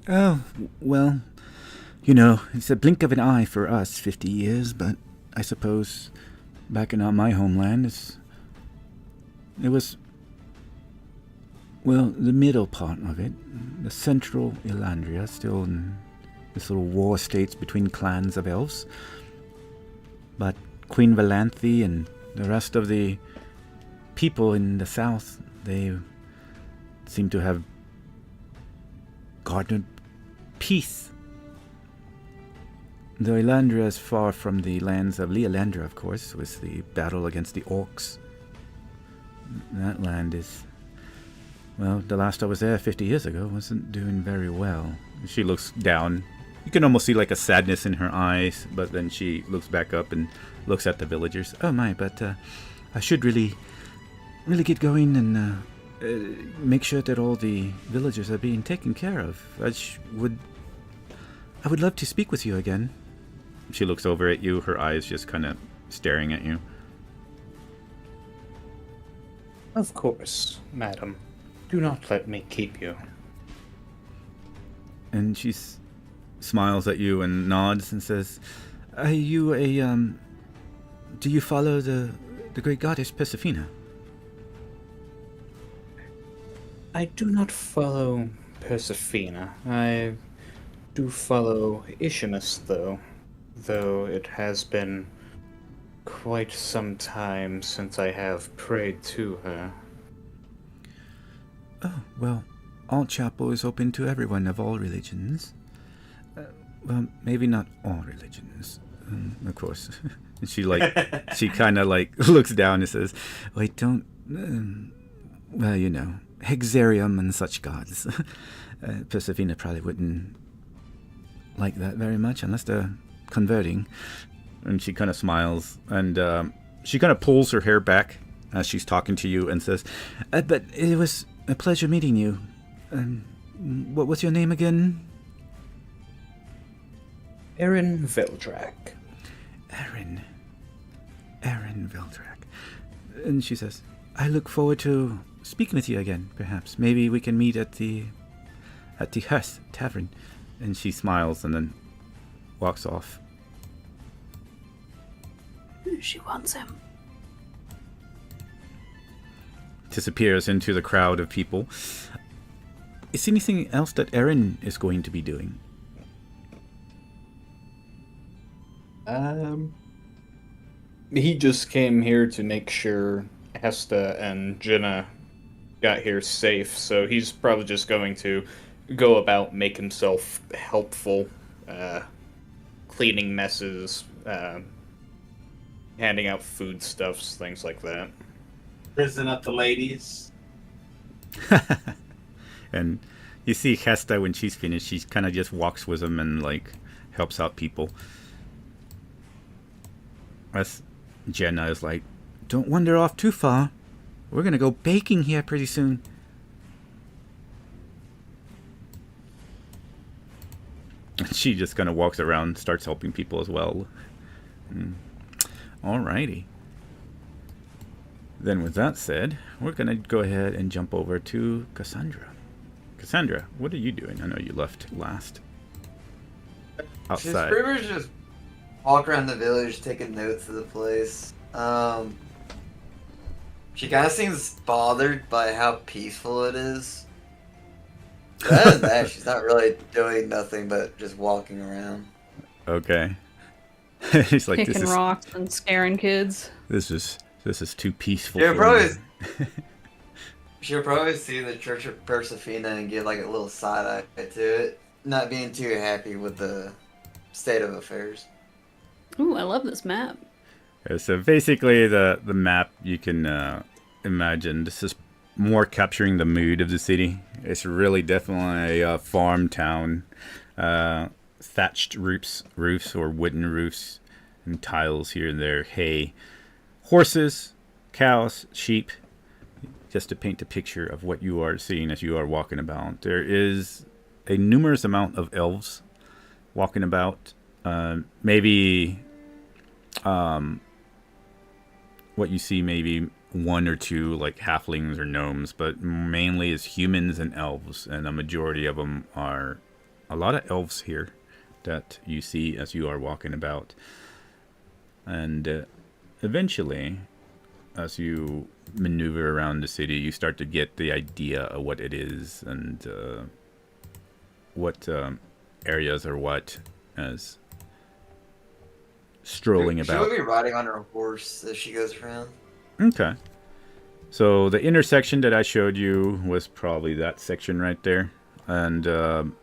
oh, well, you know, it's a blink of an eye for us, 50 years, but I suppose back in my homeland, it was, well, the middle part of it, the central Elandria, still in this little war states between clans of elves. But Queen Valanthe and the rest of the people in the south, they seem to have garnered peace. Though Elandria is far from the lands of Leolandra, of course, with the battle against the orcs. That land is, well, the last I was there 50 years ago wasn't doing very well. She looks down. You can almost see like a sadness in her eyes, but then she looks back up and looks at the villagers. Oh my, but I should really get going and make sure that all the villagers are being taken care of. I would love to speak with you again. She looks over at you, her eyes just kind of staring at you. "Of course, madam. Do not let me keep you." And she smiles at you and nods and says, are you do you follow the great goddess Persephina? I do not follow Persephina. I do follow Ishamus, though it has been quite some time since I have prayed to her. Oh, well, our chapel is open to everyone of all religions. Well, maybe not all religions, of course. She kind of looks down and says, wait, don't, well, you know, Hexarium and such gods. Persephina probably wouldn't like that very much unless they're converting. And she kind of smiles and she kind of pulls her hair back as she's talking to you and says, but it was a pleasure meeting you. What was your name again? Erin Veldrak. Erin Veldrak. And she says, I look forward to speaking with you again, perhaps. Maybe we can meet at the Hearth Tavern. And she smiles and then walks off. She wants him. Disappears into the crowd of people. Is there anything else that Erin is going to be doing? He just came here to make sure Hesta and Jenna got here safe, so he's probably just going to go about, make himself helpful, cleaning messes, handing out foodstuffs, things like that. Prison up the ladies. And you see Hesta, when she's finished, she kind of just walks with him and helps out people. As Jenna is like, don't wander off too far. We're gonna go baking here pretty soon. She just kind of walks around, starts helping people as well. Alrighty. Then with that said, we're gonna go ahead and jump over to Cassandra. Cassandra, what are you doing? I know you left last. She's Outside. pretty much just walk around the village taking notes of the place. She kind of seems bothered by how peaceful it is. But other than that, she's not really doing nothing but just walking around. Okay. He's like, Kicking rocks and scaring kids. This is too peaceful. Yeah, for probably. me. She'll probably see the Church of Persefina and give like a little side eye to it, not being too happy with the state of affairs. Ooh, I love this map. Yeah, so basically, the map you can imagine. This is more capturing the mood of the city. It's really definitely a farm town. Thatched roofs or wooden roofs, and tiles here and there. Hay, horses, cows, sheep. Just to paint a picture of what you are seeing as you are walking about. There is a numerous amount of elves walking about. Maybe what you see, maybe one or two like halflings or gnomes, but mainly is humans and elves, and a majority of them are a lot of elves here that you see as you are walking about. And eventually, as you maneuver around the city, you start to get the idea of what it is and what areas are what, as strolling about. She'll be riding on her horse as she goes around. Okay. So the intersection that I showed you was probably that section right there, and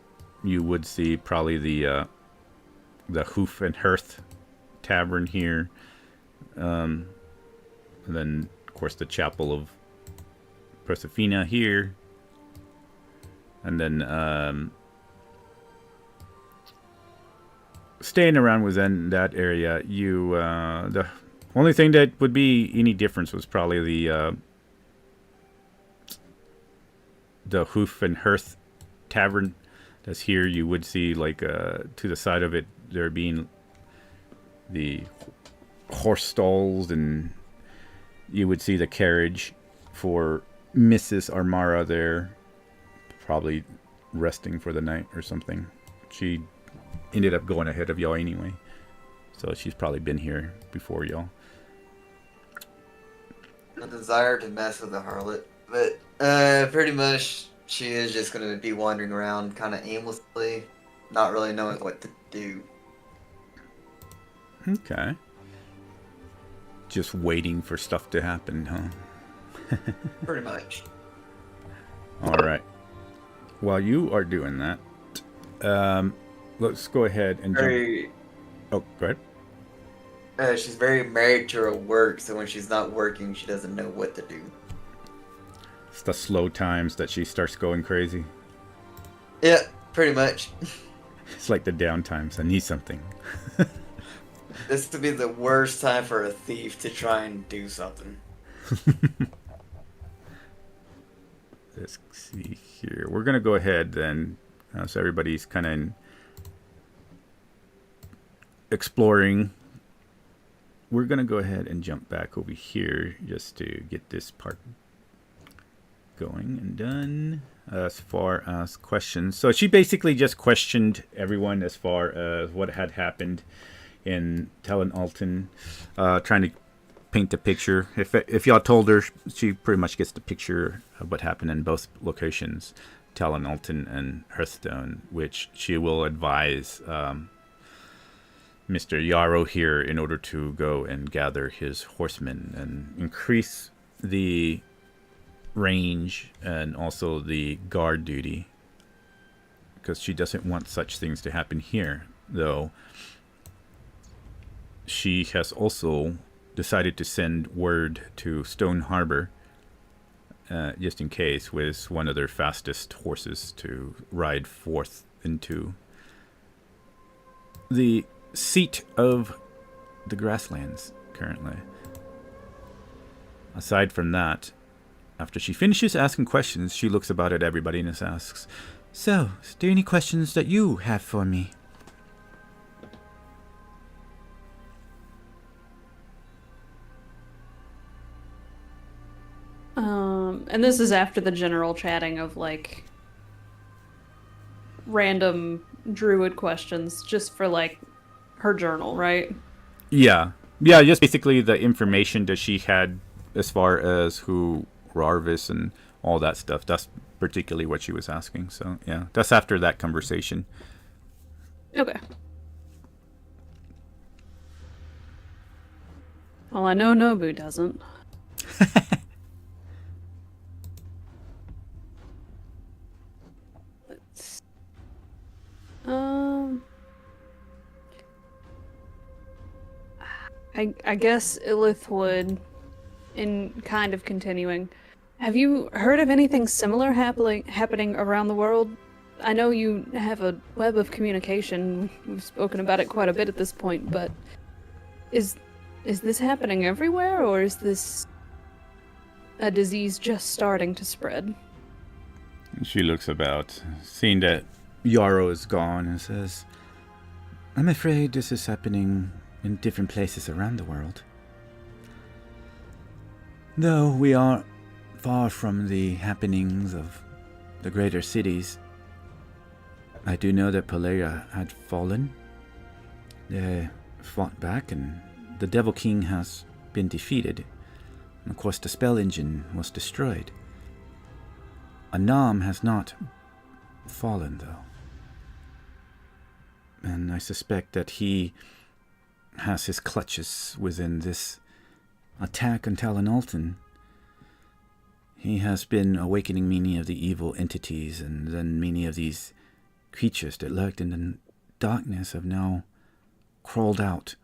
you would see probably the Hoof and Hearth Tavern here, and then of course the Chapel of Persefina here, and then staying around within that area, you the only thing that would be any difference was probably the Hoof and Hearth Tavern that's here. You would see like to the side of it there being the horse stalls, and you would see the carriage for Mrs. Armara there, probably resting for the night or something. She ended up going ahead of y'all anyway, so she's probably been here before y'all. A desire to mess with the harlot, but pretty much she is just going to be wandering around kind of aimlessly, not really knowing what to do. Okay. Just waiting for stuff to happen, huh? Pretty much. All right. While you are doing that, let's go ahead and jump. Oh, go ahead. She's very married to her work, so when she's not working, she doesn't know what to do. It's the slow times that she starts going crazy. Yeah, pretty much. It's like the down times. I need something. This would be the worst time for a thief to try and do something. Let's see here. We're going to go ahead then. So everybody's kind of exploring. We're going to go ahead and jump back over here just to get this part going and done. As far as questions. So she basically just questioned everyone as far as what had happened in Talon Alton, trying to paint a picture. If y'all told her, she pretty much gets the picture of what happened in both locations, Talon Alton and Hearthstone, which she will advise Mr. Yarrow here in order to go and gather his horsemen and increase the range and also the guard duty, because she doesn't want such things to happen here, though she has also decided to send word to Stone Harbor just in case, with one of their fastest horses to ride forth into the seat of the grasslands currently. Aside from that, after she finishes asking questions, she looks about at everybody and asks, "So, is there any questions that you have for me?" And this is after the general chatting of like random druid questions just for like her journal, right? Yeah. Yeah, just basically the information that she had as far as who Rarvis and all that stuff. That's particularly what she was asking. So, yeah, that's after that conversation. Okay. Well, I know Nobu doesn't. Let's... I guess Illith would, in kind of continuing, have you heard of anything similar happening around the world? I know you have a web of communication. We've spoken about it quite a bit at this point, but is this happening everywhere, or is this a disease just starting to spread? And she looks about, seeing that Yarrow is gone, and says, I'm afraid this is happening in different places around the world. Though we are far from the happenings of the greater cities, I do know that Polaria had fallen. They fought back, and the Devil King has been defeated. And of course, the spell engine was destroyed. Anam has not fallen, though. And I suspect that he has his clutches within this attack on Talon Alton. He has been awakening many of the evil entities, and then many of these creatures that lurked in the darkness have now crawled out,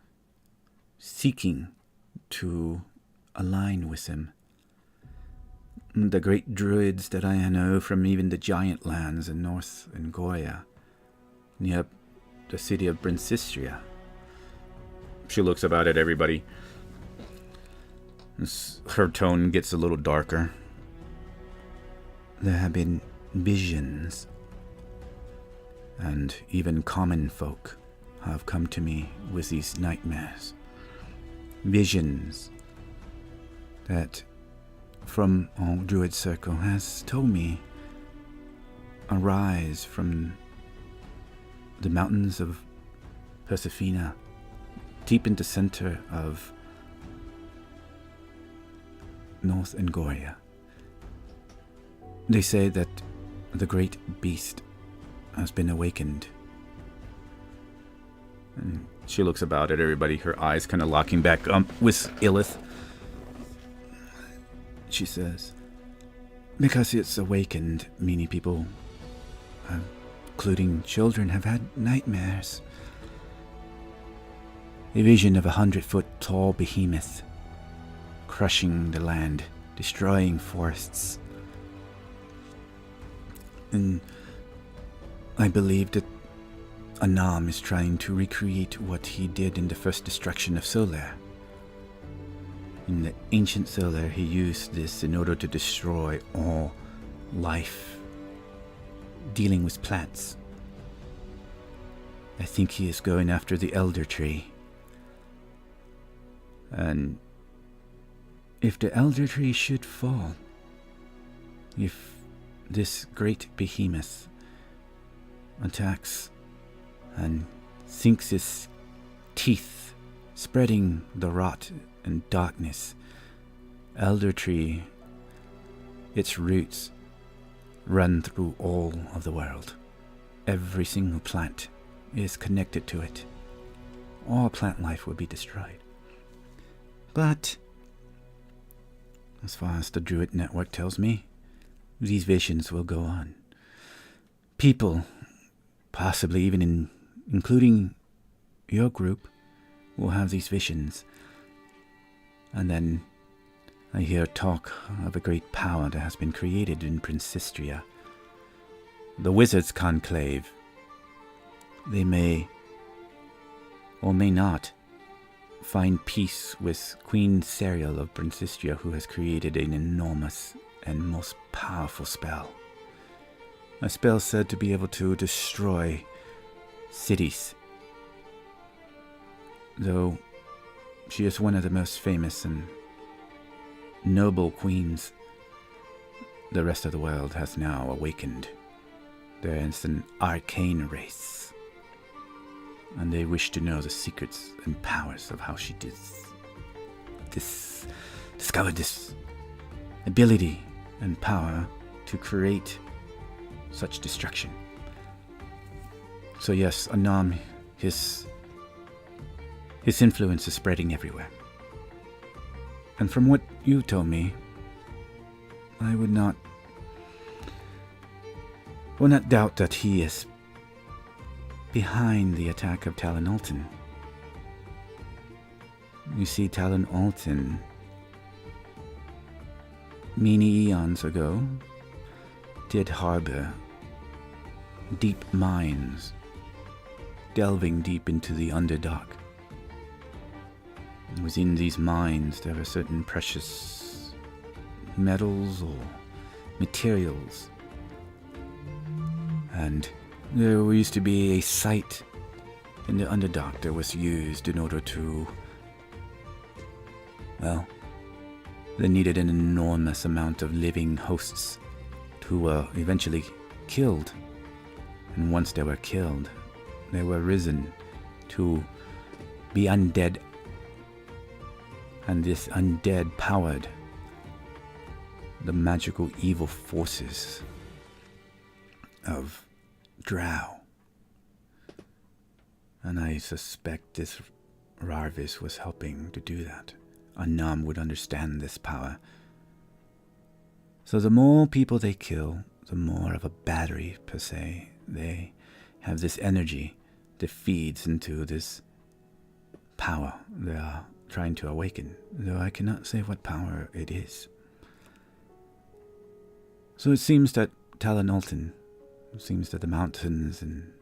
seeking to align with him. The great druids that I know from even the giant lands in North Ngoya, near the city of Brinsistria. She looks about at everybody. Her tone gets a little darker. There have been visions, and even common folk have come to me with these nightmares. Visions that, from all Druid Circle, has told me arise from the mountains of Persephina, deep in the center of North Ngoria. They say that the great beast has been awakened. And she looks about at everybody, her eyes kind of locking back with Illith. She says, because it's awakened, many people, including children, have had nightmares. A vision of 100-foot tall behemoth crushing the land, destroying forests. And I believe that Anam is trying to recreate what he did in the first destruction of Solare. In the ancient Solare, he used this in order to destroy all life, dealing with plants. I think he is going after the Elder Tree. And if the Elder Tree should fall, if this great behemoth attacks and sinks his teeth, spreading the rot and darkness, Elder Tree, its roots run through all of the world. Every single plant is connected to it. All plant life will be destroyed. But as far as the Druid Network tells me, these visions will go on. People, possibly even including your group, will have these visions. And then I hear talk of a great power that has been created in Princistria. The Wizards' Conclave. They may, or may not, find peace with Queen Serial of Princistria, who has created an enormous and most powerful spell. A spell said to be able to destroy cities. Though she is one of the most famous and noble queens, the rest of the world has now awakened. there is an arcane race, and they wish to know the secrets and powers of how she discovered this ability and power to create such destruction. So yes, Anam, his influence is spreading everywhere. And from what you told me, I would not doubt that he is behind the attack of Talon Alton. You see, Talon Alton, many eons ago, did harbor deep mines, delving deep into the Underdark. Within these mines, there are certain precious metals or materials. And there used to be a site in the Underdark that was used in order to, well, they needed an enormous amount of living hosts who were eventually killed. And once they were killed, they were risen to be undead. And this undead powered the magical evil forces of Drow. And I suspect this Rarvis was helping to do that. Anam would understand this power. So the more people they kill, the more of a battery, per se, they have this energy that feeds into this power they are trying to awaken, though I cannot say what power it is. So it seems that Talon Alton, it seems that the mountains in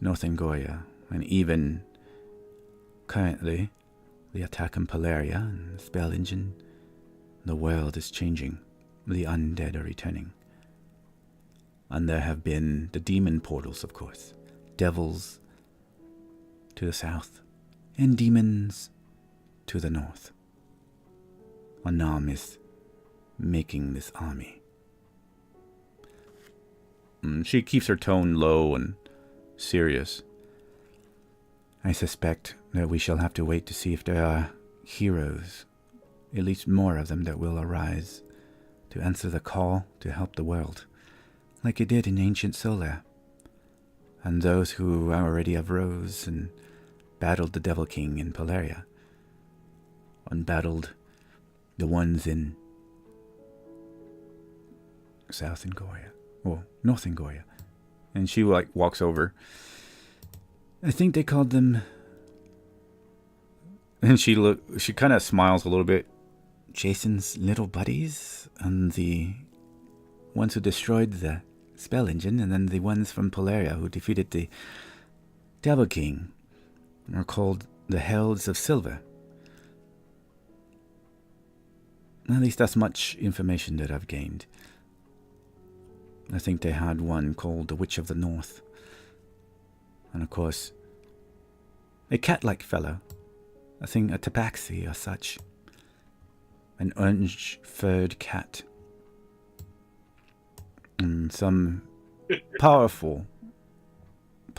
North Angoria, and even currently the attack on Polaria and the Spell Engine, the world is changing. The undead are returning. And there have been the demon portals, of course. Devils to the south, and demons to the north. Anam is making this army. She keeps her tone low and serious. I suspect that we shall have to wait to see if there are heroes, at least more of them, that will arise to answer the call to help the world, like it did in ancient Solare. And those who already arose and battled the Devil King in Polaria, and battled the ones in South Angoria, or North Angoria. And she walks over. I think they called them, and she kind of smiles a little bit, Jason's little buddies, and the ones who destroyed the Spell Engine, and then the ones from Polaria who defeated the Devil King are called the Heralds of Silver. At least that's much information that I've gained. I think they had one called the Witch of the North. And of course, a cat-like fellow, I think a tabaxi or such. An orange-furred cat. And some powerful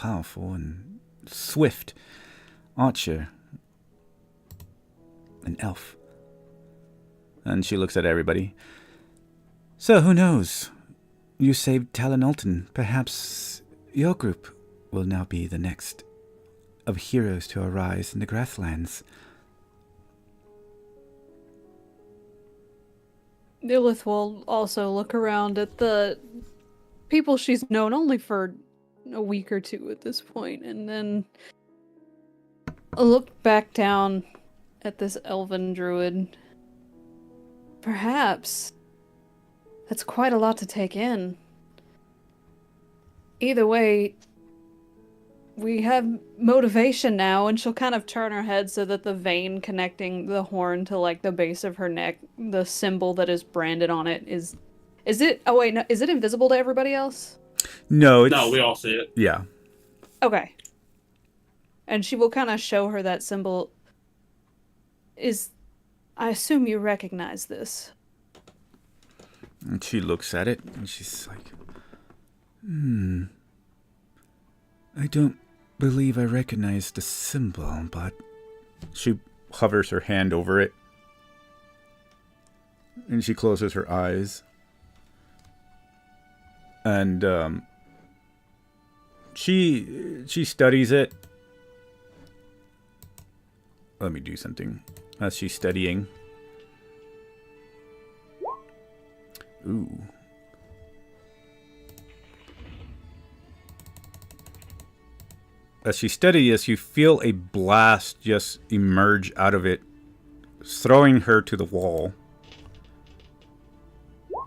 and swift archer. An elf. And she looks at everybody. So who knows? You saved Talon Alton. Perhaps your group will now be the next of heroes to arise in the grasslands. Lilith will also look around at the people she's known only for a week or two at this point, and then look back down at this elven druid. Perhaps that's quite a lot to take in. Either way, we have motivation now, and she'll kind of turn her head so that the vein connecting the horn to like the base of her neck, the symbol that is branded on it is it, oh wait, no, is it invisible to everybody else? No, we all see it. Yeah. Okay. And she will kind of show her that symbol. I assume you recognize this. And she looks at it and she's like, I don't believe I recognize the symbol, but... She hovers her hand over it. And she closes her eyes. And, she studies it. Let me do something. As she's studying. Ooh. As she studies, you feel a blast just emerge out of it, throwing her to the wall.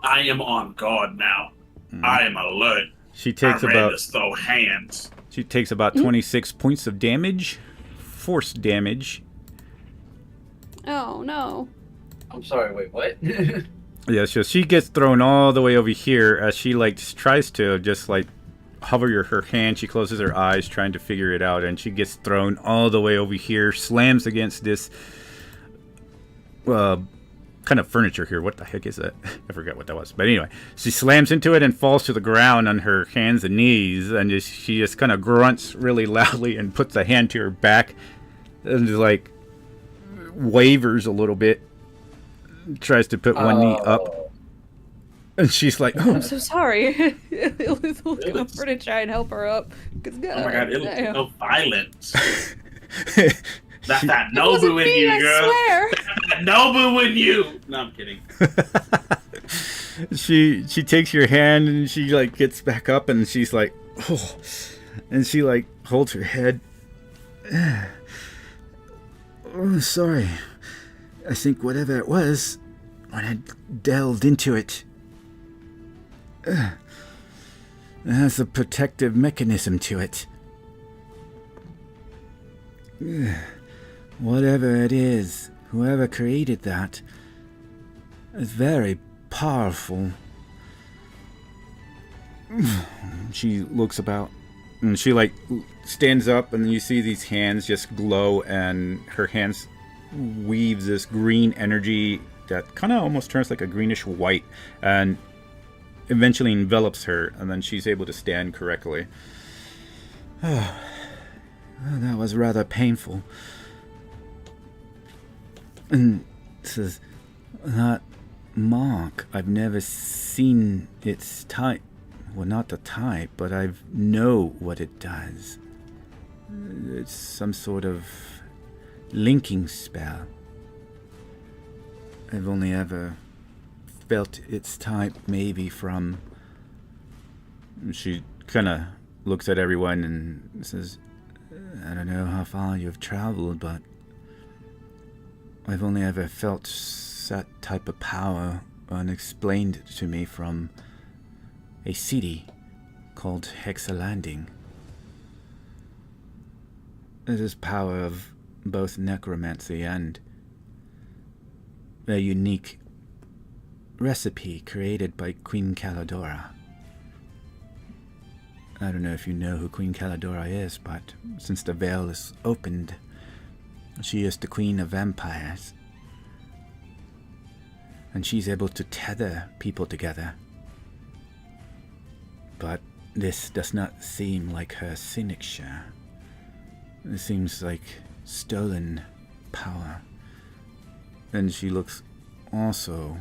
I am on guard now. I am alert. She takes I'm ready about to throw hands. She takes about 26 points of damage, force damage. Oh no. I'm sorry, wait, what? Yeah, so she gets thrown all the way over here as she like tries to just like hover her hand. She closes her eyes trying to figure it out, and she gets thrown all the way over here, slams against this kind of furniture here. What the heck is that? I forgot what that was. But anyway, she slams into it and falls to the ground on her hands and knees, and she just kind of grunts really loudly and puts a hand to her back and just like wavers a little bit. Tries to put one knee up. And she's like, oh. I'm so sorry. We'll come over to try and help her up. Oh my god, it'll take no violence. That's that It wasn't Nobu in me, you, I girl. swear. That Nobu in you. No, I'm kidding. She takes your hand and she like gets back up and she's like, oh. And she like holds her head. Oh, sorry. I think whatever it was, when I delved into it, it has a protective mechanism to it. Whatever it is, whoever created that is very powerful. She looks about and she like stands up, and you see these hands just glow, and her hands weaves this green energy that kind of almost turns like a greenish white and eventually envelops her, and then she's able to stand correctly. Oh, that was rather painful. And says, that mark, I've never seen its type. Well, not the type, but I know what it does. It's some sort of linking spell. I've only ever felt its type maybe from... She kind of looks at everyone and says, I don't know how far you've traveled, but I've only ever felt that type of power unexplained to me from a city called Hexa Landing. It is power of both necromancy and a unique recipe created by Queen Calidora. I don't know if you know who Queen Calidora is, but since the veil is opened, she is the queen of vampires. And she's able to tether people together. But this does not seem like her signature. It seems like stolen power. And she looks also...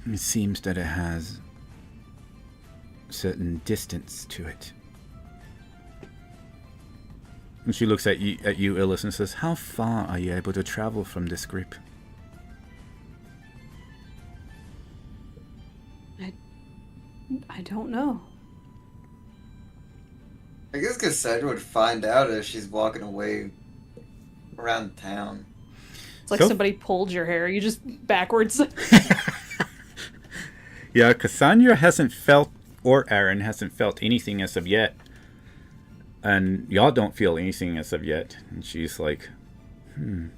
It seems that it has certain distance to it. And she looks at you, Illis, and says, how far are you able to travel from this group? I don't know. I guess Cassandra would find out if she's walking away around town. It's like somebody pulled your hair. You just backwards. Yeah, Cassandra hasn't felt, or Aaron hasn't felt anything as of yet. And y'all don't feel anything as of yet. And she's like, it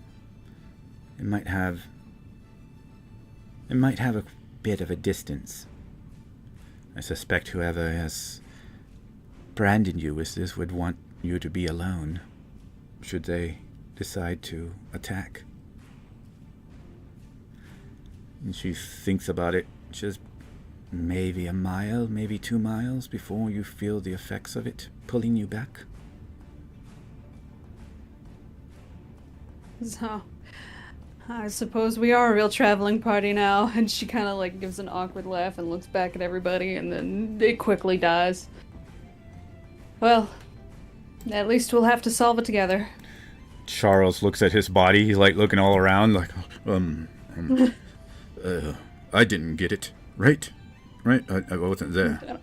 might have a bit of a distance. I suspect whoever has branded you with this would want you to be alone, should they decide to attack. And she thinks about it. She says, maybe a mile, maybe 2 miles before you feel the effects of it pulling you back. So, I suppose we are a real traveling party now. And she kind of like gives an awkward laugh and looks back at everybody, and then it quickly dies. Well, at least we'll have to solve it together. Charles looks at his body. He's like looking all around, like, I didn't get it, right? Right? I wasn't there.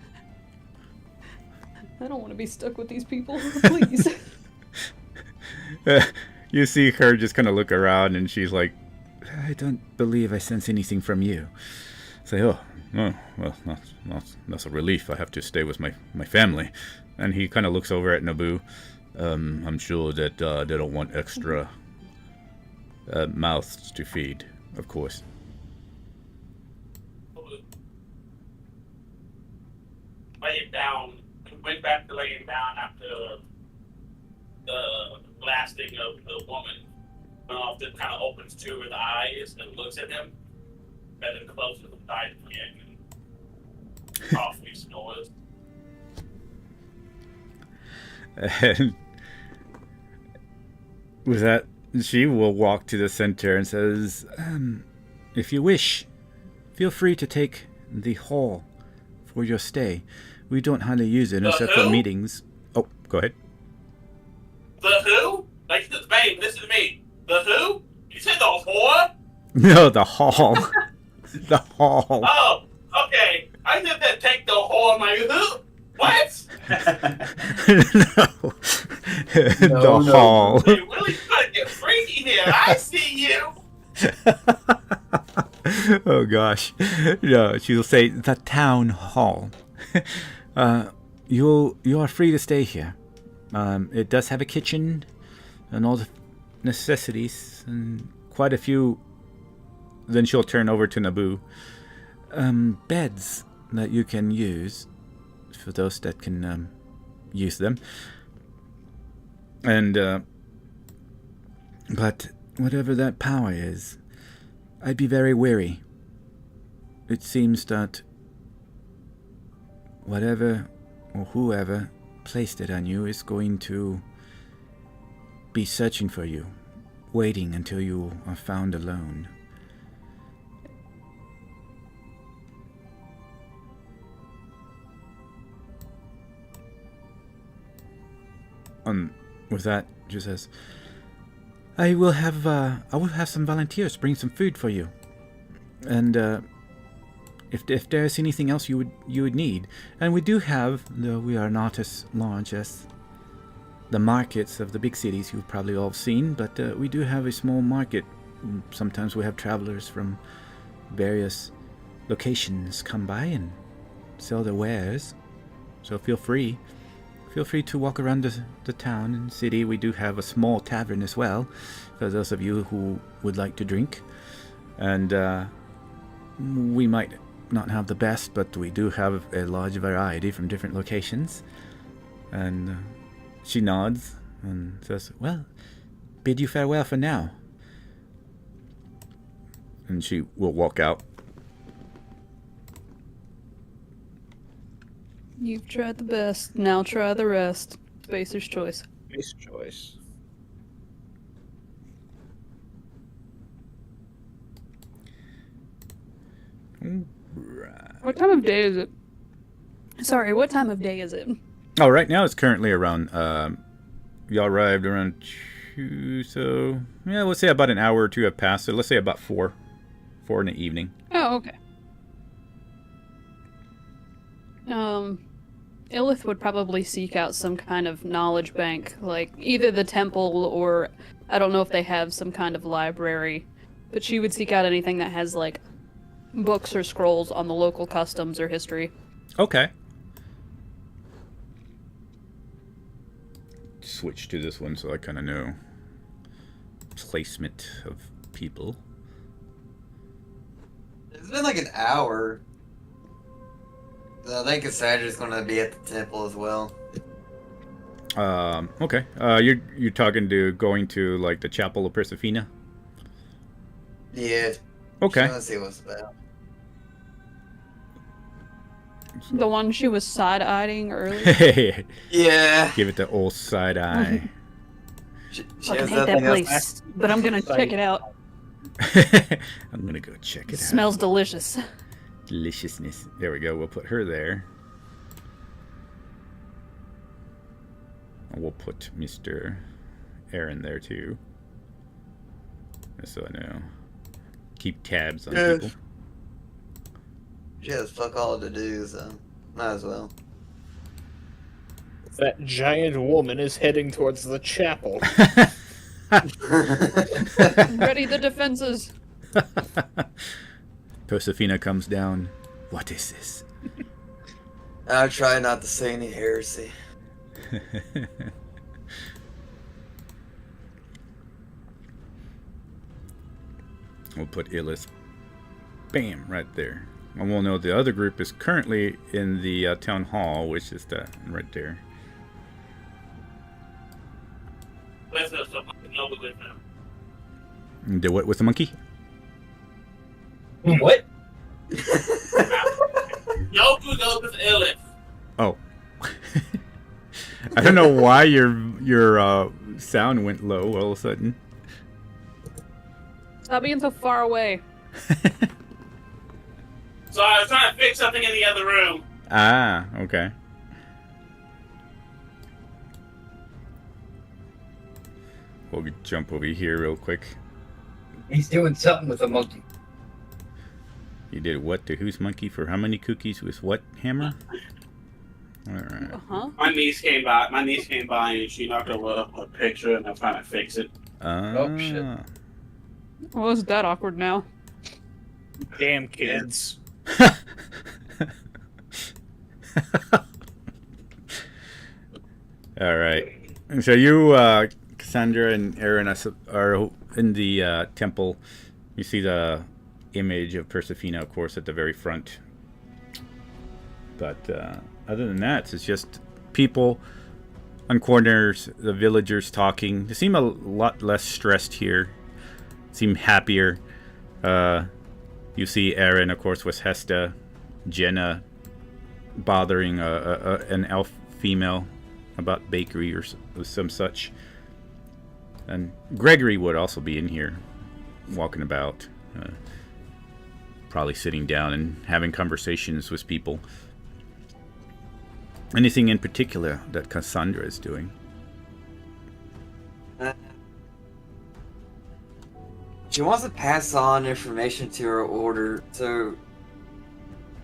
I don't want to be stuck with these people, please. You see her just kind of look around, and she's like, I don't believe I sense anything from you. Say, oh, well, that's a relief. I have to stay with my family. And he kind of looks over at Naboo. I'm sure that they don't want extra mouths to feed, of course. Laying down, went back to laying down after the blasting of the woman went off. Then kind of opens two of her eyes and looks at him, and then closes the eyes again and softly snores. And with that, she will walk to the center and says, if you wish, feel free to take the hall for your stay. We don't hardly use it except for meetings. Oh, go ahead. The who? Like, babe, this is me. The who? You said the whore? No, the hall. The hall. Oh, okay. I said that take the whore, my who? What? No. The hall. You really trying to get freaky here. I see you. Oh gosh. No, she'll say the town hall. You are free to stay here. It does have a kitchen and all the necessities and quite a few. Then she'll turn over to Naboo. Beds that you can use for those that can use them. And but whatever that power is, I'd be very wary. It seems that whatever or whoever placed it on you is going to be searching for you, waiting until you are found alone. With that, she says, I will have some volunteers bring some food for you. And if there's anything else you would need, and we do have, though we are not as large as the markets of the big cities you've probably all seen, but we do have a small market. Sometimes we have travelers from various locations come by and sell their wares. So feel free to walk around the town and city. We do have a small tavern as well, for those of you who would like to drink. And we might not have the best, but we do have a large variety from different locations. And she nods and says, well, bid you farewell for now. And she will walk out. You've tried the best, now try the rest. Spacer's choice. Spacer's choice. What time of day is it? Sorry, what time of day is it? Oh, right now it's currently around, y'all arrived around 2, so, yeah, let's say about an hour or two have passed, so let's say about 4 in the evening. Oh, okay. Illith would probably seek out some kind of knowledge bank, like either the temple or I don't know if they have some kind of library, but she would seek out anything that has like books or scrolls on the local customs or history. Okay. Switch to this one so I kind of know placement of people. It's been like an hour. I think Cassandra's gonna be at the temple as well. Okay. You're talking to going to like the Chapel of Persefina? Yeah. Okay. Let's see what's about. The one she was side-eyeing earlier. Yeah. Give it the old side eye. She I has hate that nothing else. place, but I'm gonna check it out. I'm gonna go check it out. Smells delicious. Deliciousness. There we go. We'll put her there. And we'll put Mr. Aaron there too. Just so I know. Keep tabs on people. She has fuck all to do, so might as well. That giant woman is heading towards the chapel. Ready the defenses. Josefina comes down. What is this? I try not to say any heresy. We'll put Illith. Bam, right there. And we'll know the other group is currently in the town hall, which is that right there. With us, nobody with them. And do what with the monkey? What? Yoku goes with Ellis. Oh. I don't know why your sound went low all of a sudden. Stop being so far away. So I was trying to fix something in the other room. Ah, okay. We'll jump over here real quick. He's doing something with a monkey. You did what to whose monkey for how many cookies with what hammer? Alright. Uh-huh. My niece came by. And she knocked over a picture, and I'm trying to fix it. Oh, shit. Well, is that awkward now? Damn kids. Alright. So you, Cassandra and Aaron are in the temple. You see the image of Persefina, of course, at the very front. But other than that, it's just people on corners, the villagers talking. They seem a lot less stressed here. Seem happier. You see Aaron, of course, with Hesta, Jenna bothering an elf female about bakery or some such. And Gregory would also be in here, walking about, probably sitting down and having conversations with people. Anything in particular that Cassandra is doing? She wants to pass on information to her order, so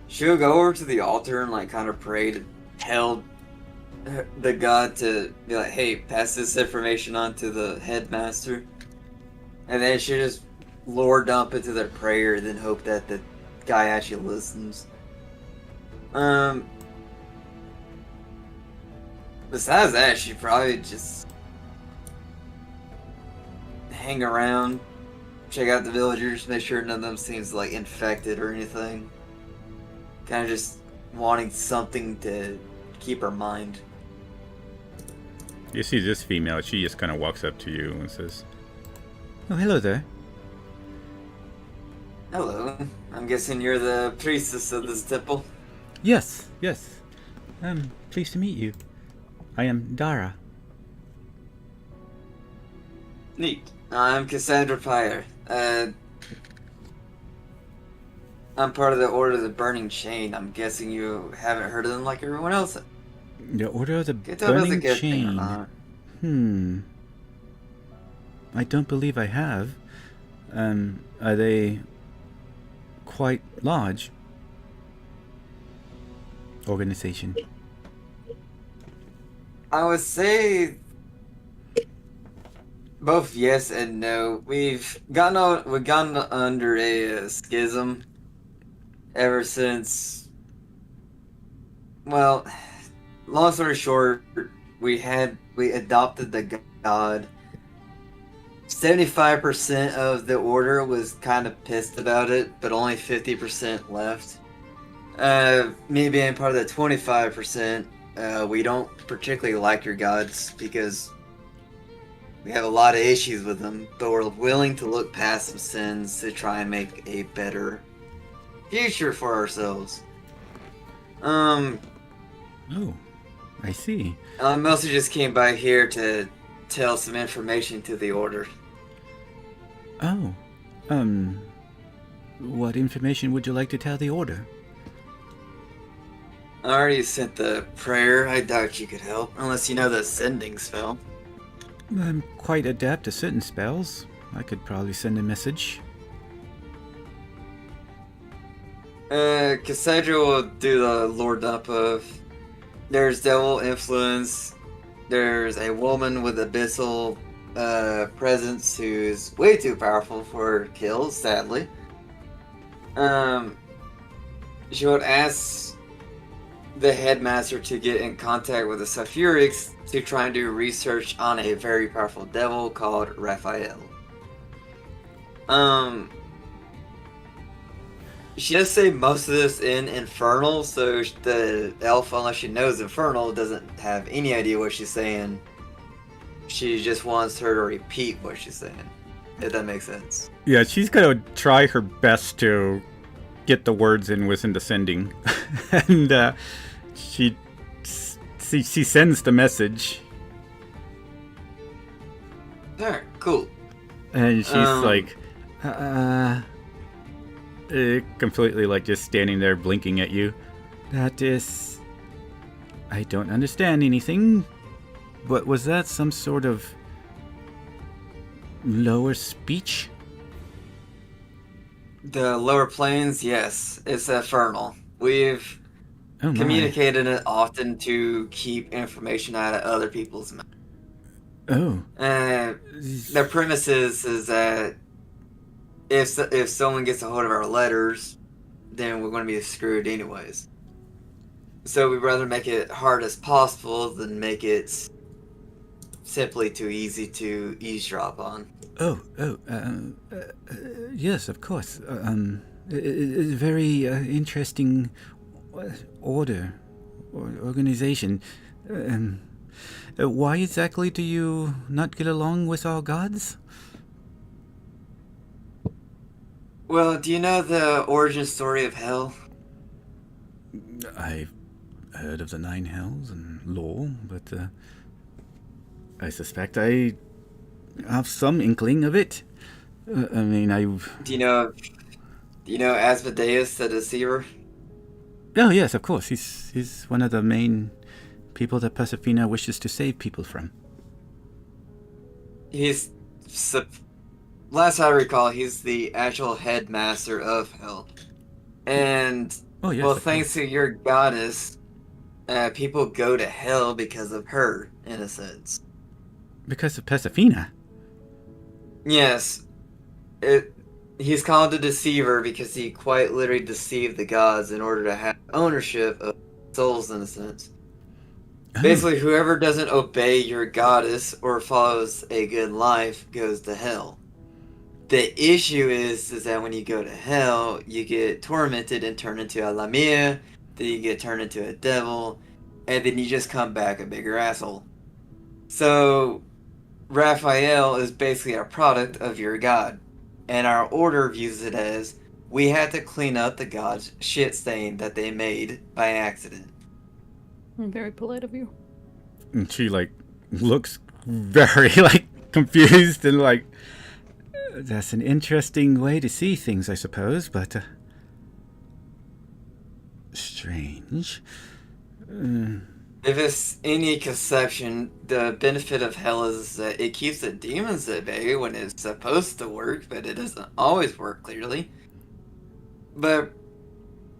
she'll go over to the altar and like kind of pray to tell the god to be like, hey, pass this information on to the headmaster. And then she'll just lore dump it to their prayer and then hope that the guy actually listens. Besides that, she'd probably just hang around, check out the villagers, make sure none of them seems like infected or anything. Kind of just wanting something to keep her mind. You see this female, she just kind of walks up to you and says, "Oh, hello there." Hello. I'm guessing you're the priestess of this temple. Yes, yes. I'm pleased to meet you. I am Dara. Neat. I'm Cassandra Pyre. I'm part of the Order of the Burning Chain. I'm guessing you haven't heard of them like everyone else. The Order of the Can't tell if that's a Burning good thing or Chain. not. I don't believe I have. Are they quite large organization? I would say both yes and no. We've gone under a schism ever since. Well, long story short, we adopted the god. 75% of the order was kind of pissed about it, but only 50% left. Me being part of the 25%. We don't particularly like your gods because we have a lot of issues with them, but we're willing to look past some sins to try and make a better future for ourselves. Um, Oh, I see. I mostly just came by here to tell some information to the Order. Oh, what information would you like to tell the Order? I already sent the prayer. I doubt you could help, unless you know the sending spell. I'm quite adept to certain spells. I could probably send a message. Cassandra will do the lord up of. There's devil influence. There's a woman with abyssal presence who's way too powerful for kills, sadly. She would ask the headmaster to get in contact with the Sulfurics to try and do research on a very powerful devil called Raphael. She does say most of this in Infernal, so the elf, unless she knows Infernal, doesn't have any idea what she's saying. She just wants her to repeat what she's saying, if that makes sense. Yeah, she's gonna try her best to get the words in within the sending, and she sends the message, Alright, cool. and she's like, completely like just standing there blinking at you. That is, I don't understand anything. But was that some sort of lower speech? The lower planes, yes, it's Infernal. We've Oh my. communicated it often to keep information out of other people's mouths. Oh. The premise is that if someone gets a hold of our letters, then we're going to be screwed anyways. So we'd rather make it hard as possible than make it simply too easy to eavesdrop on. Yes, of course. Very interesting order or organization. Why exactly do you not get along with our gods? Well, do you know the origin story of hell? I've heard of the Nine Hells and lore, but I suspect I have some inkling of it. I mean, Do you know Asmodeus the Deceiver? Oh yes, of course. He's one of the main people that Persephone wishes to save people from. Last I recall, he's the actual headmaster of hell. And, Oh yes. well, of thanks to your goddess, people go to hell because of her, in a sense. Because of Persephone. Yes. He's called a deceiver because he quite literally deceived the gods in order to have ownership of souls, in a sense. Oh. Basically, whoever doesn't obey your goddess or follows a good life goes to hell. The issue is that when you go to hell, you get tormented and turned into a Lamia, then you get turned into a devil, and then you just come back a bigger asshole. So, Raphael is basically a product of your god, and our order views it as we had to clean up the god's shit stain that they made by accident. Very polite of you. And she looks very confused and that's an interesting way to see things, I suppose, but strange. If it's any conception, the benefit of hell is that it keeps the demons at bay when it's supposed to work, but it doesn't always work, clearly. But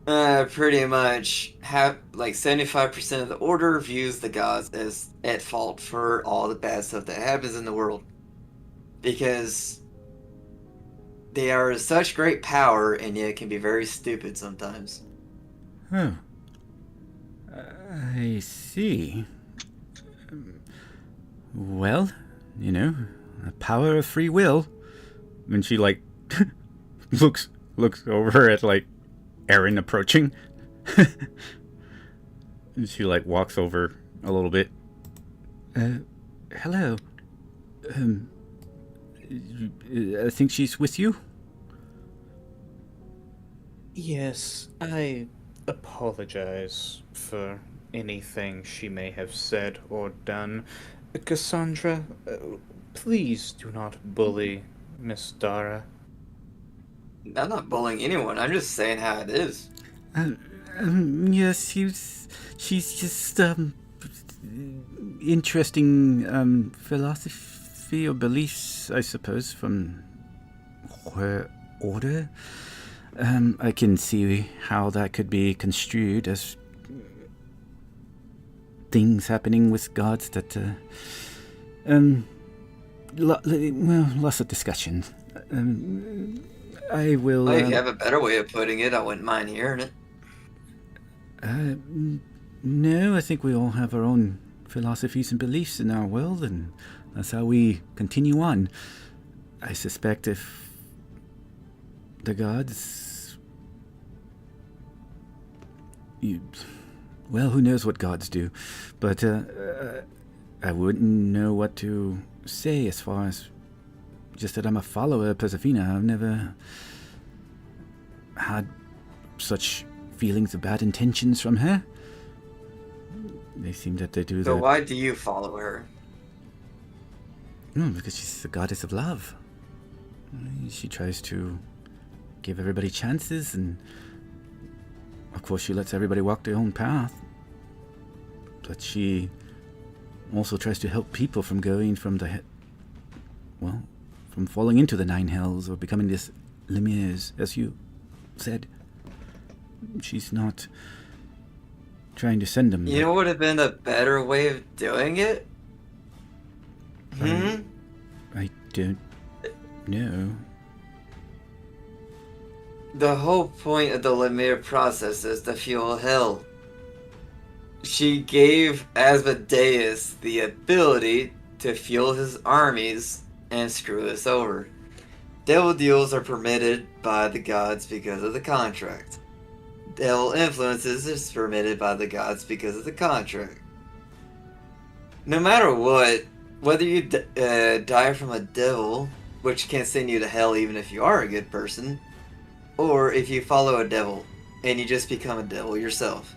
pretty much 75% of the order views the gods as at fault for all the bad stuff that happens in the world. Because they are such great power and yet can be very stupid sometimes. Oh. I see. Well, the power of free will. And she looks over at Aaron approaching. And she walks over a little bit. Hello. I think she's with you? Yes, I apologize for anything she may have said or done. Cassandra, please do not bully Miss Dara. I'm not bullying anyone. I'm just saying how it is. Yes, she's just interesting philosophy or beliefs, I suppose, from her order. I can see how that could be construed as things happening with gods that, lots of discussion. I will. Well, if you have a better way of putting it, I wouldn't mind hearing it. No, I think we all have our own philosophies and beliefs in our world, and that's how we continue on. I suspect if the gods... well, who knows what gods do, but I wouldn't know what to say as far as just that I'm a follower of Persephina. I've never had such feelings of bad intentions from her. They seem that they do So that. why do you follow her? Because she's the goddess of love. She tries to give everybody chances, and of course she lets everybody walk their own path. But she also tries to help people from going from from falling into the nine hells or becoming this Lemires, as you said. She's not trying to send them. You know what would have been a better way of doing it? I don't know. The whole point of the Lemire process is to fuel hell. She gave Asmodeus the ability to fuel his armies and screw us over. Devil deals are permitted by the gods because of the contract. Devil influences is permitted by the gods because of the contract. No matter what, whether you die from a devil, which can send you to hell even if you are a good person, or if you follow a devil and you just become a devil yourself,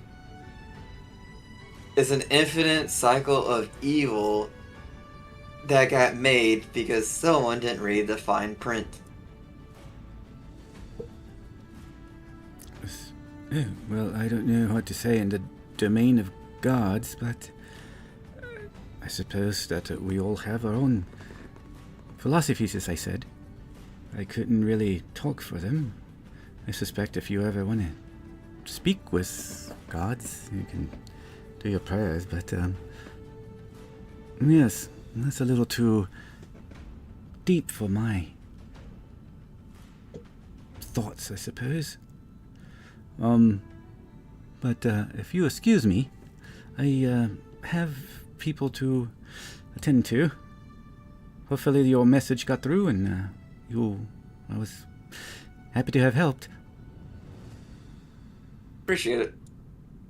it's an infinite cycle of evil that got made because someone didn't read the fine print. Well, I don't know what to say in the domain of gods, but I suppose that we all have our own philosophies, as I said. I couldn't really talk for them. I suspect if you ever want to speak with gods, you can do your prayers, but yes, that's a little too deep for my thoughts, I suppose. But if you excuse me, I have people to attend to. Hopefully your message got through, and I was happy to have helped. Appreciate it.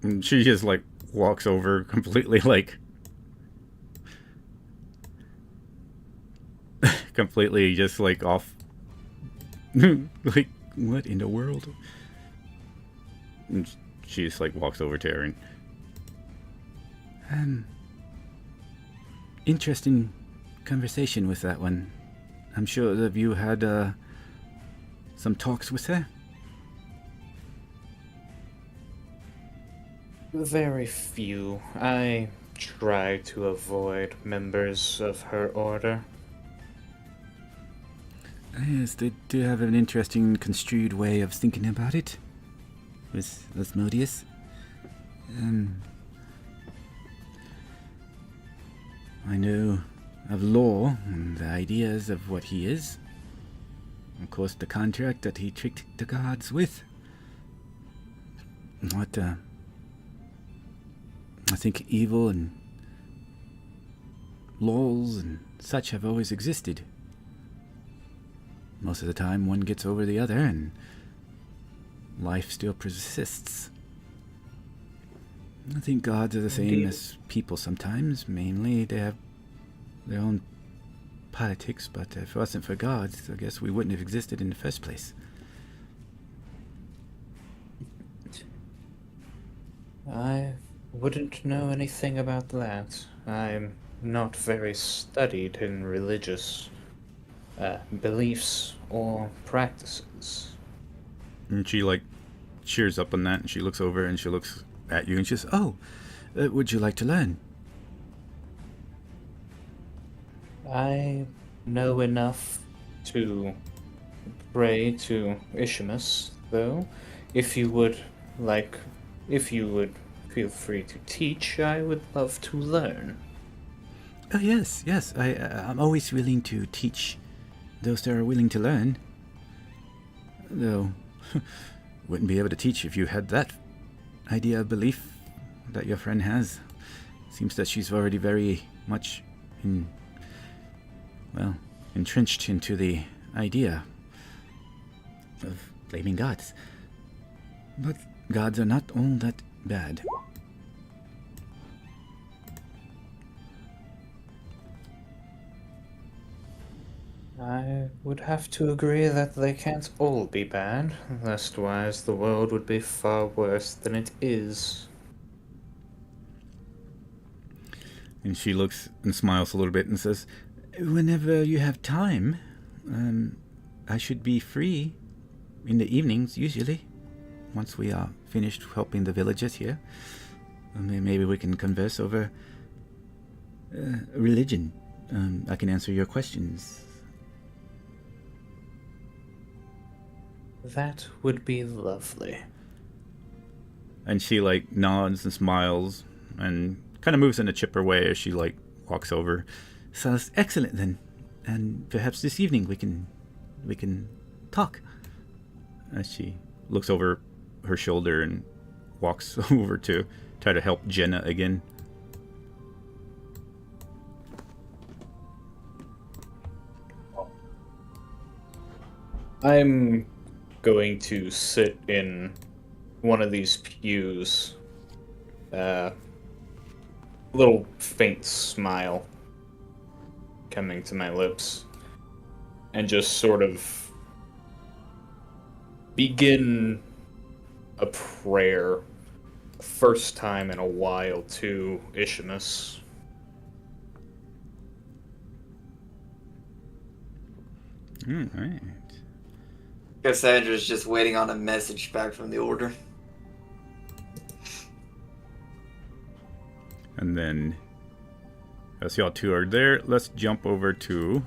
And she just walks over completely completely just off. What in the world? And she just walks over to her and interesting conversation with that one. I'm sure that you had some talks with her. Very few. I try to avoid members of her order. Yes, they do have an interesting construed way of thinking about it. With Asmodeus. I know of law and the ideas of what he is. Of course, the contract that he tricked the gods with. What, I think evil and laws and such have always existed. Most of the time, one gets over the other, and life still persists. I think gods are the same as people sometimes. Mainly, they have their own politics, but if it wasn't for gods, I guess we wouldn't have existed in the first place. I wouldn't know anything about that. I'm not very studied in religious beliefs or practices. And she like cheers up on that, and she looks over and she looks at you and she says, "Oh, would you like to learn?" I know enough to pray to Ishamus, though. If you would if you would feel free to teach, I would love to learn. Oh yes, yes. I'm always willing to teach those that are willing to learn. Though, wouldn't be able to teach if you had that idea of belief that your friend has. Seems that she's already very much entrenched into the idea of blaming gods. But gods are not all that bad. I would have to agree that they can't all be bad. Lestwise, the world would be far worse than it is. And she looks and smiles a little bit and says, "Whenever you have time, I should be free in the evenings, usually, once we are finished helping the villagers here. Maybe we can converse over religion. I can answer your questions." That would be lovely. And she like nods and smiles and kind of moves in a chipper way as she like walks over. Says, "Excellent then, and perhaps this evening we can talk." As she looks over her shoulder and walks over to try to help Jenna again. I'm going to sit in one of these pews. Little faint smile coming to my lips. And just sort of begin a prayer. First time in a while to Ishamus. All right. Cassandra's just waiting on a message back from the order. And then, as y'all two are there, let's jump over to.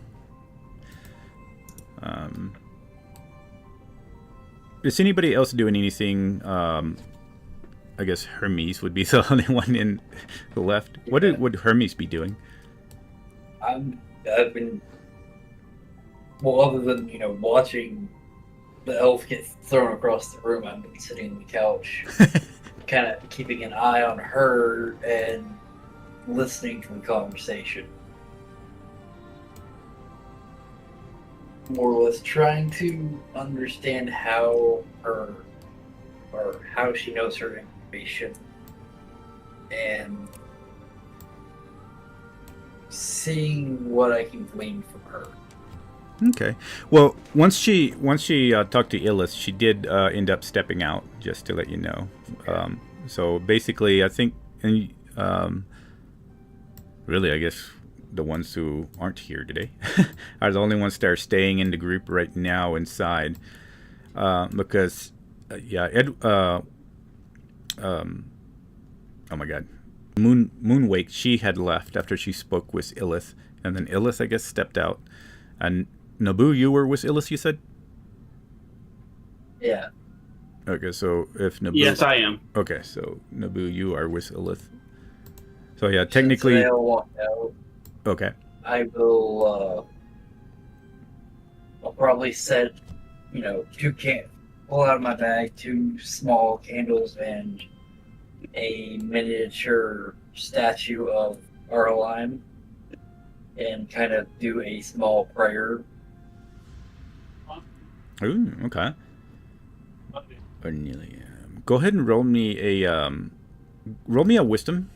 Is anybody else doing anything? I guess Hermes would be the only one in the left. What would Hermes be doing? I've been, well, other than watching the elf get thrown across the room, I've been sitting on the couch, kind of keeping an eye on her and listening to the conversation. More or less trying to understand how she knows her information and seeing what I can glean from her. Okay. Well, once she talked to Illith, she did end up stepping out, just to let you know. So basically, I think, and really, I guess the ones who aren't here today are the only ones that are staying in the group right now inside, because oh my God, Moonwake, she had left after she spoke with Illith, and then Illith, I guess, stepped out, and Naboo, you were with Illith, you said? Yeah. Okay, so if Naboo... Yes, I am. Okay, so Naboo, you are with Illith. So yeah, technically... Since they all walked out, okay. I will, I'll probably set, pull out of my bag 2 small candles and a miniature statue of Arlime and kind of do a small prayer. Ooh, okay. Cornelia. Go ahead and roll me a wisdom.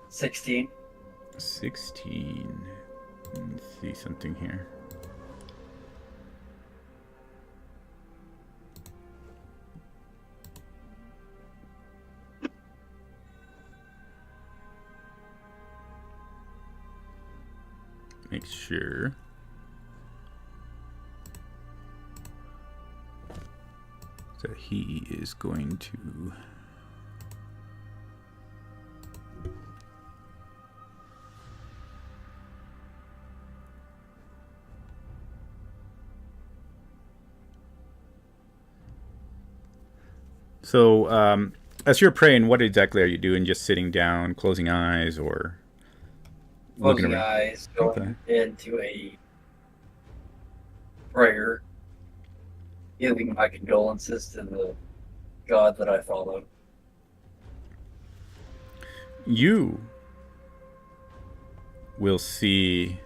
$16. 16. Let me see something here. make sure. So he is going to... So, as you're praying, what exactly are you doing? Just sitting down, closing eyes, or looking Closing around? eyes, going into a prayer, giving my condolences to the God that I follow. You will see...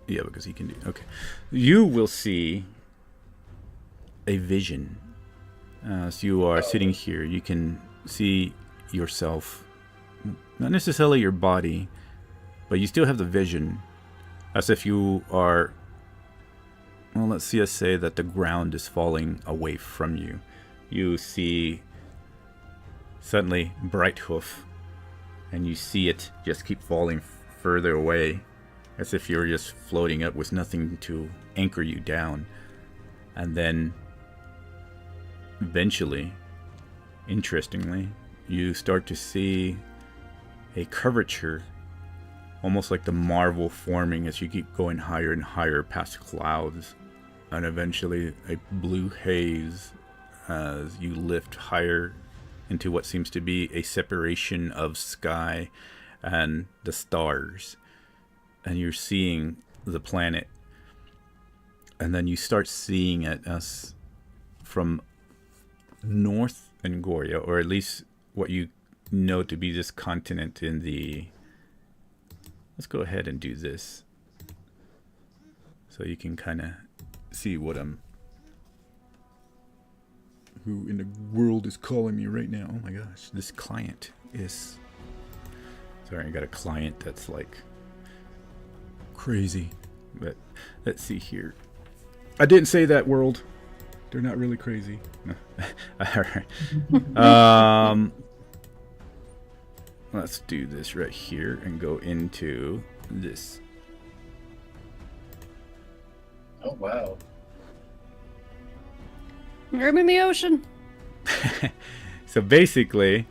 Yeah, because he can do... Okay. You will see a vision. As you are sitting here, you can see yourself, not necessarily your body, but you still have the vision, as if you are, well, let's see us say that the ground is falling away from you. You see suddenly BrightHoof, and you see it just keep falling further away, as if you're just floating up with nothing to anchor you down. And then eventually, interestingly, you start to see a curvature, almost like the marvel forming as you keep going higher and higher past clouds, and eventually a blue haze as you lift higher into what seems to be a separation of sky and the stars, and you're seeing the planet, and then you start seeing it as from North Angoria, or at least what you know to be this continent in the... Let's go ahead and do this so you can kind of see what who in the world is calling me right now. Oh my gosh, this client is... Sorry, I got a client that's like crazy. But let's see here. I didn't say that, world. They're not really crazy. No. All right. Let's do this right here and go into this. Oh, wow. I'm in the ocean. So basically,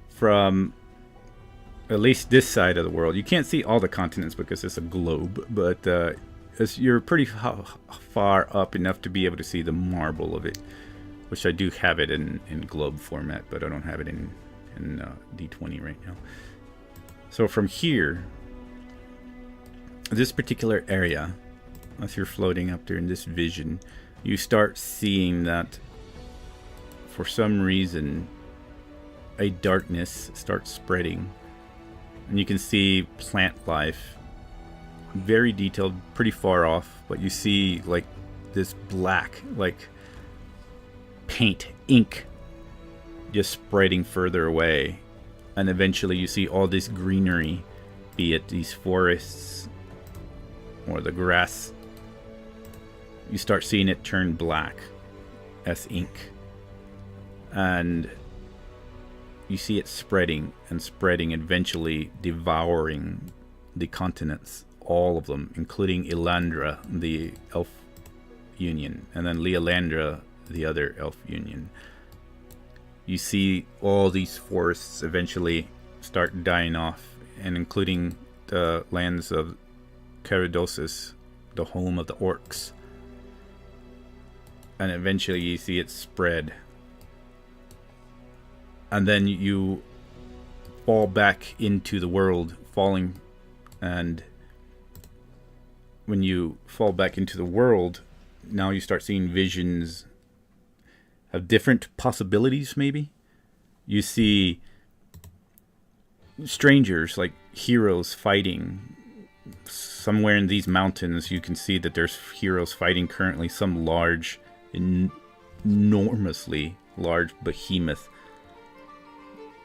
from at least this side of the world, you can't see all the continents because it's a globe, but you're pretty far up enough to be able to see the marble of it, which I do have it in globe format, but I don't have it in D20 right now. So from here, this particular area, as you're floating up there in this vision, you start seeing that for some reason a darkness starts spreading, and you can see plant life, very detailed, pretty far off, but you see like this black, like paint, ink, just spreading further away, and eventually you see all this greenery, be it these forests or the grass. You start seeing it turn black as ink, and you see it spreading and spreading, eventually devouring the continents, all of them, including Elandra, the elf union, and then Leolandra, the other elf union. You see all these forests eventually start dying off, and including the lands of Caradosis, the home of the orcs. And eventually you see it spread. And then you fall back into the world, falling, and when you fall back into the world, now you start seeing visions of different possibilities, maybe. You see strangers, like heroes, fighting. Somewhere in these mountains, you can see that there's heroes fighting currently, some large, enormously large behemoth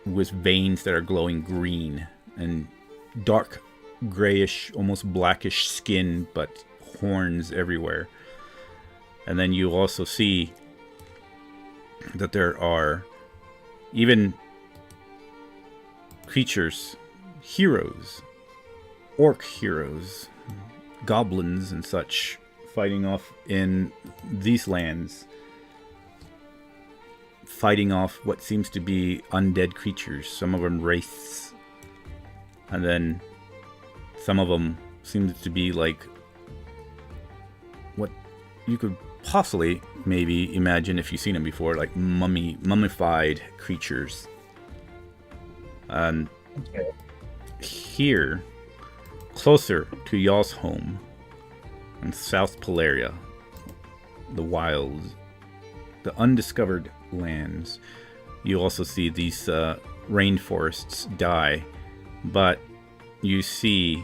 with veins that are glowing green and dark grayish, almost blackish skin, but horns everywhere. And then you also see that there are even creatures, heroes, orc heroes, goblins and such, fighting off in these lands, fighting off what seems to be undead creatures, some of them wraiths, and then some of them seem to be like what you could possibly maybe imagine if you've seen them before, like mummified creatures. And here, closer to y'all's home in South Polaria, the wilds, the undiscovered lands, you also see these rainforests die, but you see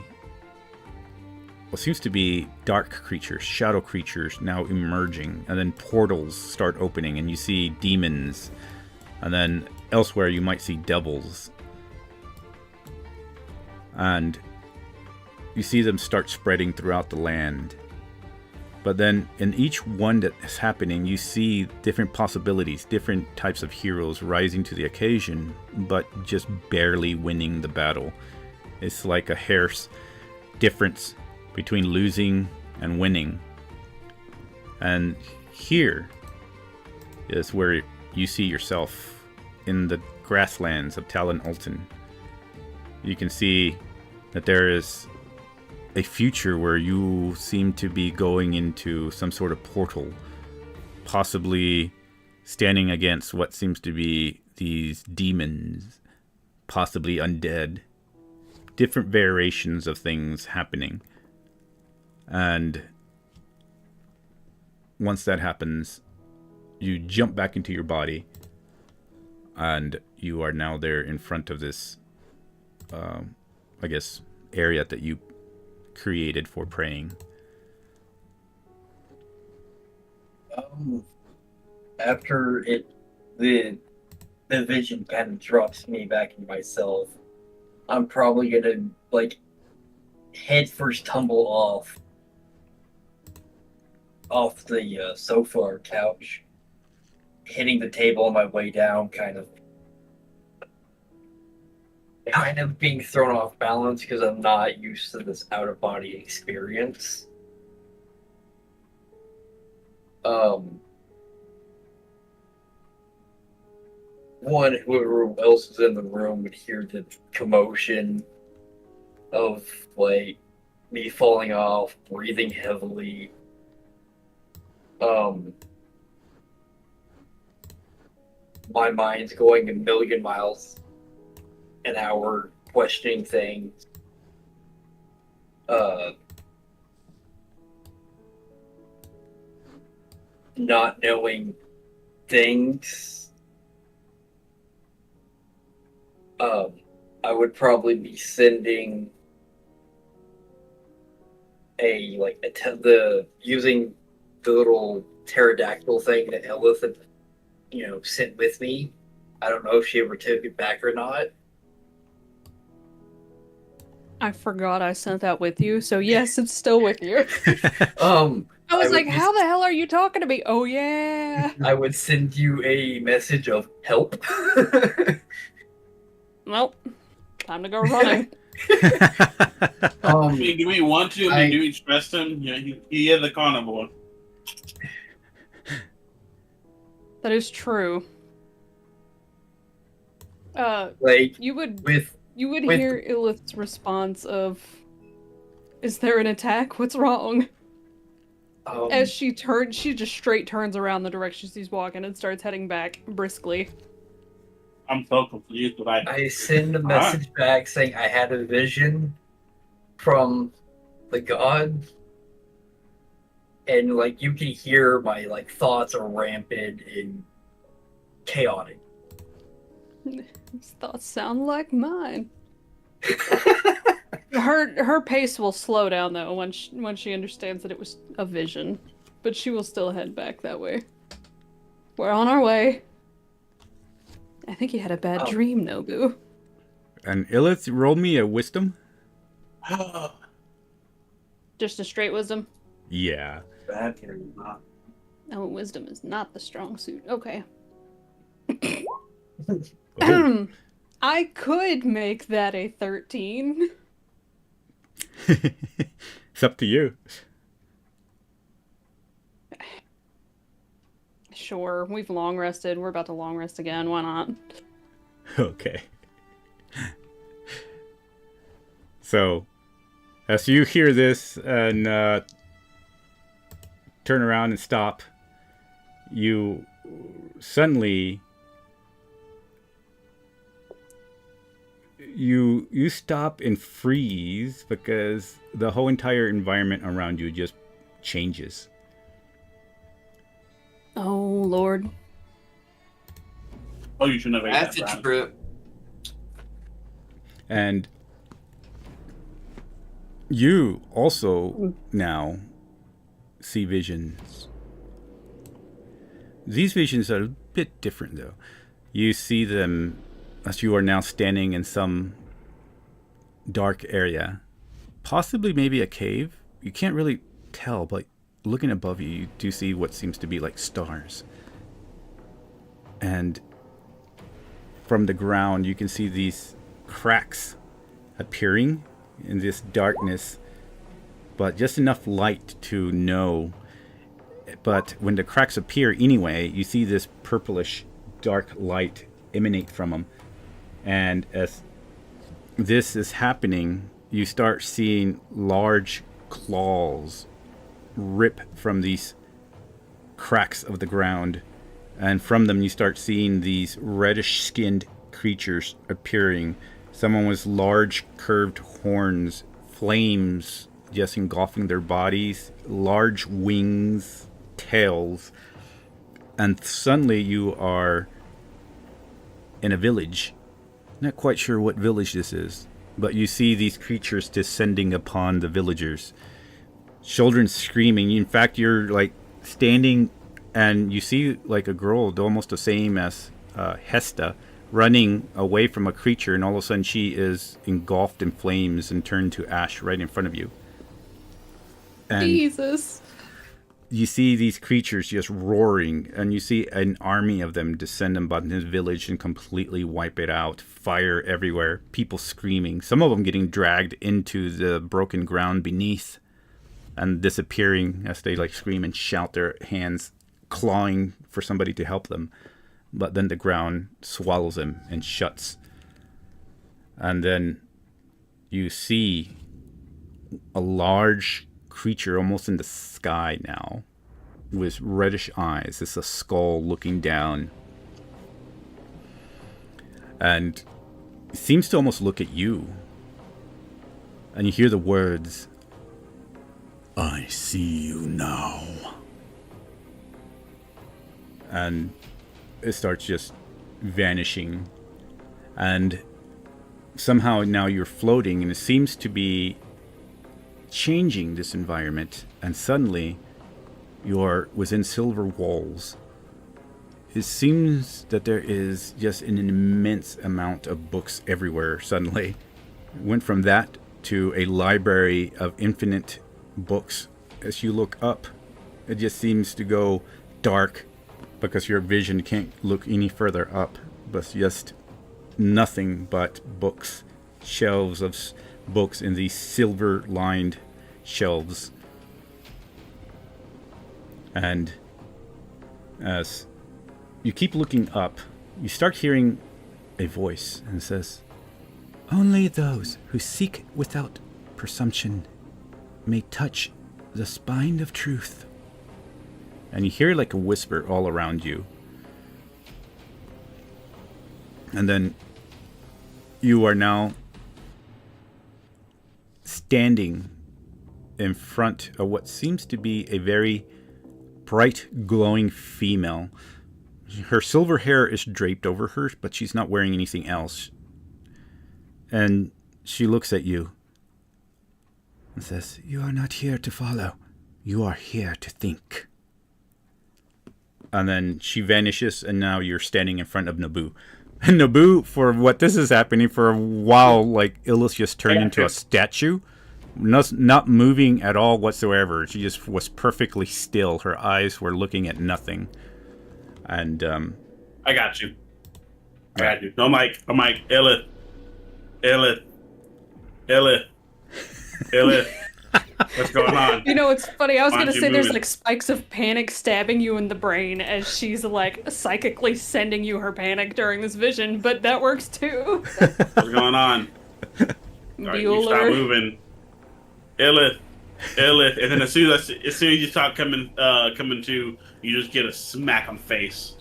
what seems to be dark creatures, shadow creatures now emerging, and then portals start opening, and you see demons, and then elsewhere you might see devils, and you see them start spreading throughout the land. But then in each one that is happening, you see different possibilities, different types of heroes rising to the occasion, but just barely winning the battle. It's like a hair's difference between losing and winning. And here is where you see yourself in the grasslands of Talon Alton. You can see that there is a future where you seem to be going into some sort of portal, possibly standing against what seems to be these demons, possibly undead, different variations of things happening. And once that happens, you jump back into your body, and you are now there in front of this, I guess, area that you created for praying. After the vision kind of drops me back into myself, I'm probably gonna head first tumble off the sofa or couch, hitting the table on my way down, kind of being thrown off balance because I'm not used to this out-of-body experience. Whoever else is in the room would hear the commotion of me falling off, breathing heavily. My mind's going a million miles an hour, questioning things. Not knowing things. I would probably be sending using the little pterodactyl thing that Elith had, sent with me. I don't know if she ever took it back or not. I forgot I sent that with you, so yes, it's still with you. I was like, how the hell are you talking to me? Oh, yeah. I would send you a message of help. Nope. Time to go running. Do we want to? Do we trust him? Yeah, he is a carnivore. That is true. You would hear Illith's response of, "Is there an attack? What's wrong?" As she just straight turns around the direction she's walking and starts heading back briskly. I'm so confused. I send a message back saying I had a vision from the god, and you can hear my thoughts are rampant and chaotic. These thoughts sound like mine. Her pace will slow down though when she understands that it was a vision, but she will still head back that way. We're on our way. I think you had a bad dream, Nobu. And Illith, roll me a wisdom. Just a straight wisdom? Yeah. Bad dream, not. Oh, wisdom is not the strong suit. Okay. Oh. I could make that a 13. It's up to you. Sure, we've long rested. We're about to long rest again. Why not? Okay. So, as you hear this and turn around and stop, you suddenly you stop and freeze because the whole entire environment around you just changes. Oh, Lord. Oh, you shouldn't have ate That's that, a Brad. trip. And you also now see visions. These visions are a bit different, though. You see them as you are now standing in some dark area, possibly maybe a cave. You can't really tell, but looking above you, you do see what seems to be like stars. And from the ground, you can see these cracks appearing in this darkness, but just enough light to know. But when the cracks appear anyway, you see this purplish dark light emanate from them. And as this is happening, you start seeing large claws rip from these cracks of the ground. And from them you start seeing these reddish skinned creatures appearing. Someone with large curved horns, flames just engulfing their bodies, large wings, tails. And suddenly you are in a village. Not quite sure what village this is, but you see these creatures descending upon the villagers. Children screaming. In fact, you're like standing and you see like a girl almost the same as Hesta running away from a creature, and all of a sudden she is engulfed in flames and turned to ash right in front of you. And Jesus. you see these creatures just roaring, and you see an army of them descend upon this village and completely wipe it out. Fire everywhere, people screaming, some of them getting dragged into the broken ground beneath and disappearing as they like scream and shout, their hands clawing for somebody to help them. But then the ground swallows them and shuts. And then you see a large creature almost in the sky now with reddish eyes. It's a skull looking down. And it seems to almost look at you. And you hear the words, "I see you now." And it starts just vanishing. And somehow now you're floating, and it seems to be changing this environment. And suddenly you're within silver walls. It seems that there is just an immense amount of books everywhere suddenly. It went from that to a library of infinite books. As you look up, it just seems to go dark because your vision can't look any further up, but just nothing but books. Shelves of books in these silver-lined shelves. And as you keep looking up, you start hearing a voice, and it says, "Only those who seek without presumption may touch the spine of truth." And you hear like a whisper all around you. And then you are now standing in front of what seems to be a very bright, glowing female. Her silver hair is draped over her, but she's not wearing anything else. And she looks at you and says, "You are not here to follow. You are here to think." And then she vanishes, and now you're standing in front of Naboo. And Naboo, for what this is happening, for a while, like, Illis just turned into a statue. Not moving at all whatsoever. She just was perfectly still. Her eyes were looking at nothing. And, I got you. I got you. No, Mike. Elith. Illith, what's going on? You know, it's funny. I was Why gonna don't you say there's move it? like spikes of panic stabbing you in the brain as she's like psychically sending you her panic during this vision, but that works too. What's going on? Alright, you stop Bueller. moving. Illith, and then as soon as you start coming to, you just get a smack on the face.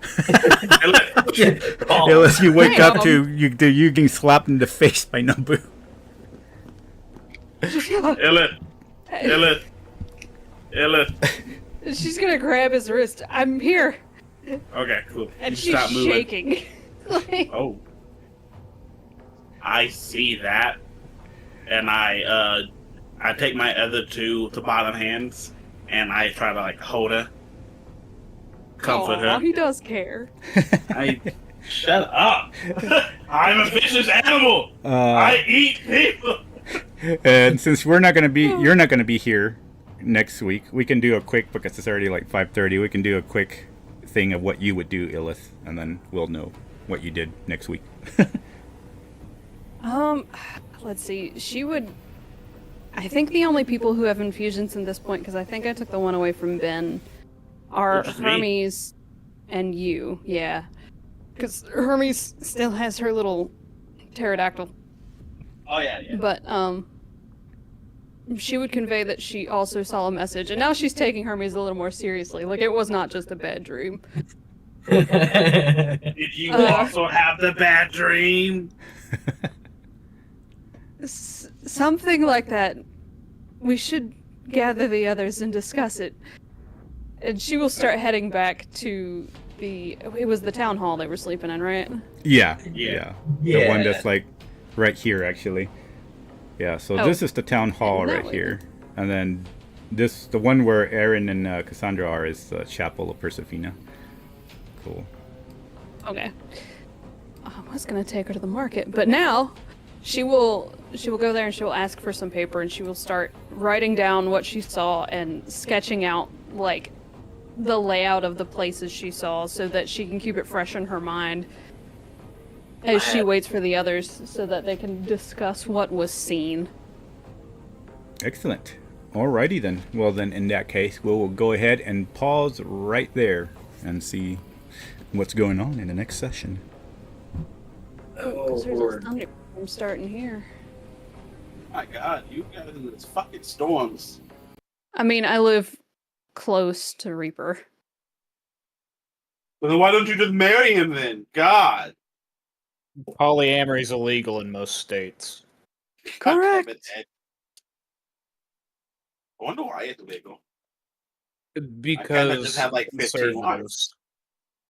Illith, Oh, Unless you wake up Damn. to you getting slapped in the face by Numbu. Illith. She's gonna grab his wrist. I'm here, Okay, cool. and You she's stop moving. shaking. Like, Oh, I see that, and I take my other two to bottom hands, and I try to like hold her, comfort aw, her. he does care. Shut up! I'm a vicious animal. I eat people. And since you're not gonna be here next week, we can do a quick, because it's already like 5:30. We can do a quick thing of what you would do, Illith, and then we'll know what you did next week. Let's see. She would. I think the only people who have infusions at this point, because I think I took the one away from Ben, are Just me. Hermes and you. Yeah, because Hermes still has her little pterodactyl. Oh yeah. But she would convey that she also saw a message, and now she's taking Hermes a little more seriously. Like it was not just a bad dream. Did you also have the bad dream? Something like that. We should gather the others and discuss it. And she will start heading back to it was the town hall they were sleeping in, right? Yeah. Yeah. The one that's like right here, actually. Yeah. So Oh. this is the town hall that right way. here, and then the one where Aaron and Cassandra are, is the Chapel of Persefina. Cool. Okay. I was gonna take her to the market, but now she will go there and she will ask for some paper and she will start writing down what she saw and sketching out like the layout of the places she saw so that she can keep it fresh in her mind as she waits for the others so that they can discuss what was seen. Excellent. Alrighty then. Well then, in that case, we'll go ahead and pause right there and see what's going on in the next session. Oh, Because there's a Lord. thunderstorm starting here. My God, you guys in these fucking storms. I mean, I live close to Reaper. Well, then why don't you just marry him then? God. Polyamory is illegal in most states. God damn Correct. it, Ed. I wonder why it's illegal. Because just have, like, 15 conservatives.